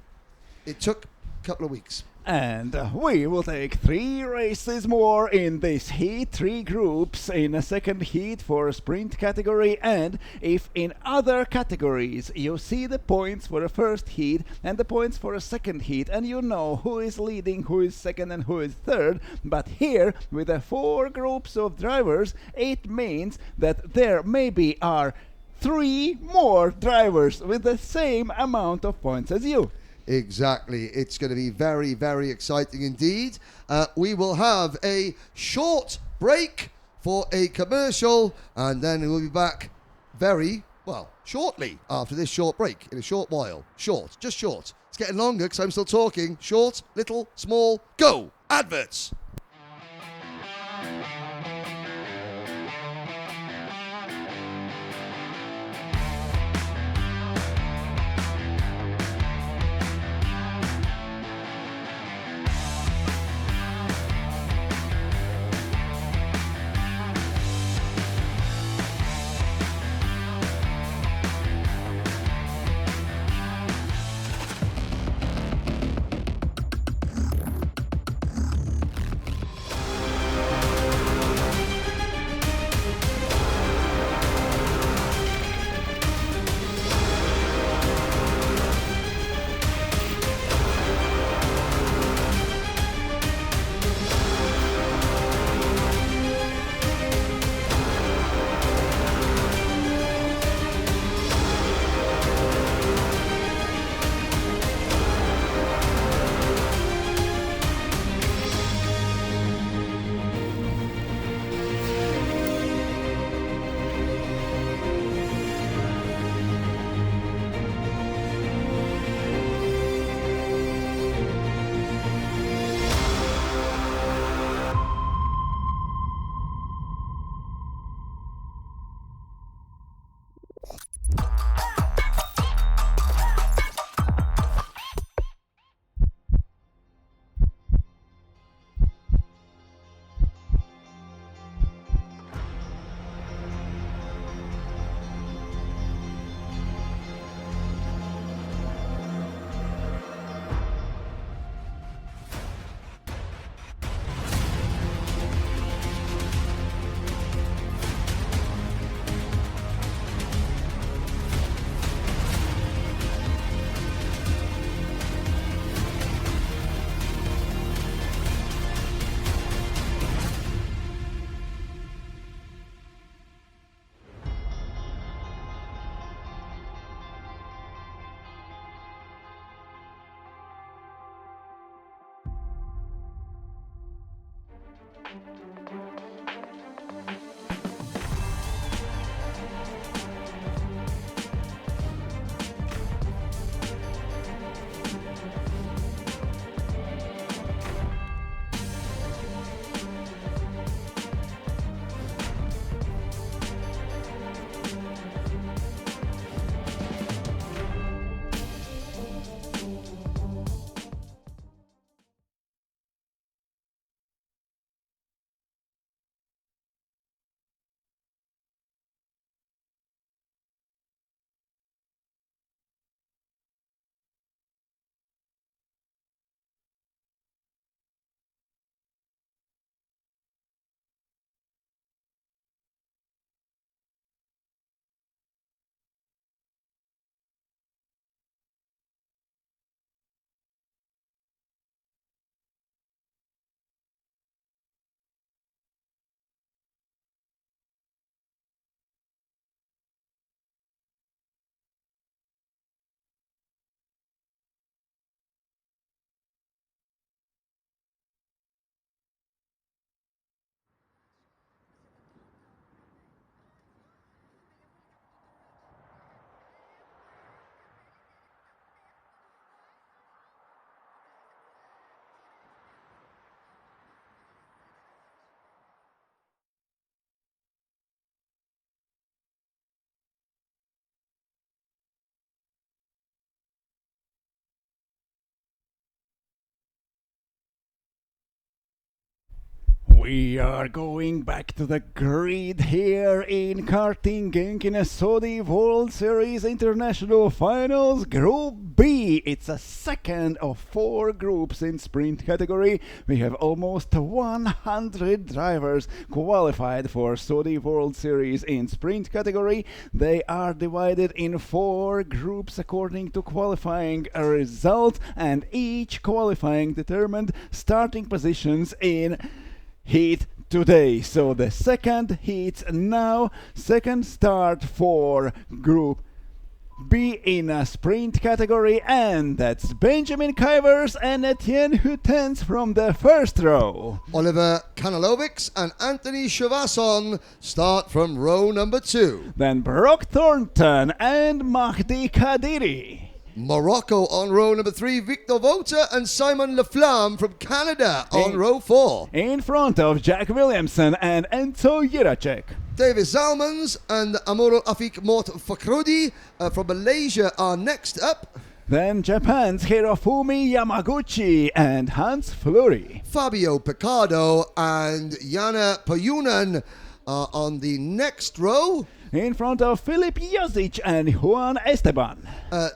It took a couple of weeks. And we will take 3 races more in this heat, 3 groups in a second heat for a sprint category. And if in other categories you see the points for a first heat and the points for a second heat, and you know who is leading, who is second and who is third, but here with the 4 groups of drivers, it means that there maybe are 3 more drivers with the same amount of points as you. Exactly. It's going to be very, very exciting indeed. We will have a short break for a commercial, and then we'll be back shortly after this short break, in a short while. Just short. It's getting longer because I'm still talking. Short, little, small, go! Adverts! We are going back to the grid here in Karting Genk in a Saudi World Series International Finals Group B. It's a second of 4 groups in sprint category. We have almost 100 drivers qualified for Saudi World Series in sprint category. They are divided in 4 groups according to qualifying result, and each qualifying determined starting positions in heat today. So the second heat now, second start for Group B in a sprint category, and that's Benjamin Kuivers and Etienne Hutens from the first row. Oliver Kanalovics and Anthony Chavasson start from row number 2. Then Brock Thornton and Mahdi Kadiri. Morocco on row number 3, Victor Vota and Simon Laflamme from Canada on row 4. In front of Jack Williamson and Enzo Jiracek. David Zalmans and Amorul Afik Mort Fakrudi from Malaysia are next up. Then Japan's Hirofumi Yamaguchi and Hans Fleury. Fabio Picardo and Jana Payunan are on the next row. In front of Filip Josic and Juan Esteban.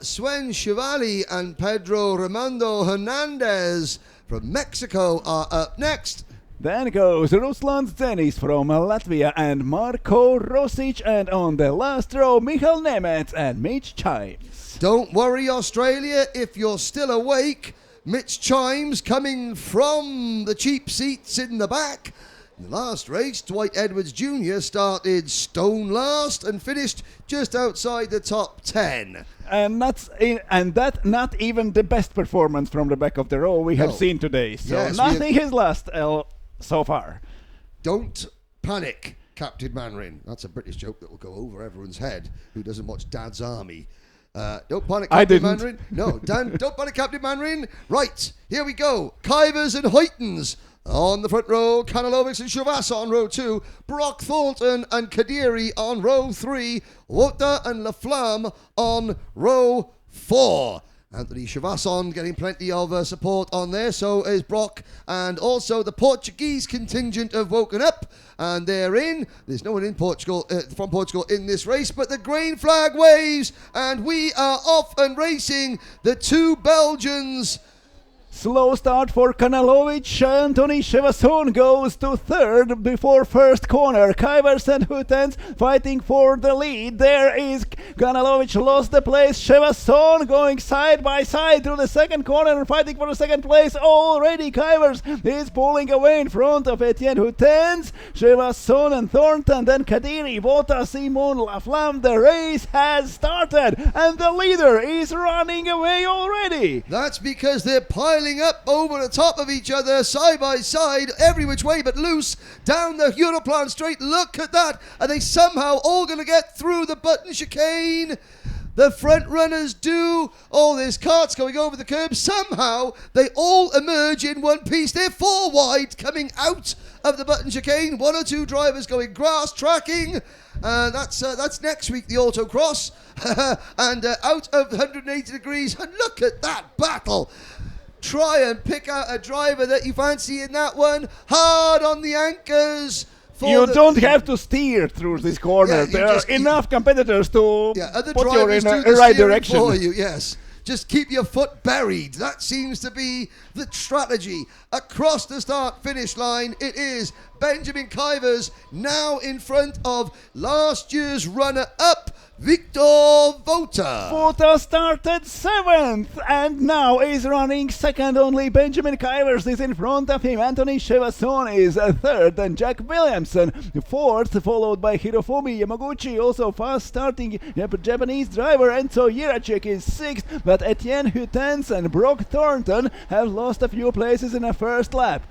Sven Chivali and Pedro Ramando Hernandez from Mexico are up next. Then goes Ruslan Zenis from Latvia and Marko Rosic, and on the last row Michal Nemeth and Mitch Chimes. Don't worry, Australia, if you're still awake. Mitch Chimes coming from the cheap seats in the back. In the last race, Dwight Edwards Jr. started stone last and finished just outside the top 10. And that not even the best performance from the back of the row we have seen today. So yes, nothing has lost so far. Don't panic, Captain Manrin. That's a British joke that will go over everyone's head who doesn't watch Dad's Army. Don't panic, Captain Manrin. No, Dan, don't panic, Captain Manrin. Right, here we go. Kuivers and Huytens on the front row, Kanalovics and Chavassa on row 2, Brock Thornton and Kadiri on row 3, Wota and Laflamme on row 4. Anthony Chavasson getting plenty of support on there, so is Brock, and also the Portuguese contingent have woken up, and they're in. There's no one in Portugal from Portugal in this race, but the green flag waves, and we are off and racing. The 2 Belgians. Slow start for Kanalovic. Anthony Chavasson goes to third before first corner. Kuivers and Hutens fighting for the lead. There is Kanalovic lost the place. Chavasson going side by side through the second corner and fighting for the second place. Already Kuivers is pulling away in front of Etienne Hutens. Chavasson and Thornton, then Kadiri, Vota, Simon Laflamme. The race has started and the leader is running away already. That's because they're piling up over the top of each other, side by side, every which way but loose, down the Europlan straight. Look at that. Are they somehow all going to get through the button chicane? The front runners do. Oh, there's carts going over the curb. Somehow they all emerge in one piece. They're 4 wide coming out of the button chicane. 1 or 2 drivers going grass tracking. That's next week, the autocross. And out of 180 degrees. And look at that battle. Try and pick out a driver that you fancy in that one. Hard on the anchors. You don't have to steer through this corner. There are enough competitors to put you in the right direction. For you, yes. Just keep your foot buried. That seems to be the strategy. Across the start-finish line, it is Benjamin Kuivers now in front of last year's runner-up, Victor Vota. Vota started 7th and now is running second only. Benjamin Kuivers is in front of him. Anthony Chavasson is 3rd and Jack Williamson 4th, followed by Hirofumi Yamaguchi, also fast starting Japanese driver. Enzo Jiracek is 6th, but Etienne Hutens and Brock Thornton have lost a few places in the first lap.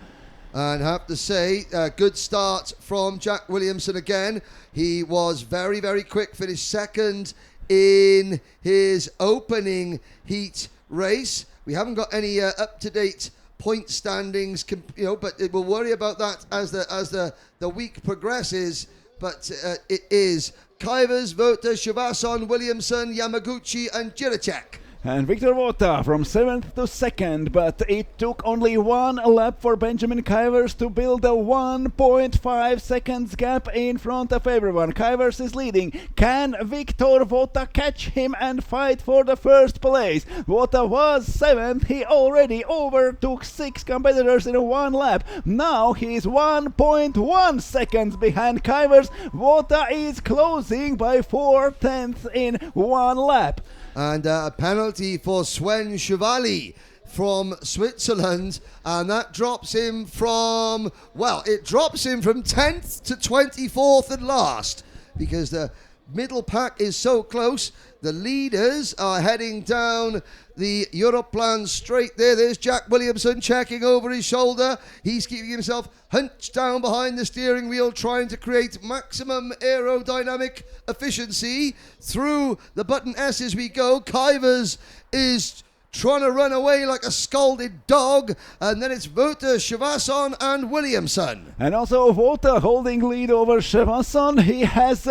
And have to say, good start from Jack Williamson again. He was very, very quick, finished 2nd in his opening heat race. We haven't got any up-to-date point standings, but we'll worry about that as the week progresses. But it is Kuivers, Vota, Chavasson, Williamson, Yamaguchi and Jiracek. And Victor Vota from 7th to 2nd, but it took only one lap for Benjamin Kuyvers to build a 1.5 seconds gap in front of everyone. Kuyvers is leading. Can Victor Vota catch him and fight for the first place? Vota was 7th. He already overtook 6 competitors in one lap. Now he's 1.1 seconds behind Kuyvers. Vota is closing by 4/10 in one lap. And a penalty for Sven Chevali from Switzerland, and that drops him from, well, it drops him from 10th to 24th and last, because the middle pack is so close. The leaders are heading down the Europlan straight there. There's Jack Williamson checking over his shoulder. He's keeping himself hunched down behind the steering wheel, trying to create maximum aerodynamic efficiency through the button S as we go. Kuyvers is trying to run away like a scalded dog, and then it's Vota, Chevasson and Williamson. And also Vota holding lead over Chevasson. He has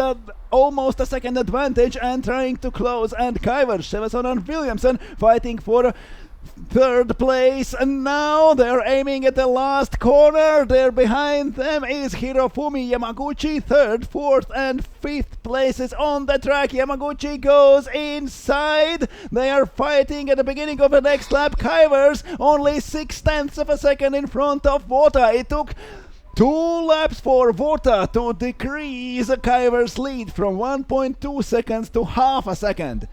almost a second advantage and trying to close, and Kuyvers, Chevasson and Williamson fighting for third place, and now they're aiming at the last corner. There behind them is Hirofumi Yamaguchi. 3rd, 4th and 5th places on the track. Yamaguchi goes inside. They are fighting at the beginning of the next lap. Kuyvers only 6/10 of a second in front of Vota. It took 2 laps for Vota to decrease Kuyvers' lead from 1.2 seconds to half a second.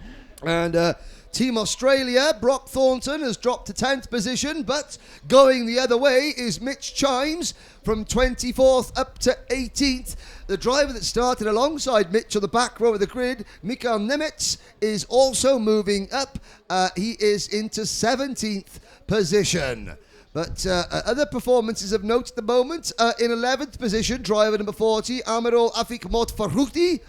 And Team Australia, Brock Thornton has dropped to 10th position, but going the other way is Mitch Chimes from 24th up to 18th. The driver that started alongside Mitch on the back row of the grid, Mikael Nemetz, is also moving up. He is into 17th position. But other performances of note at the moment. In 11th position, driver number 40, Amirul Afikmot Farhouti.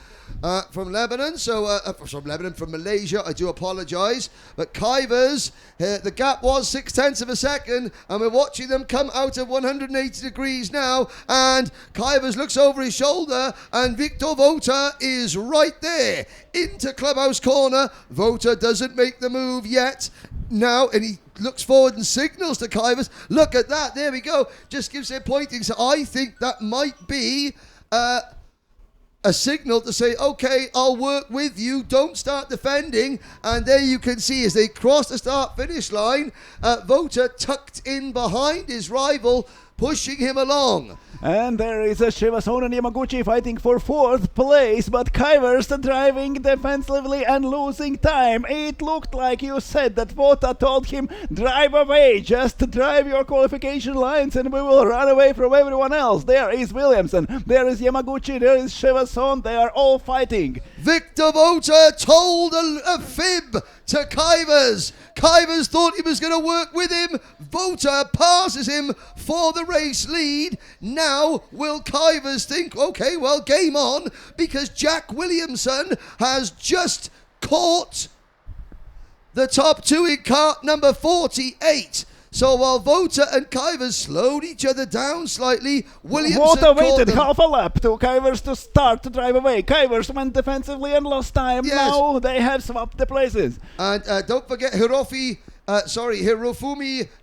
From Lebanon, from Malaysia, I do apologise. But Kuyvers, the gap was 6/10 of a second, and we're watching them come out of 180 degrees now. And Kuyvers looks over his shoulder, and Victor Vota is right there into Clubhouse Corner. Vota doesn't make the move yet. Now, and he looks forward and signals to Kuyvers. Look at that, there we go. Just gives him pointing. So I think that might be a signal to say, okay, I'll work with you, don't start defending. And there you can see as they cross the start-finish line, Vota tucked in behind his rival, pushing him along. And there is a Chevasson and Yamaguchi fighting for 4th place, but Kuyvers driving defensively and losing time. It looked like you said that Vota told him, drive away, just drive your qualification lines and we will run away from everyone else. There is Williamson, there is Yamaguchi, there is Chevasson, they are all fighting. Victor Vota told a fib to Kuyvers. Kuyvers thought he was going to work with him. Vota passes him for the race lead. Now will Kuyvers think, okay, well, game on, because Jack Williamson has just caught the top 2 in cart number 48. So while Vota and Kuyvers slowed each other down slightly, Williamson Vota waited them. half a lap to Kuyvers to start to drive away. Kuyvers went defensively and lost time. Yes. Now they have swapped the places. And don't forget Hirofumi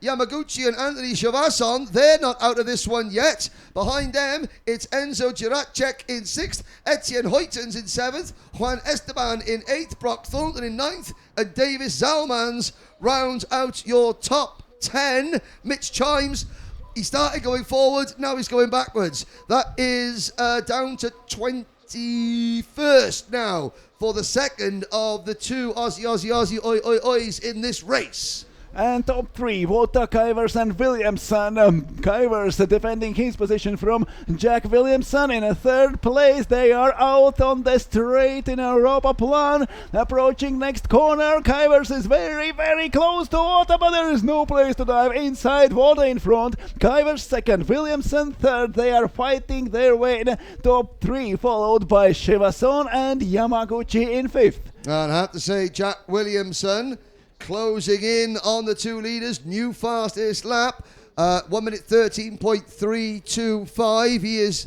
Yamaguchi and Anthony Chevasson. They're not out of this one yet. Behind them, it's Enzo Giracek in 6th, Etienne Hoytens in 7th, Juan Esteban in 8th, Brock Thornton in 9th, and Davis Zalmans rounds out your top 10. Mitch Chimes, he started going forward, now he's going backwards. That is down to 21st now for the second of the 2 Aussie oi in this race. And top 3, Vota, Kuyvers and Williamson. Kuyvers defending his position from Jack Williamson. In a 3rd place, they are out on the straight in Europa Plan. Approaching next corner, Kuyvers is very, very close to Vota, but there is no place to dive inside. Vota in front, Kuyvers 2nd, Williamson 3rd. They are fighting their way in top 3, followed by Chevasson and Yamaguchi in 5th. And I have to say, Jack Williamson closing in on the 2 leaders. New fastest lap, 1 minute 13.325. He is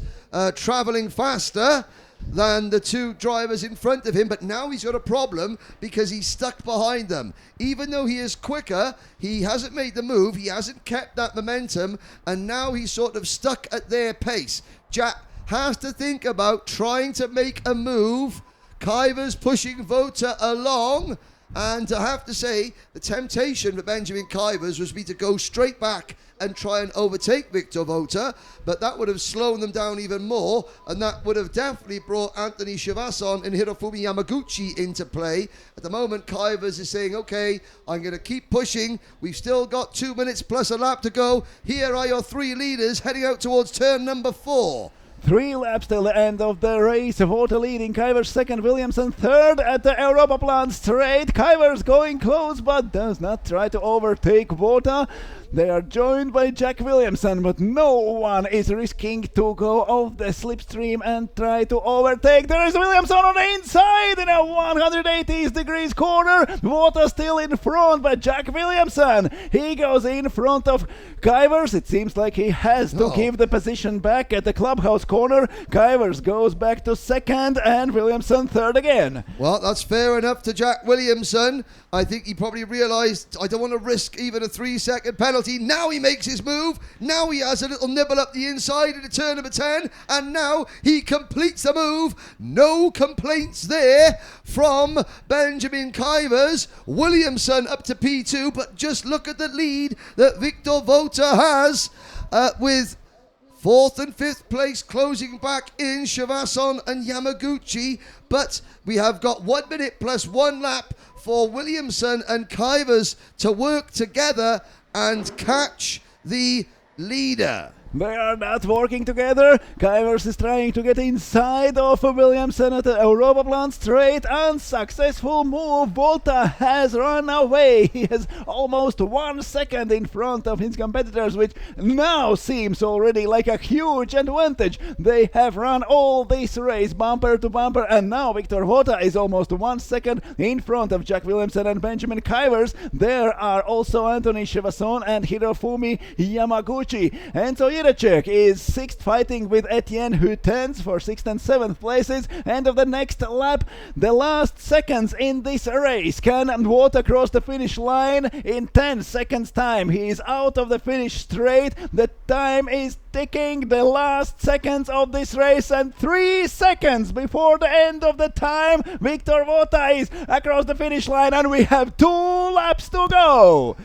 travelling faster than the two drivers in front of him, but now he's got a problem because he's stuck behind them. Even though he is quicker, he hasn't made the move, he hasn't kept that momentum, and now he's sort of stuck at their pace. Jack has to think about trying to make a move. Kuyver's pushing Vota along, and I have to say, the temptation for Benjamin Kuyvers was to go straight back and try and overtake Victor Vota, but that would have slowed them down even more, and that would have definitely brought Anthony Shivasson and Hirofumi Yamaguchi into play. At the moment, Kuyvers is saying, okay, I'm going to keep pushing. We've still got 2 minutes plus a lap to go. Here are your three leaders heading out towards turn number 4. 3 laps till the end of the race. Vota leading, Kuyvers second, Williamson third at the Europa Plan straight. Kuyvers going close but does not try to overtake Vota. They are joined by Jack Williamson, but no one is risking to go off the slipstream and try to overtake. There is Williamson on the inside in a 180 degrees corner. Vota still in front, but Jack Williamson, he goes in front of Kuyvers. It seems like he has to give the position back at the clubhouse corner. Kuyvers goes back to second and Williamson third again. Well, that's fair enough to Jack Williamson. I think he probably realised, I don't want to risk even a 3-second penalty. Now he makes his move. Now he has a little nibble up the inside into turn number 10. And now he completes the move. No complaints there from Benjamin Kuyvers. Williamson up to P2. But just look at the lead that Victor Vota has with 4th and 5th place closing back in Shivasson and Yamaguchi. But we have got 1 minute plus 1 lap for Williamson and Kuyvers to work together and catch the leader. They are not working together. Kuyvers is trying to get inside of Williamson at the Europa Plan straight. Unsuccessful move. Vota has run away. He has almost 1 second in front of his competitors, which now seems already like a huge advantage. They have run all this race bumper to bumper, and now Victor Vota is almost 1 second in front of Jack Williamson and Benjamin Kuyvers. There are also Anthony Shivasson and Hirofumi Yamaguchi. And so Jiracek is 6th, fighting with Etienne, who tends for 6th and 7th places. End of the next lap, the last seconds in this race. Can Vota cross the finish line in 10 seconds time? He is out of the finish straight. The time is ticking, the last seconds of this race, and 3 seconds before the end of the time, Victor Vota is across the finish line, and we have 2 laps to go.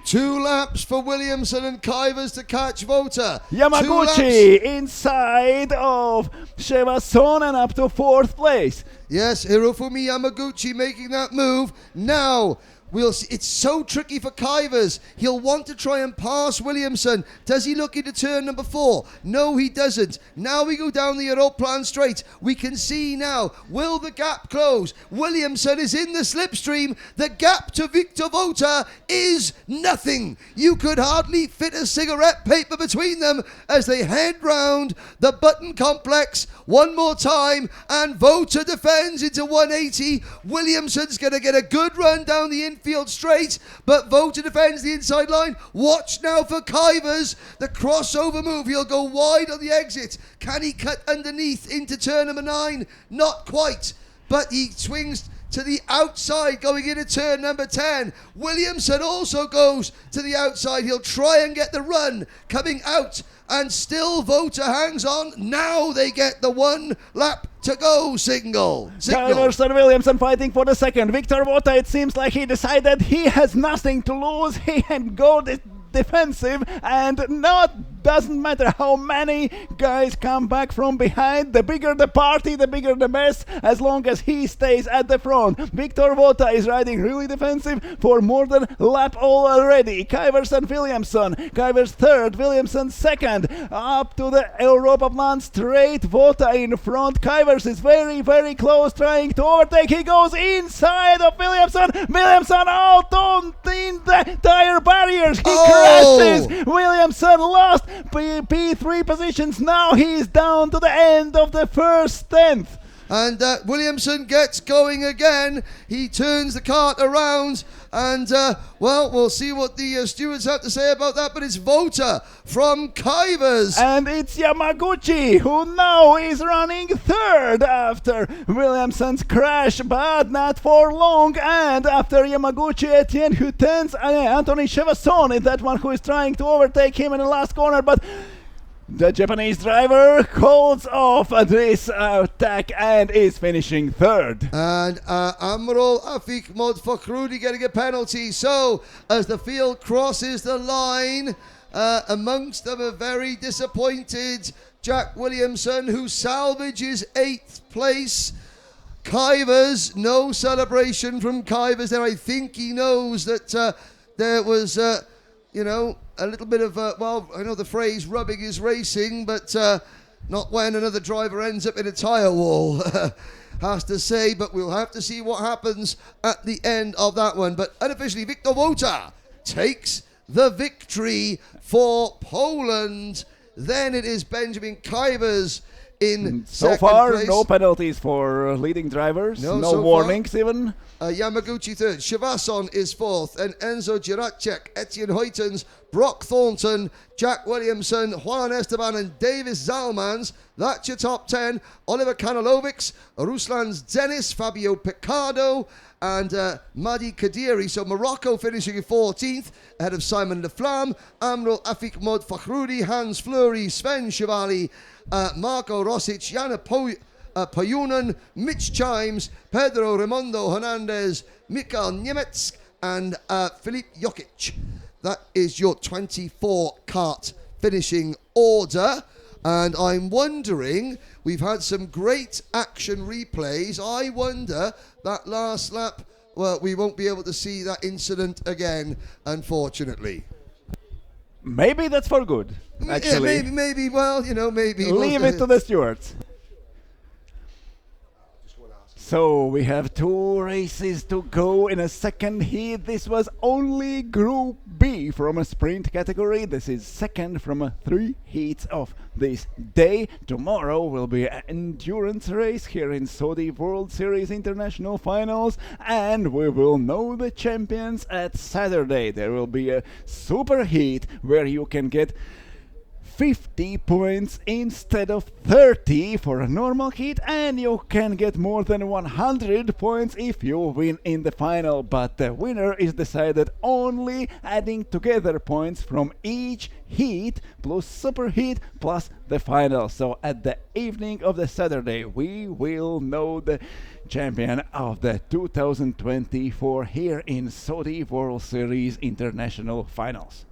2 laps for Williamson and Kuyvers to catch Vota. Yamaguchi inside of Shivasson and up to 4th place. Yes, Hirofumi Yamaguchi making that move. Now, we'll see. It's so tricky for Kuyvers. He'll want to try and pass Williamson. Does he look into turn number 4? No, he doesn't. Now we go down the Europlan straight. We can see now, will the gap close? Williamson is in the slipstream. The gap to Victor Vota is nothing. You could hardly fit a cigarette paper between them as they head round the Button Complex one more time, and Vota defends into 180. Williamson's going to get a good run down the infield straight, but Vota defends the inside line. Watch now for Kuyvers, the crossover move. He'll go wide on the exit. Can he cut underneath into turn number 9? Not quite, but he swings to the outside going into turn number 10. Williamson also goes to the outside. He'll try and get the run coming out, and still Vota hangs on. Now they get the 1 lap to go signal. Kuyvers and Williamson fighting for the second. Victor Vota, it seems like he decided he has nothing to lose. He can go defensive, and doesn't matter how many guys come back from behind. The bigger the party, the bigger the mess, as long as he stays at the front. Victor Vota is riding really defensive for more than a lap already. Kuyvers and Williamson. Kuyvers third, Williamson second. Up to the Europa Plan straight. Vota in front. Kuyvers is very, very close, trying to overtake. He goes inside of Williamson. Williamson out on the tire barriers. He crashes. Williamson lost P3 positions. Now he's down to the end of the first 10th. And Williamson gets going again. He turns the cart around. And, well, we'll see what the stewards have to say about that. But it's Vota from Kivers. And it's Yamaguchi, who now is running third after Williamson's crash, but not for long. And after Yamaguchi, Etienne Hutens, Anthony Chevasson is that one who is trying to overtake him in the last corner. But the Japanese driver calls off this attack and is finishing third. And Amrul Afik Mod Fakhrudi getting a penalty. So, as the field crosses the line, amongst them a very disappointed Jack Williamson, who salvages 8th place. Kivers, no celebration from Kivers there. I think he knows that there was, a little bit of, well, I know the phrase rubbing is racing, but not when another driver ends up in a tyre wall, has to say, but we'll have to see what happens at the end of that one. But unofficially, Victor Vota takes the victory for Poland. Then it is Benjamin Kivers in so second far, place. no penalties for leading drivers, No, no so warnings even. Yamaguchi third, Chevasson is fourth, and Enzo Giracek, Etienne Huytens, Brock Thornton, Jack Williamson, Juan Esteban, and Davis Zalmans. That's your top 10. Oliver Kanalovics, Ruslan's Dennis, Fabio Picardo, and Madi Kadiri. So Morocco finishing in 14th, ahead of Simon Leflam, Amrul Afik Mod Fakhrudi, Hans Fleury, Sven Chevali, Marco Rosic, Jana Payunen, Mitch Chimes, Pedro Raimondo Hernandez, Mikael Niemetz, and Filip Jokic. That is your 24 kart finishing order. And I'm wondering, we've had some great action replays. I wonder that last lap, well, we won't be able to see that incident again, unfortunately. Maybe that's for good, actually. Yeah, maybe, well, maybe. Leave it to the stewards. So we have 2 races to go in a second heat. This was only Group B from a sprint category. This is second from 3 heats of this day. Tomorrow will be an endurance race here in Saudi World Series International Finals, and we will know the champions at Saturday. There will be a super heat where you can get 50 points instead of 30 for a normal heat, and you can get more than 100 points if you win in the final, but the winner is decided only adding together points from each heat plus super heat plus the final. So at the evening of the Saturday we will know the champion of the 2024 here in Saudi World Series International Finals.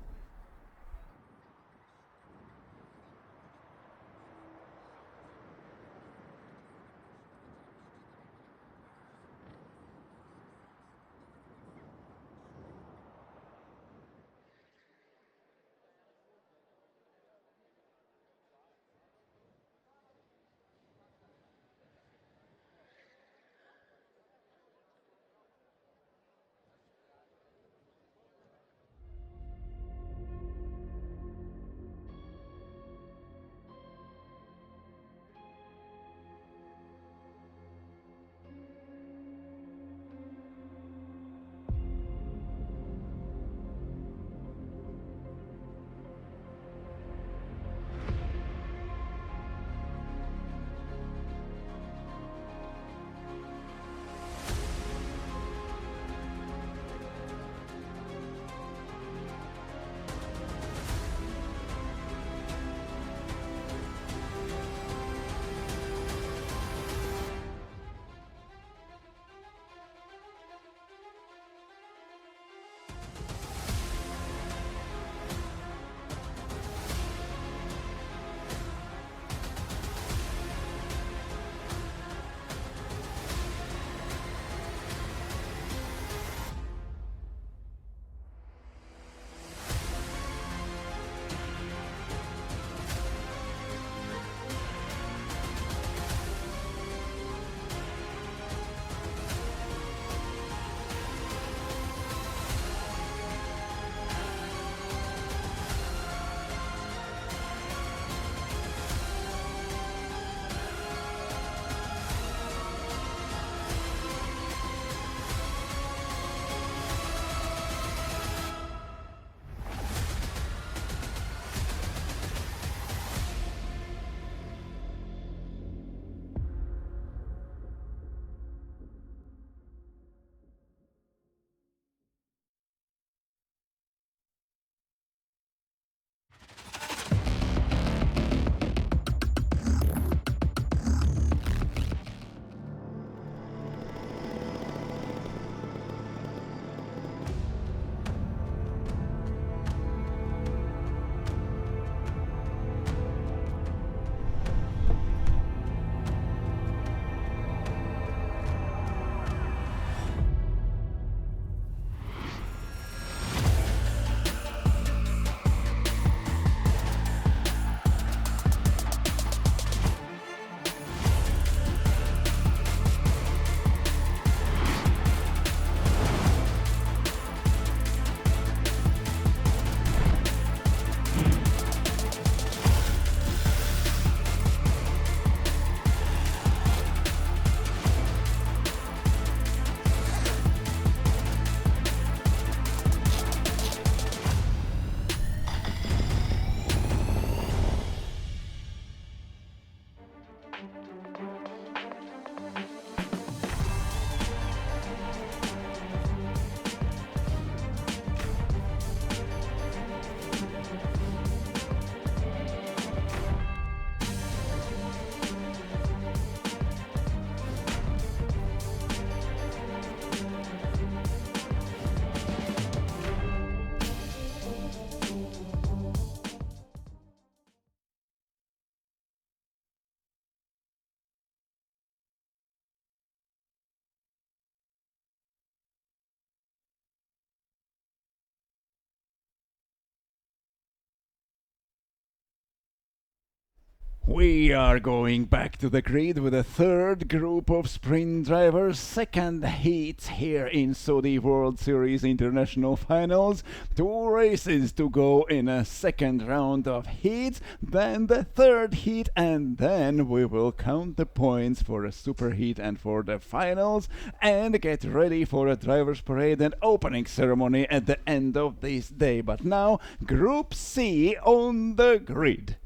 We are going back to the grid with a third group of sprint drivers, second heat here in Saudi World Series International Finals. 2 races to go in a second round of heats, then the third heat, and then we will count the points for a super heat and for the finals, and get ready for a driver's parade and opening ceremony at the end of this day. But now, Group C on the grid.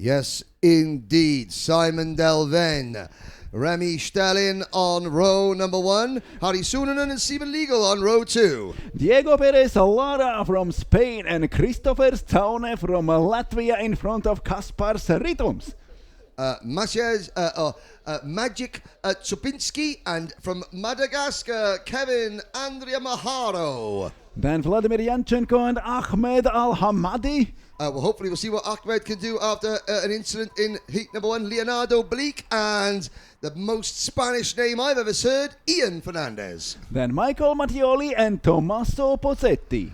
Yes, indeed. Simon Delven, Remy Stellin on row number 1, Harry Sunanen and Simon Legal on row 2. Diego Perez Lara from Spain and Christopher Staune from Latvia in front of Kaspar Ritums. Magic Czupinski and from Madagascar, Kevin Andrea Maharo. Then Vladimir Yanchenko and Ahmed Al-Hamadi. Hopefully we'll see what Ahmed can do after an incident in heat number 1. Leonardo Bleak and the most Spanish name I've ever heard, Ian Fernandez. Then Michael Mattioli and Tommaso Pozzetti.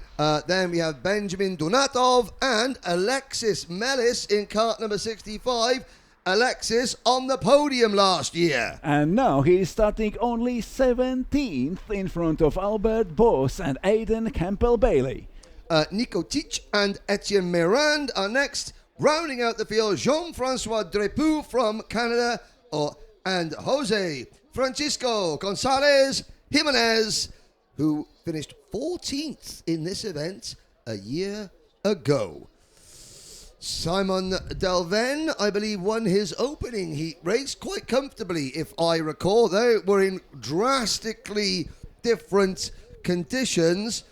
Then we have Benjamin Donatov and Alexis Mellis in kart number 65. Alexis on the podium last year. And now he is starting only 17th in front of Albert Boss and Aidan Campbell-Bailey. Nico Teach and Etienne Mirand are next. Rounding out the field, Jean-Francois Drepoux from Canada and Jose Francisco Gonzalez Jimenez, who finished 14th in this event a year ago. Simon Delven, I believe, won his opening heat race quite comfortably, if I recall. They were in drastically different conditions.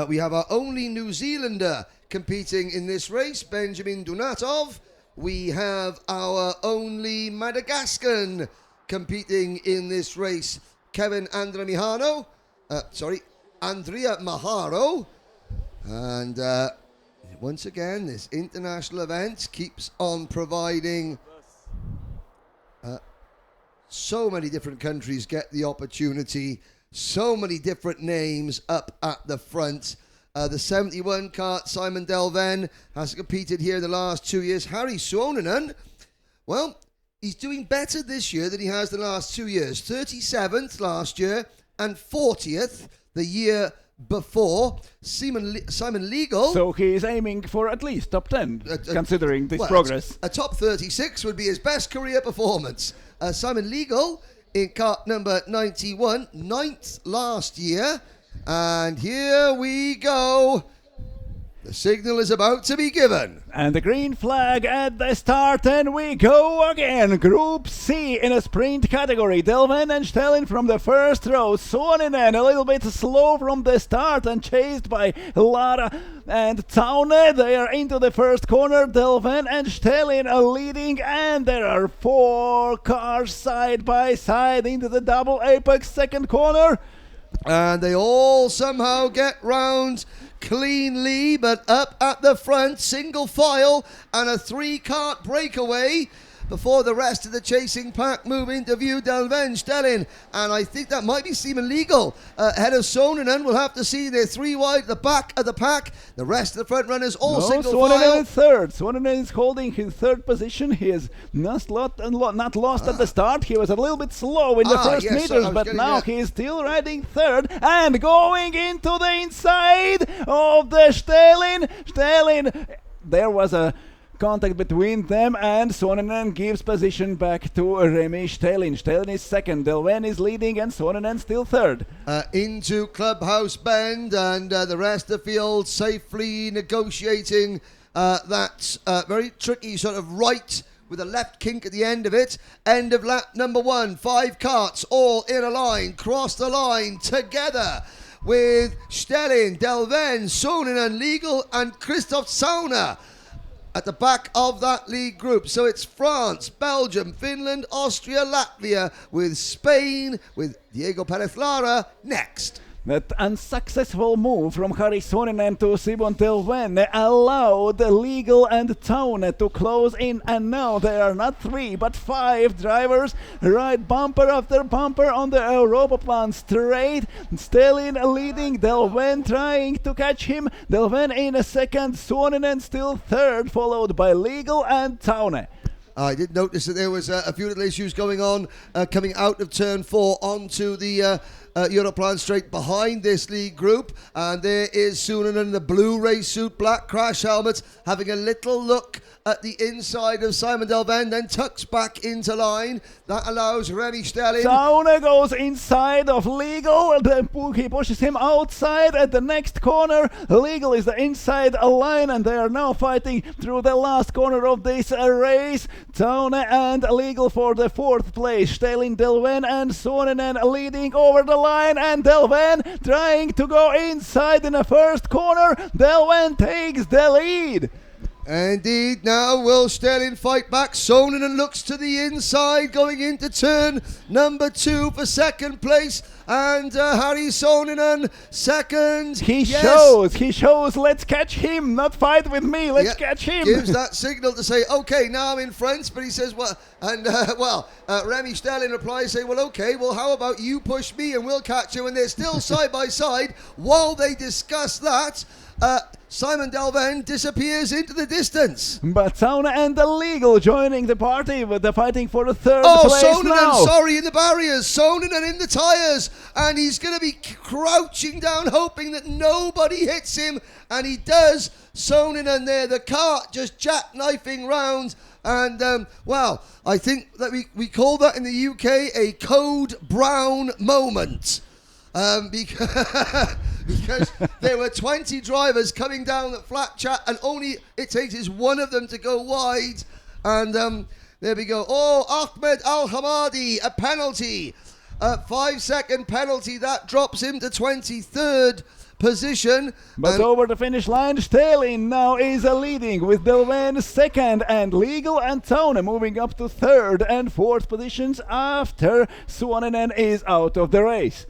We have our only New Zealander competing in this race, Benjamin Donatov. We have our only Madagascan competing in this race, Kevin Andrea Maharo. And once again, this international event keeps on providing so many different countries get the opportunity. So many different names up at the front. The 71 kart, Simon Delven, has competed here the last 2 years. Harry Suonanen, well, he's doing better this year than he has the last 2 years. 37th last year and 40th the year before. Simon Legal. So he is aiming for at least top 10, considering this progress. A top 36 would be his best career performance. Simon Legal in kart number 91, 9th last year. And here we go. The signal is about to be given. And the green flag at the start, and we go again. Group C in a sprint category. Delven and Stellin from the first row. Suoninen a little bit slow from the start and chased by Lara and Taune. They are into the first corner. Delven and Stellin are leading, and there are 4 cars side by side into the double apex second corner. And they all somehow get round cleanly, but up at the front, single file and a 3-kart breakaway before the rest of the chasing pack move into view. Delven, Stellin, and I think that might be Simon Legal ahead of Sonanen. We'll have to see. They're 3 wide at the back of the pack. The rest of the front runners all single Suoninen file. is third. Suoninen is holding his third position. He is not lost at the start. He was a little bit slow in the first meters, but now he is still riding third and going into the inside of the Stellin. There was a contact between them, and Suoninen gives position back to Remy Stellin. Stellin is second, Delven is leading, and Suoninen still third. Into Clubhouse Bend, and the rest of the field safely negotiating that very tricky sort of right with a left kink at the end of it. End of lap number 1, 5 karts all in a line, cross the line together with Stellin, Delven, Suoninen, Legal, and Christoph Sauna at the back of that lead group. So it's France, Belgium, Finland, Austria, Latvia, with Spain, with Diego Perez Lara next. That unsuccessful move from Harry Soninen to Simon Delven allowed Legal and Taune to close in, and now there are not 3 but 5 drivers right bumper after bumper on the Europaplan straight. Stellin leading, Delven trying to catch him, Delven in a second, Soninen still third, followed by Legal and Taune. I did notice that there was a few little issues going on coming out of turn 4 onto the Europlan straight behind this lead group, and there is Sunanen in the blue race suit, black crash helmet, having a little look at the inside of Simon Delven, then tucks back into line. That allows Remy Stellin. Taune goes inside of Legal, he pushes him outside at the next corner. Legal is the inside line, and they are now fighting through the last corner of this race. Taune and Legal for the 4th place. Stellin, Delven and Soninen leading over the line, and Delven trying to go inside in the first corner. Delven takes the lead. Indeed, now will Stellin fight back? Soninen looks to the inside going into turn number 2 for 2nd place, and Harry Soninen second. He shows, let's catch him, not fight with me, let's catch him. Gives that signal to say, okay, now I'm in front, but he says, well, and Remy Stellin replies, say, well, okay, well, how about you push me and we'll catch you, and they're still side by side. While they discuss that, Simon Delven disappears into the distance. But Taune and the Legal joining the party, but they're fighting for the 3rd place Soninen, now. in the barriers. Soninen in the tyres, and he's going to be crouching down, hoping that nobody hits him, and he does. Soninen there, the cart just jackknifing round, and I think that we call that in the UK a Code Brown moment. Because there were 20 drivers coming down the flat chat, and only it takes one of them to go wide. And there we go. Oh, Ahmed Al Hamadi, a penalty. 5-second penalty. That drops him to 23rd position. But over the finish line, Stellin now is leading with Delven second, and Legal and Taune moving up to 3rd and 4th positions after Suoninen is out of the race.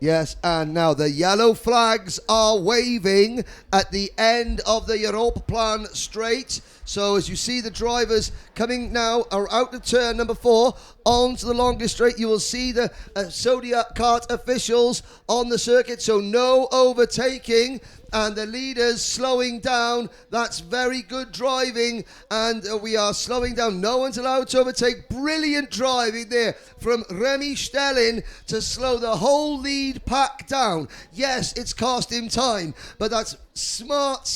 Yes, and now the yellow flags are waving at the end of the Europaplan straight. So as you see the drivers coming now are out of turn number 4 onto the longest straight, you will see the Zodiac kart officials on the circuit. So no overtaking, and the leaders slowing down. That's very good driving, and we are slowing down. No one's allowed to overtake. Brilliant driving there from Remy Stellin to slow the whole lead pack down. Yes, it's cost him time, but that's smart,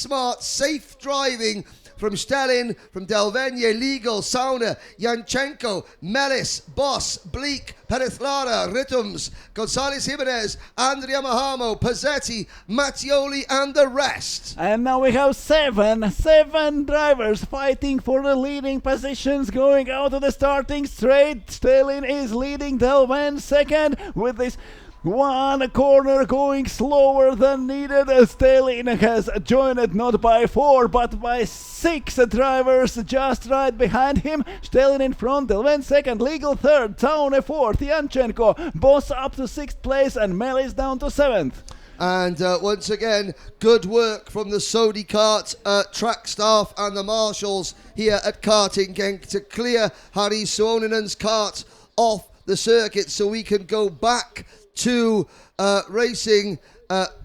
safe driving from Stellin, from Delvenye, Legal, Sauna, Yanchenko, Melis, Boss, Bleak, Perithlara, Rittums, Gonzalez Jimenez, Andrea Mahamo, Pazzetti, Mattioli, and the rest. And now we have seven drivers fighting for the leading positions going out of the starting straight. Stellin is leading, Delven second with this one corner going slower than needed. Stellin has joined not by 4 but by 6 drivers just right behind him. Stellin in front, Delven second, Legal third, Taune 4th, Yanchenko, Boss up to 6th place, and Melis down to 7th. And once again, good work from the Sodi Kart track staff and the marshals here at Karting Genk to clear Harry Suoninen's kart off the circuit so we can go back to racing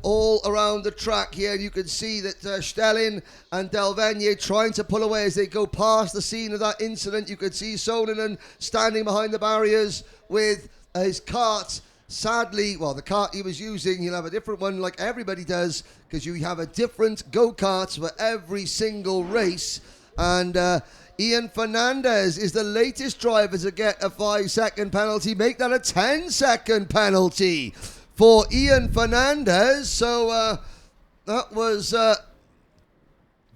all around the track here. You can see that Stellin and Delvenye trying to pull away as they go past the scene of that incident. You can see Soninen standing behind the barriers with his kart. Sadly, well, the kart he was using, he'll have a different one like everybody does, because you have a different go-kart for every single race. And Ian Fernandez is the latest driver to get a 5-second penalty. Make that a 10-second penalty for Ian Fernandez. So that was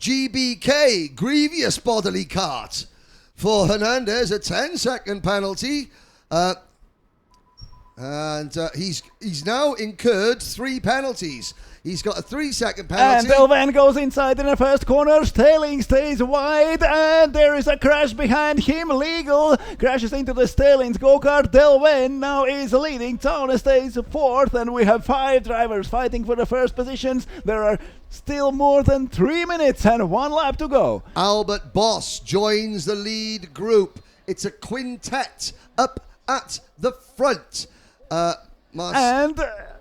GBK, grievous bodily cart, for Hernandez, a 10-second penalty. And he's now incurred 3 penalties. He's got a 3-second And penalty. Delven goes inside in the first corner. Sterling stays wide, and there is a crash behind him. Legal crashes into the Sterling's go-kart. Delven now is leading. Town stays 4th, and we have 5 drivers fighting for the first positions. There are still more than 3 minutes and 1 lap to go. Albert Boss joins the lead group. It's a quintet up at the front. And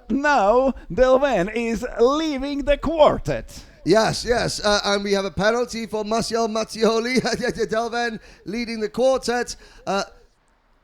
now Delven is leaving the quartet. Yes, and we have a penalty for Martial Mattioli. Delven leading the quartet.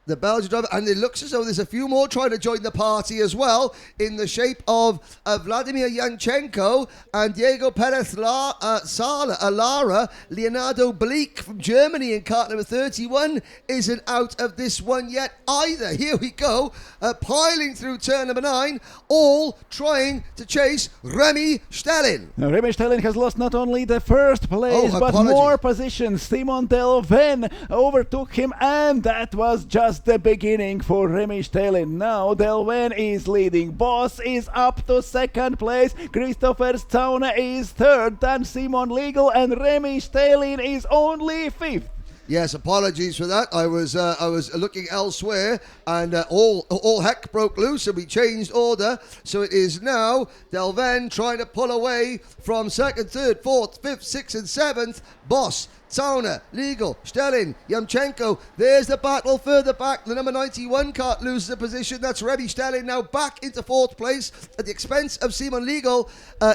The Belgian driver, and it looks as though there's a few more trying to join the party as well, in the shape of Vladimir Yanchenko and Diego Perez Lara. Leonardo Bleak from Germany in kart number 31 isn't out of this one yet either. Here we go, piling through turn number 9, all trying to chase Remy Stelling. Now, Remy Stelling has lost not only the first place, but apologies. more positions. Simon Delven overtook him, and that was just the beginning for Remy Stelling. Now Delven is leading. Boss is up to 2nd place. Christopher Staune is 3rd. Then Simon Legal, and Remy Stelling is only 5th. Yes, apologies for that. I was looking elsewhere, and all heck broke loose, and we changed order. So it is now Delven trying to pull away from 2nd, 3rd, 4th, 5th, 6th, and 7th. Boss, Tauner, Legal, Stelling, Yamchenko. There's the battle further back. The number 91 kart loses a position. That's Remy Stelling now back into 4th place at the expense of Simon Legal.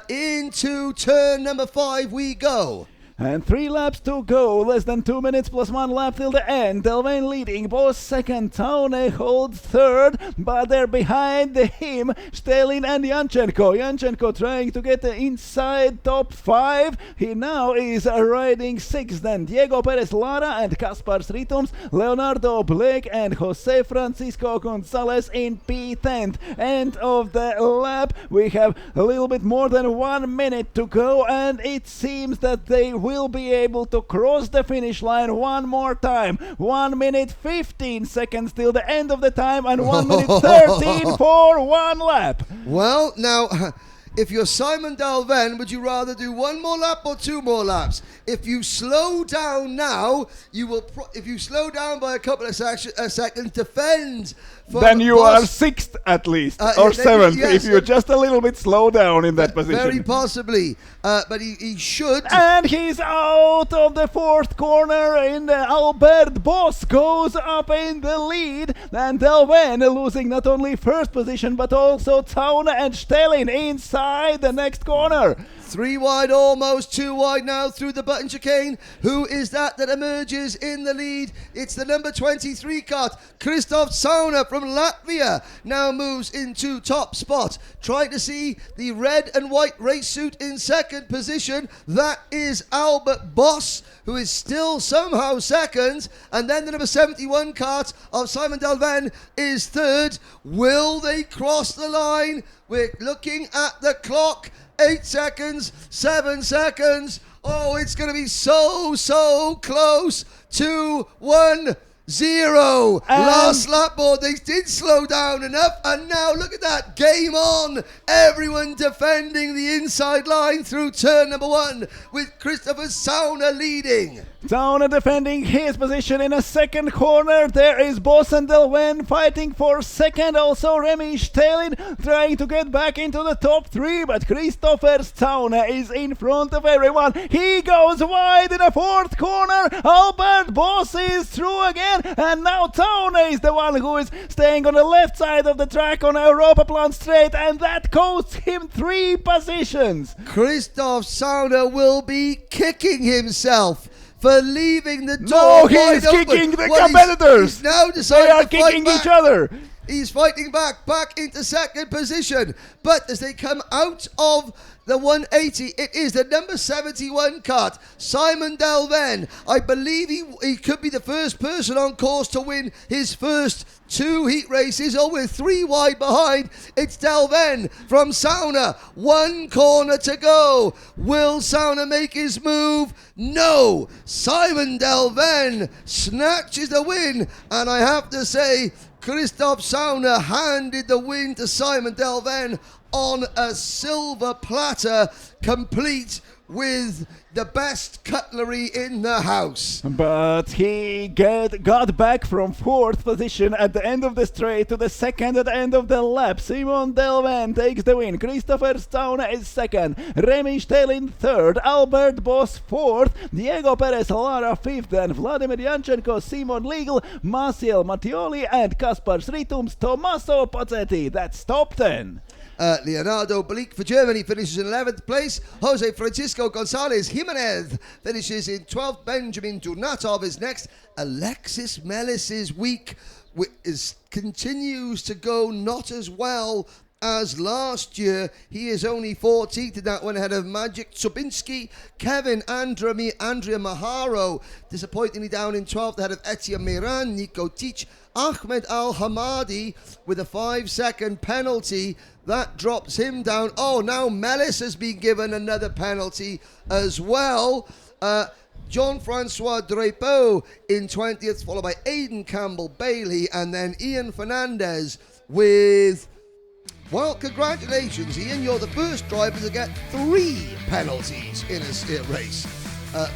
Into turn number 5 we go. And 3 laps to go, less than 2 minutes plus 1 lap till the end. Delven leading, Boss 2nd, Taune holds 3rd, but they're behind him, Stelling and Yanchenko. Yanchenko trying to get inside top 5. He now is riding 6th. Then Diego Perez Lara and Kaspar Sritums, Leonardo Blake and Jose Francisco Gonzalez in P10th. End of the lap. We have a little bit more than 1 minute to go, and it seems that they will be able to cross the finish line one more time. 1 minute 15 seconds till the end of the time, and 1 minute 13 for 1 lap. Well, now, if you're Simon Delven, would you rather do 1 more lap or 2 more laps? If you slow down now, you will. If you slow down by a couple of seconds, defend. Then you are 6th at least, or 7th, yes, if you just a little bit slow down in that position. Very possibly, but he should. And he's out of the 4th corner, and Albert Boss goes up in the lead. And Delven losing not only 1st position, but also Taune and Stelling inside the next corner. 3 wide, almost 2 wide now through the button chicane. Who is that emerges in the lead? It's the number 23 kart. Christoph Sauner from Latvia now moves into top spot. Trying to see the red and white race suit in 2nd position. That is Albert Boss, who is still somehow 2nd. And then the number 71 kart of Simon Delven is 3rd. Will they cross the line? We're looking at the clock. 8 seconds, 7 seconds. Oh, it's going to be so close. 2, 1, 0. Last lap board. They did slow down enough, and now look at that. Game on. Everyone defending the inside line through turn number 1 with Christopher Sauner leading. Sauner defending his position in a 2nd corner. There is Boss and Delven fighting for 2nd. Also Remy Stelling trying to get back into the top 3, but Christopher Sauner is in front of everyone. He goes wide in a 4th corner. Albert Boss is through again, and now Sauner is the one who is staying on the left side of the track on Europaplan straight, and that costs him 3 positions. Christoph Sauner will be kicking himself for leaving the door. No, he's kicking the competitors. He's now decided they are to kicking fight back. each other. He's fighting back into 2nd position. But as they come out of the 180, it is the number 71 kart, Simon Delven. I believe he could be the first person on course to win his first 2 heat races. Oh, we're 3 wide behind. It's Delven from Sauner. 1 corner to go. Will Sauner make his move? No. Simon Delven snatches the win. And I have to say, Christoph Sauner handed the win to Simon Delven on a silver platter, complete with the best cutlery in the house. But he got back from 4th position at the end of the straight to the 2nd at the end of the lap. Simon Delven takes the win. Christopher Stone is 2nd. Remy Stelin 3rd. Albert Boss 4th. Diego Perez Lara 5th. And Vladimir Yanchenko, Simon Legal, Maciel Mattioli and Kaspar Sritums Tommaso Pozzetti. That's top 10. Leonardo Bleak for Germany finishes in 11th place. Jose Francisco Gonzalez Jimenez finishes in 12th. Benjamin Dunatov is next. Alexis Mellis's week continues to go not as well as last year. He is only 14th in that one, ahead of Magic Tsubinski. Kevin Andrea Maharo disappointingly down in 12th, ahead of Etienne Miran. Nico Teach. Ahmed Al Hamadi with a 5-second penalty. That drops him down. Oh, now Mellis has been given another penalty as well. Jean-Francois Drapeau in 20th, followed by Aidan Campbell-Bailey, and then Ian Fernandez with... Well, congratulations, Ian. You're the first driver to get 3 penalties in a race.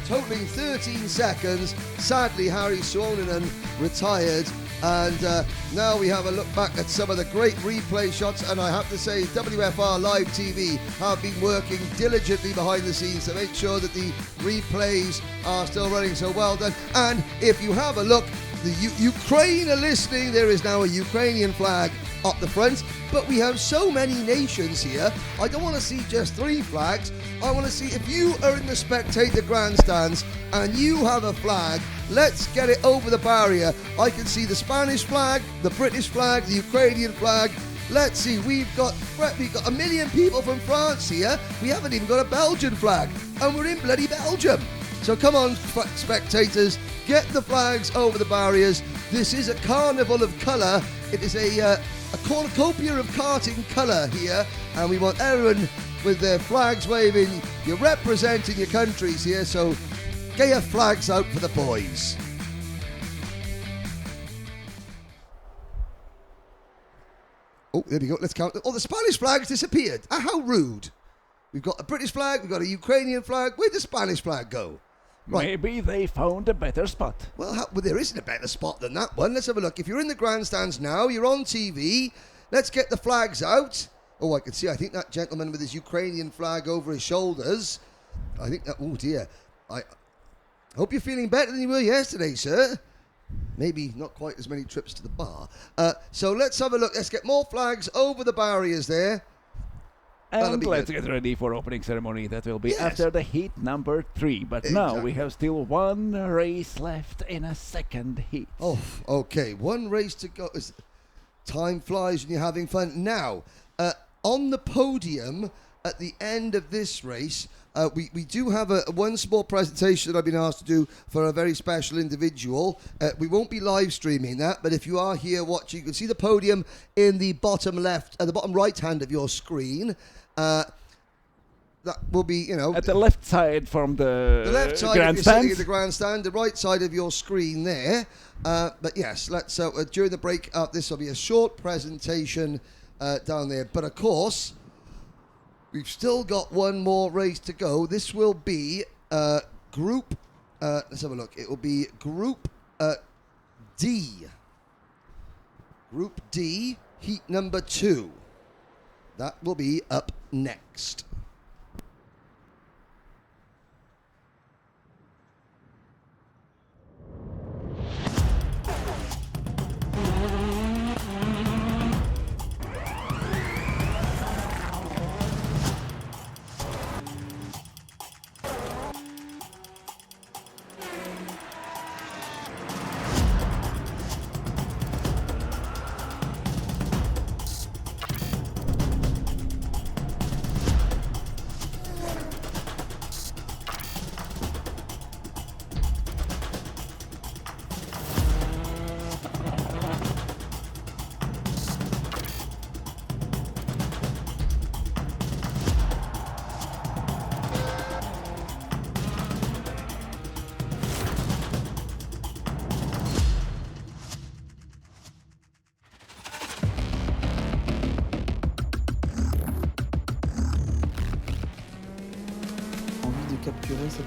Totaling 13 seconds. Sadly, Harry Suonen retired. And now we have a look back at some of the great replay shots. And I have to say, WFR Live TV have been working diligently behind the scenes to make sure that the replays are still running. So well done. And if you have a look, the Ukraine are listening. There is now a Ukrainian flag up the front. But we have so many nations here. I don't want to see just 3 flags. I want to see, if you are in the spectator grandstands and you have a flag, let's get it over the barrier. I can see the Spanish flag, the British flag, the Ukrainian flag. Let's see, we've got 1 million people from France here. We haven't even got a Belgian flag, and we're in bloody Belgium. So come on, spectators, get the flags over the barriers. This is a carnival of colour. It is a cornucopia of karting colour here, and we want everyone with their flags waving. You're representing your countries here, so get your flags out for the boys. Oh, there we go. Let's count. Oh, the Spanish flag's disappeared. How rude. We've got a British flag, we've got a Ukrainian flag. Where'd the Spanish flag go? Right. Maybe they found a better spot. Well, there isn't a better spot than that one. Let's have a look. If you're in the grandstands now, you're on TV. Let's get the flags out. Oh, I can see. I think that gentleman with his Ukrainian flag over his shoulders. I think that... Oh, dear. I hope you're feeling better than you were yesterday, sir. Maybe not quite as many trips to the bar. So let's have a look. Let's get more flags over the barriers there. And let's get ready for opening ceremony. That will be after the heat number 3. But now we have still 1 race left in a second heat. Oh, okay. 1 race to go. Time flies when you're having fun. Now, on the podium at the end of this race, we do have one small presentation that I've been asked to do for a very special individual. We won't be live streaming that, but if you are here watching, you can see the podium in the bottom left, the bottom right hand of your screen. That will be, at the left side from the left side if you're sitting in the grandstand, the right side of your screen there. But yes, let's during the break, this will be a short presentation down there. But of course, we've still got 1 more race to go. This will be group. Let's have a look. It will be Group D. Group D, heat number 2. That will be up next.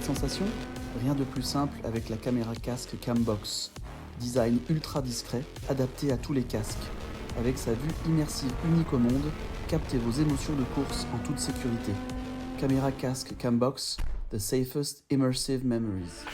sensation? Rien de plus simple avec la caméra casque Cambox. Design ultra discret, adapté à tous les casques. Avec sa vue immersive unique au monde, captez vos émotions de course en toute sécurité. Caméra casque Cambox, the safest immersive memories.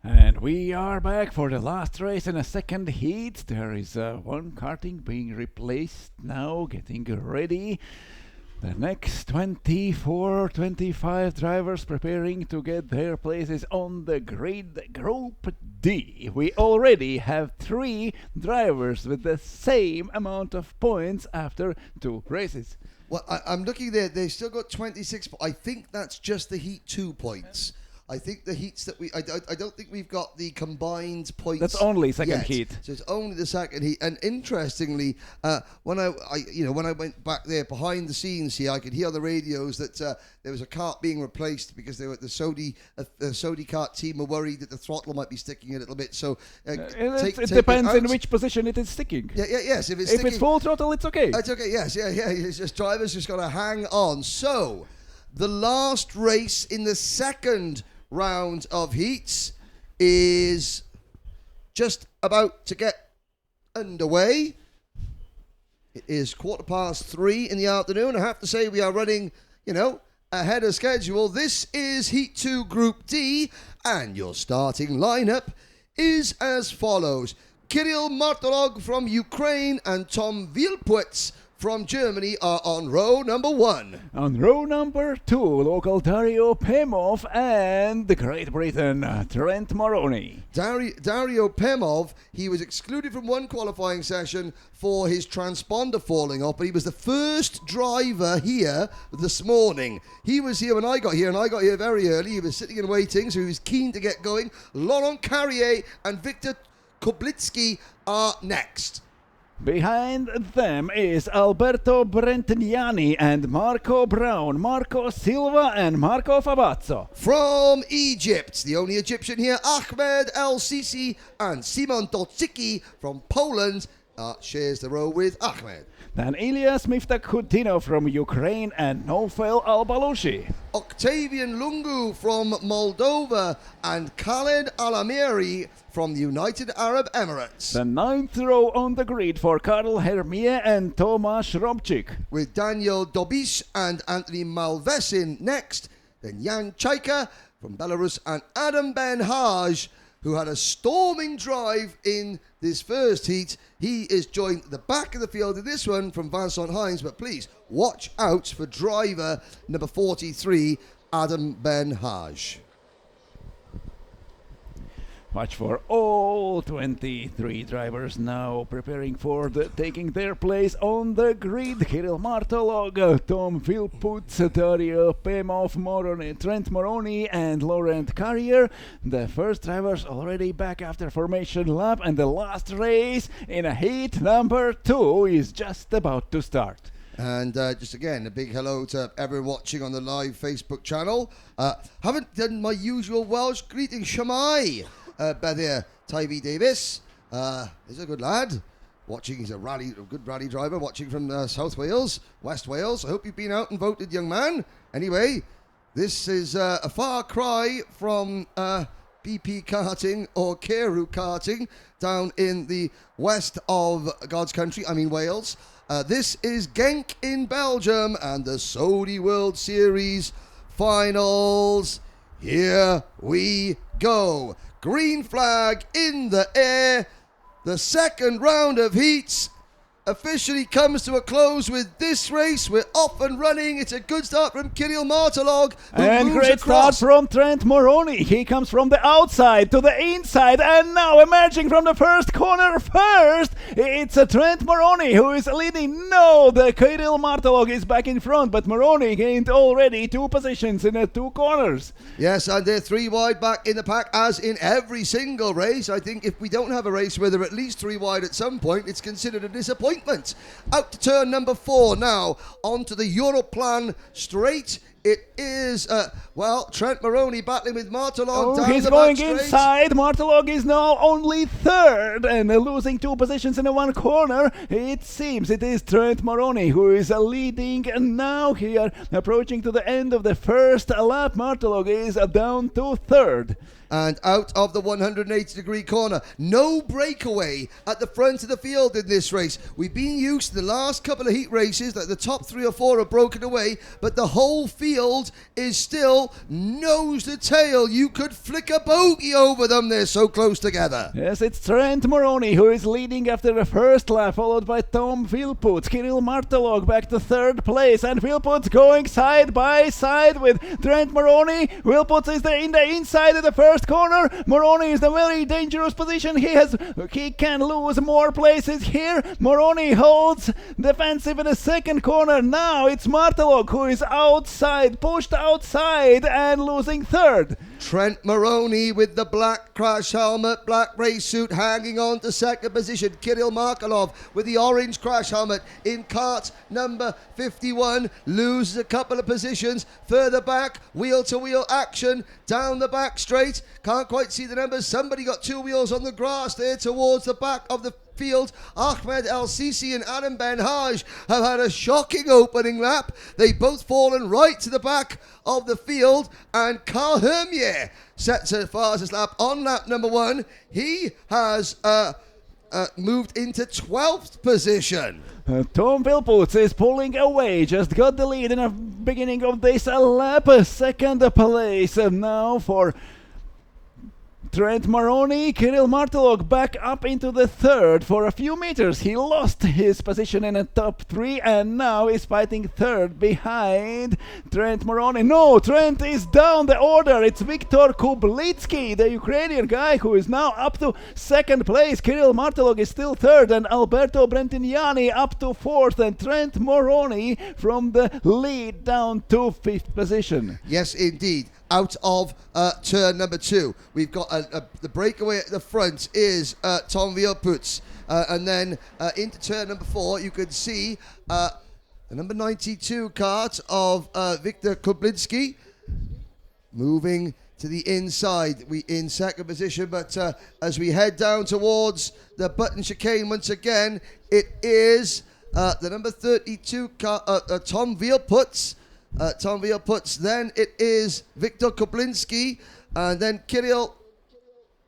And we are back for the last race in a second heat. There is one karting being replaced now, getting ready. The next 24, 25 drivers preparing to get their places on the grid. Group D. We already have 3 drivers with the same amount of points after 2 races. Well, I'm looking there. They've still got 26. I think that's just the Heat 2 points. I think the heats that I don't think we've got the combined points. That's only second yet. heat. So it's only the second heat. And interestingly, when I went back there behind the scenes here, I could hear on the radios that there was a kart being replaced because the Saudi kart team were worried that the throttle might be sticking a little bit. So it depends in which position it is sticking. Yes. If it's full throttle, it's okay. It's okay. Yes. It's just drivers just got to hang on. So the last race in the second round of heats is just about to get underway. It is 3:15 in the afternoon. I have to say we are running, ahead of schedule. This is Heat 2 Group D, and your starting lineup is as follows. Kirill Martolog from Ukraine and Tom Vilpwitz from Germany are on row number 1. On row number 2, local Dario Pemov and the Great Britain, Trent Moroni. Dario Pemov, he was excluded from one qualifying session for his transponder falling off, but he was the first driver here this morning. He was here when I got here, and I got here very early. He was sitting and waiting, so he was keen to get going. Laurent Carrier and Victor Koblitsky are next. Behind them is Alberto Brentignani and Marco Brown, Marco Silva and Marco Fabazzo. From Egypt, the only Egyptian here, Ahmed El Sisi and Simon Tocicki from Poland shares the row with Ahmed. Then Ilias Miftakhutdinov from Ukraine and Nofel Al-Balushi. Octavian Lungu from Moldova and Khaled Alamiri from the United Arab Emirates. The 9th row on the grid for Karl Hermie and Tomasz Robczyk. With Daniel Dobish and Anthony Malvesin next. Then Jan Chaika from Belarus and Adam Ben-Haj, who had a storming drive in this first heat. He is joined at the back of the field in this one from Vincent Hines, but please watch out for driver number 43, Adam Ben-Haj. Watch for all 23 drivers now preparing for taking their place on the grid. Kirill Martolog, Tom Vilputz, Dario Pemov, Moroni, Trent Moroni and Laurent Carrier. The first drivers already back after formation lap, and the last race in a heat number 2 is just about to start. And just again, a big hello to everyone watching on the live Facebook channel. Haven't done my usual Welsh greeting, Shemai. There, Tyvee Davis. He's a good lad. Watching, he's a good rally driver. Watching from South Wales, West Wales. I hope you've been out and voted, young man. Anyway, this is a far cry from BP karting or Carew karting down in the west of God's country. I mean Wales. This is Genk in Belgium and the Saudi World Series finals. Here we go. Green flag in the air. The second round of heats officially comes to a close with this race. We're off and running. It's a good start from Kirill Martolog, who And moves great across. start from Trent Moroni. He comes from the outside to the inside, and now emerging from the first corner first, it's a Trent Moroni who is leading. No, the Kirill Martolog is back in front, but Moroni gained already 2 positions in the 2 corners. Yes, and they're 3 wide back in the pack, as in every single race. I think if we don't have a race where they're at least 3 wide at some point, it's considered a disappointment. Out to turn number 4 now, onto the Europlan straight. It is, Trent Moroni battling with Martolog down He's the going back straight. inside. Martolog is now only 3rd and losing 2 positions in the 1 corner. It seems it is Trent Moroni who is leading now here, approaching to the end of the first lap. Martolog is down to 3rd. And out of the 180-degree corner. No breakaway at the front of the field in this race. We've been used to the last couple of heat races that the top 3 or 4 are broken away, but the whole field is still nose to tail. You could flick a bogey over them. They're so close together. Yes, it's Trent Moroni who is leading after the first lap, followed by Tom Vilput. Kirill Martolog back to 3rd place, and Vilput going side by side with Trent Moroni. Vilput is in the inside of the first corner. Moroni is in a very dangerous position. He can lose more places here. Moroni holds defensive in the 2nd corner. Now it's Martolog who is outside, pushed outside and losing 3rd. Trent Moroni with the black crash helmet, black race suit, hanging on to 2nd position. Kirill Markolov with the orange crash helmet in cart number 51, loses a couple of positions. Further back, wheel-to-wheel action down the back straight. Can't quite see the numbers. Somebody got 2 wheels on the grass there towards the back of the field. Ahmed El Sisi and Adam Ben Haj have had a shocking opening lap. They've both fallen right to the back of the field, and Carl Hermier sets a fastest lap on lap number 1. He has moved into 12th position. Tom Vilput is pulling away, just got the lead in the beginning of this lap. 2nd place now for Trent Moroni. Kirill Martolog back up into the 3rd. For a few meters he lost his position in the top 3 and now is fighting 3rd behind Trent Moroni. No, Trent is down the order. It's Viktor Kublitsky, the Ukrainian guy, who is now up to 2nd place. Kirill Martolog is still 3rd, and Alberto Brentiniani up to 4th, and Trent Moroni from the lead down to 5th position. Yes, indeed. Out of turn number 2, we've got the breakaway at the front is Tom Vilput, and then into turn number 4 you can see the number 92 cart of Viktor Kublinski moving to the inside. We in 2nd position, but as we head down towards the button chicane once again, it is the number 32 car, Tom Vilput. Then it is Viktor Kublinski, and then Kirill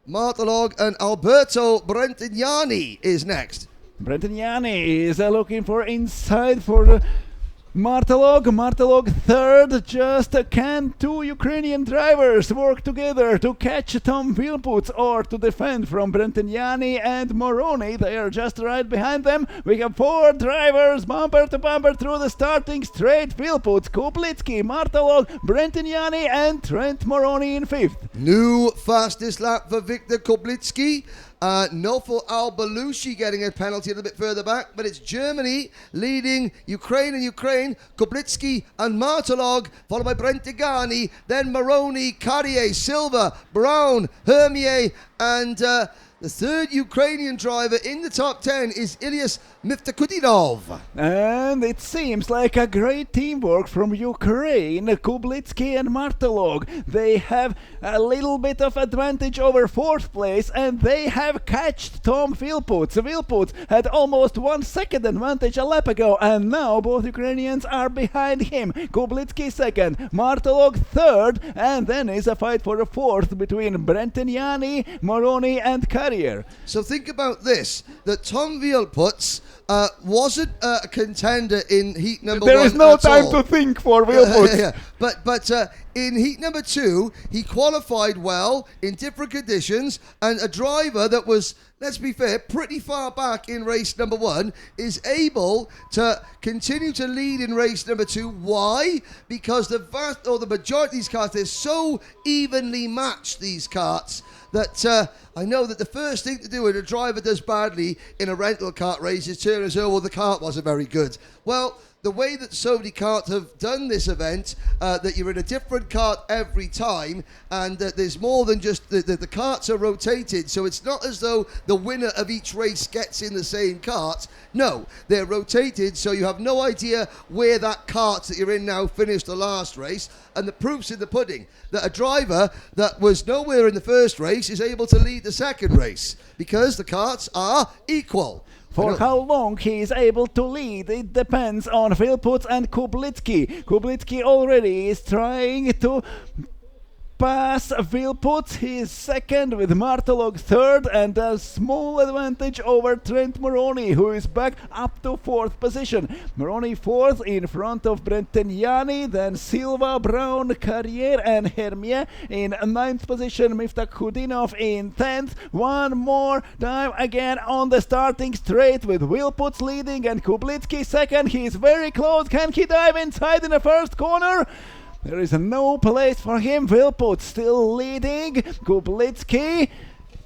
Martolog and Alberto Brentignani is next. Brentignani is looking for inside for Martolog. Martolog 3rd. Just can 2 Ukrainian drivers work together to catch Tom Vilput or to defend from Brentignani and Moroni? They are just right behind them. We have 4 drivers bumper to bumper through the starting straight. Vilput, Kublitsky, Martolog, Brentignani and Trent Moroni in 5th. New fastest lap for Viktor Kublitsky. Nofel Al-Balushi getting a penalty a little bit further back, but it's Germany leading Ukraine, Kublitsky and Martolog, followed by Brentignani, then Moroni, Carrier, Silva, Brown, Hermier, and the 3rd Ukrainian driver in the top 10 is Ilyas Miftakudinov. And it seems like a great teamwork from Ukraine, Kublitsky and Martolog. They have a little bit of advantage over 4th place, and they have catched Tom Vilput. Vilput had almost 1 second advantage a lap ago, and now both Ukrainians are behind him. Kublitsky 2nd, Martolog 3rd, and then is a fight for the 4th between Brentignani, Moroni and Carrier. So think about this, that Tom Vilput wasn't a contender in heat number There one. is no at time all. to think for Wilputz. Yeah. But in heat number 2, he qualified well in different conditions, and a driver that was, let's be fair, pretty far back in race number 1 is able to continue to lead in race number 2. Why? Because the majority of these cars, they're so evenly matched, these karts, that I know that the first thing to do when a driver does badly in a rental kart race is turn and say, oh, well, the kart wasn't very good. Well, the way that so many karts have done this event, that you're in a different kart every time, and there's more than just the karts are rotated, so it's not as though the winner of each race gets in the same kart. No, they're rotated, so you have no idea where that kart that you're in now finished the last race, and the proof's in the pudding that a driver that was nowhere in the first race is able to lead the second race because the karts are equal. For how long he is able to lead, it depends on Wilputz and Kublitsky. Kublitsky already is trying to pass Wilputz. He is second with Martelog third, and a small advantage over Trent Moroni, who is back up to 4th position. Moroni 4th in front of Brenteniani, then Silva, Brown, Carrier and Hermier in 9th position. Miftah Khudinov in 10th. One more time again on the starting straight with Wilputz leading and Kublitsky second. He is very close. Can he dive inside in the first corner? There is no place for him. Wilputz still leading. Kublitsky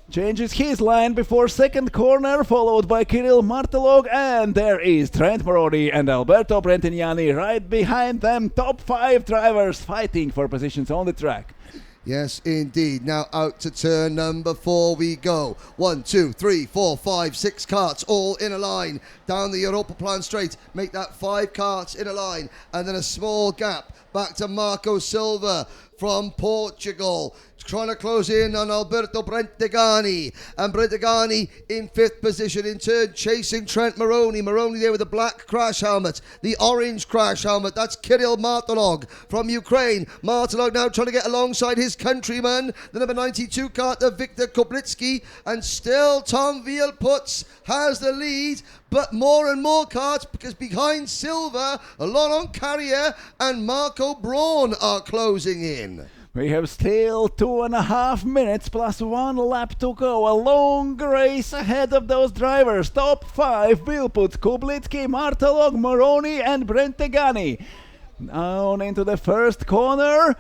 changes his line before second corner, followed by Kirill Martelog, and there is Trent Moroni and Alberto Brentiniani right behind them. Top 5 drivers fighting for positions on the track. Yes, indeed. Now out to turn number 4 we go. 1, 2, 3, 4, 5, 6 karts all in a line. Down the Europa Plan straight. Make that 5 karts in a line. And then a small gap back to Marco Silva from Portugal. Trying to close in on Alberto Brentegani. And Brentegani in 5th position in turn, chasing Trent Moroni. Moroni there with the black crash helmet, the orange crash helmet. That's Kirill Martelog from Ukraine. Martelog now trying to get alongside his countryman, the number 92 kart of Viktor Kublitsky. And still Tom Wilputz has the lead, but more and more karts, because behind Silva, Laurent Carrier and Marco Braun are closing in. We have still 2.5 minutes plus 1 lap to go. A long race ahead of those drivers. Top 5, Wilputz, Kublitsky, Martelog, Moroni and Brentegani. Down into the first corner.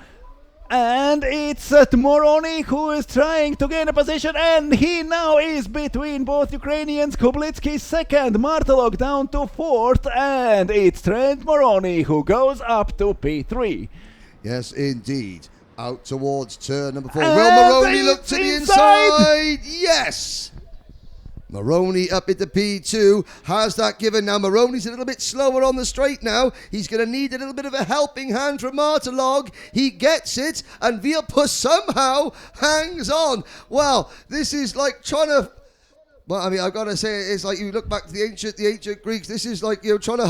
And it's Moroni who is trying to gain a position, and he now is between both Ukrainians. Kublitsky second, Martelog down to 4th, and it's Trent Moroni who goes up to P3. Yes, indeed. Out towards turn number 4. Will Moroni look to the inside? Yes! Moroni up into P2. Has that given now? Moroni's a little bit slower on the straight now. He's going to need a little bit of a helping hand from Martelog. He gets it, and Wilputz somehow hangs on. Well, this is like trying to... Well, I mean, I've got to say, it's like you look back to the ancient Greeks. This is like, you know, trying to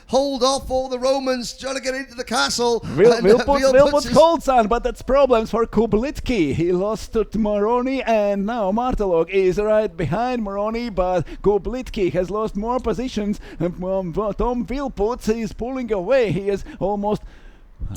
hold off all the Romans, trying to get into the castle. Wilputz holds on, but that's problems for Kublitsky. He lost to Moroni, and now Martelog is right behind Moroni, but Kublitsky has lost more positions. Tom Wilputz is pulling away. He is almost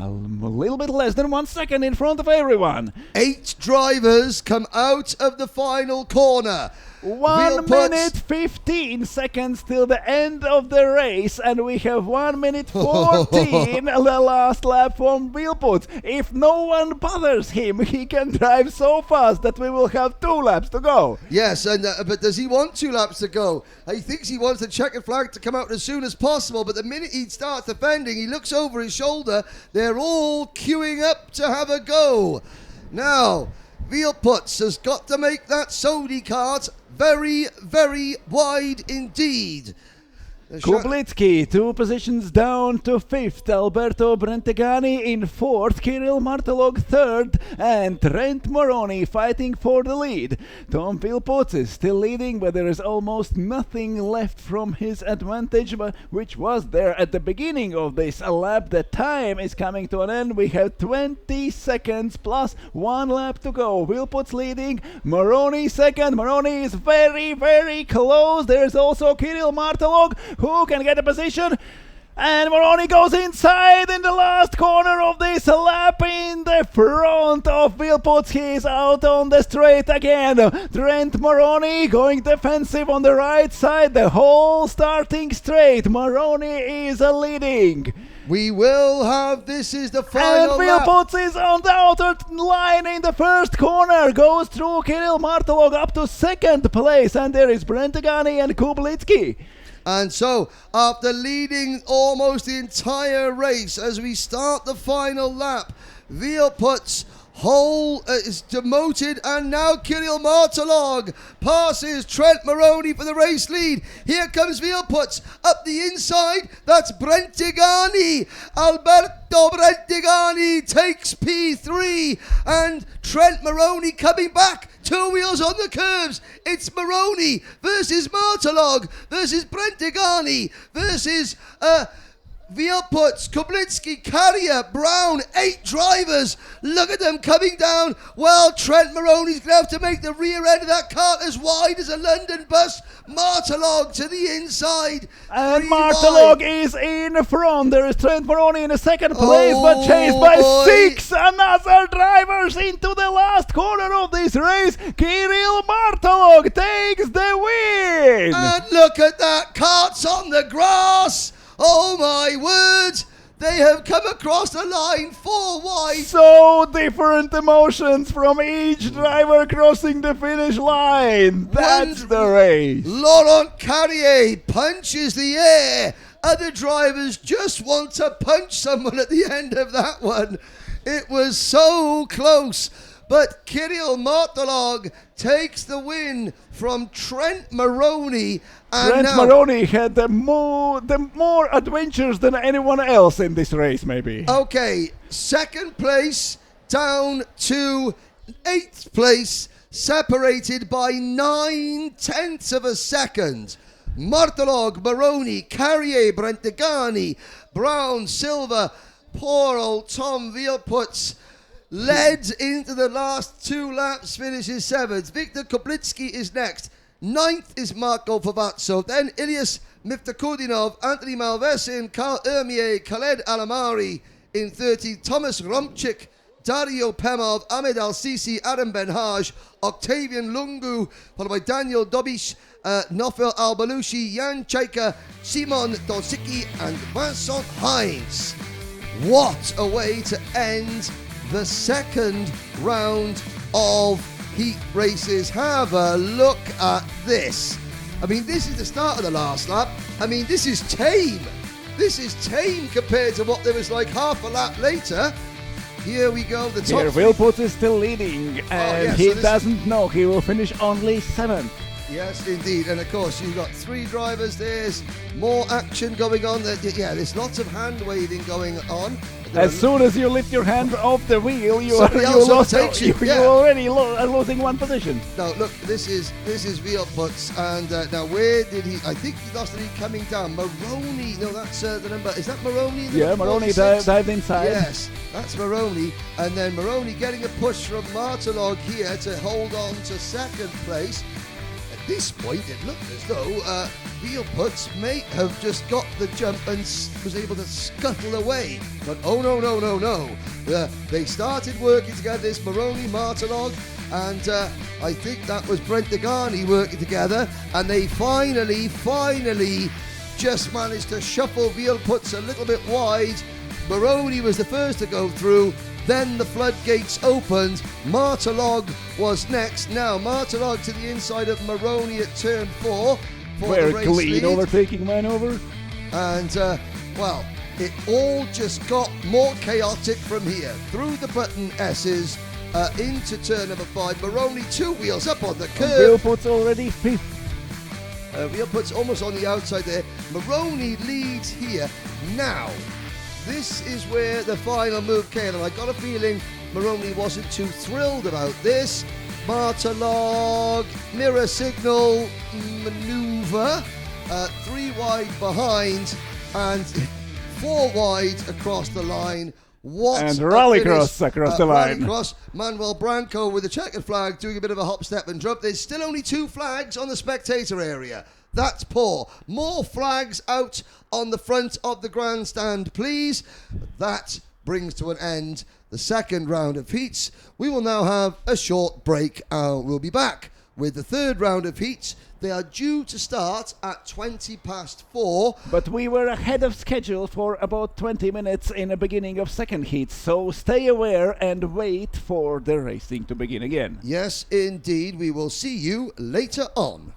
a little bit less than 1 second in front of everyone. 8 drivers come out of the final corner. 1 minute 15 seconds till the end of the race, and we have 1 minute 14 the last lap from Wilputz. If no one bothers him, he can drive so fast that we will have 2 laps to go. Yes, and but does he want 2 laps to go? He thinks he wants the checkered flag to come out as soon as possible, but the minute he starts defending, he looks over his shoulder. They're all queuing up to have a go. Now, Wilputz has got to make that Sodi kart very, very wide indeed. Kublitsky 2 positions down to 5th, Alberto Brentegani in 4th, Kirill Martelog 3rd, and Trent Moroni fighting for the lead. Tom Philpotts is still leading, but there is almost nothing left from his advantage, which was there at the beginning of this lap. The time is coming to an end. We have 20 seconds plus 1 lap to go. Philpotts leading, Moroni second. Moroni is very, very close. There's also Kirill Martelog, who can get a position, and Moroni goes inside in the last corner of this lap in the front of Philpotts. He is out on the straight again. Trent Moroni going defensive on the right side the whole starting straight. Moroni is leading. We will have, this is the final and Philpotts is on the outer line in the first corner, goes through Kirill Martelog up to 2nd place, and there is Brentegani and Kublitsky. And so, after leading almost the entire race, as we start the final lap, Philpotts is demoted, and now Kirill Martelog passes Trent Moroni for the race lead. Here comes Philpotts up the inside. That's Brentegani. Alberto Brentegani takes P3, and Trent Moroni coming back. 2 wheels on the curves. It's Moroni versus Martelog versus Brentegani versus Philpotts, Kublitsky, Carrier, Brown, 8 drivers. Look at them coming down. Well, Trent Moroni's going to have to make the rear end of that cart as wide as a London bus. Martelog to the inside. And Martelog is in front. There is Trent Moroni in the 2nd place, but chased by 6 another drivers into the last corner of this race. Kirill Martelog takes the win. And look at that. Carts on the grass. Oh my word! They have come across the line 4 wide. So different emotions from each driver crossing the finish line. That's the race. Laurent Carrier punches the air. Other drivers just want to punch someone at the end of that one. It was so close. But Kirill Martelog takes the win from Trent Moroni. And Trent Moroni had the more adventures than anyone else in this race, maybe. Okay, 2nd place down to 8th place, separated by 9/10 of a second. Martelog, Moroni, Carrier, Brentegani, Brown, Silva, poor old Tom Philpotts led into the last 2 laps, finishes 7th. Viktor Kublitsky is next. 9th is Marko Favatsov. Then Ilyas Miftakudinov, Anthony Malvesin, Karl Ermier, Khaled Alamari in 30th. Thomas Romchik, Dario Pemov, Ahmed Al-Sisi, Adam Benhaj, Octavian Lungu, followed by Daniel Dobish, Nofel Al-Balushi, Jan Chaika, Simon Dosicki, and Vincent Hines. What a way to end the 2nd round of heat races. Have a look at this. I mean, this is the start of the last lap. I mean, this is tame. This is tame compared to what there was like half a lap later. Here we go. The top. Here, Philpotts is still leading, and he doesn't know. He will finish only 7th. Yes, indeed. And of course, you've got 3 drivers. There's more action going on. Yeah, there's lots of hand waving going on. As soon as you lift your hand off the wheel, you Somebody else overtakes you. You already are losing 1 position. Now look, this is Philpotts, and now where did he? I think he lost it coming down. Moroni, no, that's the number. Is that Moroni? Yeah, Moroni dived inside. Yes, that's Moroni, and then Moroni getting a push from Martelog here to hold on to 2nd place. At this point, it looked as though Philpotts may have just got the jump and was able to scuttle away. But oh no. They started working together, this Moroni, Martelog, and I think that was Brentegani working together, and they finally just managed to shuffle Philpotts a little bit wide. Moroni was the first to go through. Then the floodgates opened. Martelog was next. Now Martelog to the inside of Moroni at turn 4 for Very the race clean lead. overtaking maneuver. And well, it all just got more chaotic from here. Through the button S's into turn number 5. Moroni 2 wheels up on the curve. Philpotts already 5th. Philpotts almost on the outside there. Maroney leads here. Now, this is where the final move came, and I got a feeling Maroney wasn't too thrilled about this. Martelog, mirror signal, maneuver, 3 wide behind, and 4 wide across the line. What And a rallycross finish. across the line. Rallycross. Manuel Branco with the checkered flag doing a bit of a hop, step and jump. There's still only 2 flags on the spectator area. That's poor. More flags out on the front of the grandstand, please. That brings to an end the second round of heats. We will now have a short break. We'll be back with the third round of heats. They are due to start at 4:20. But we were ahead of schedule for about 20 minutes in the beginning of second heat, so stay aware and wait for the racing to begin again. Yes, indeed. We will see you later on.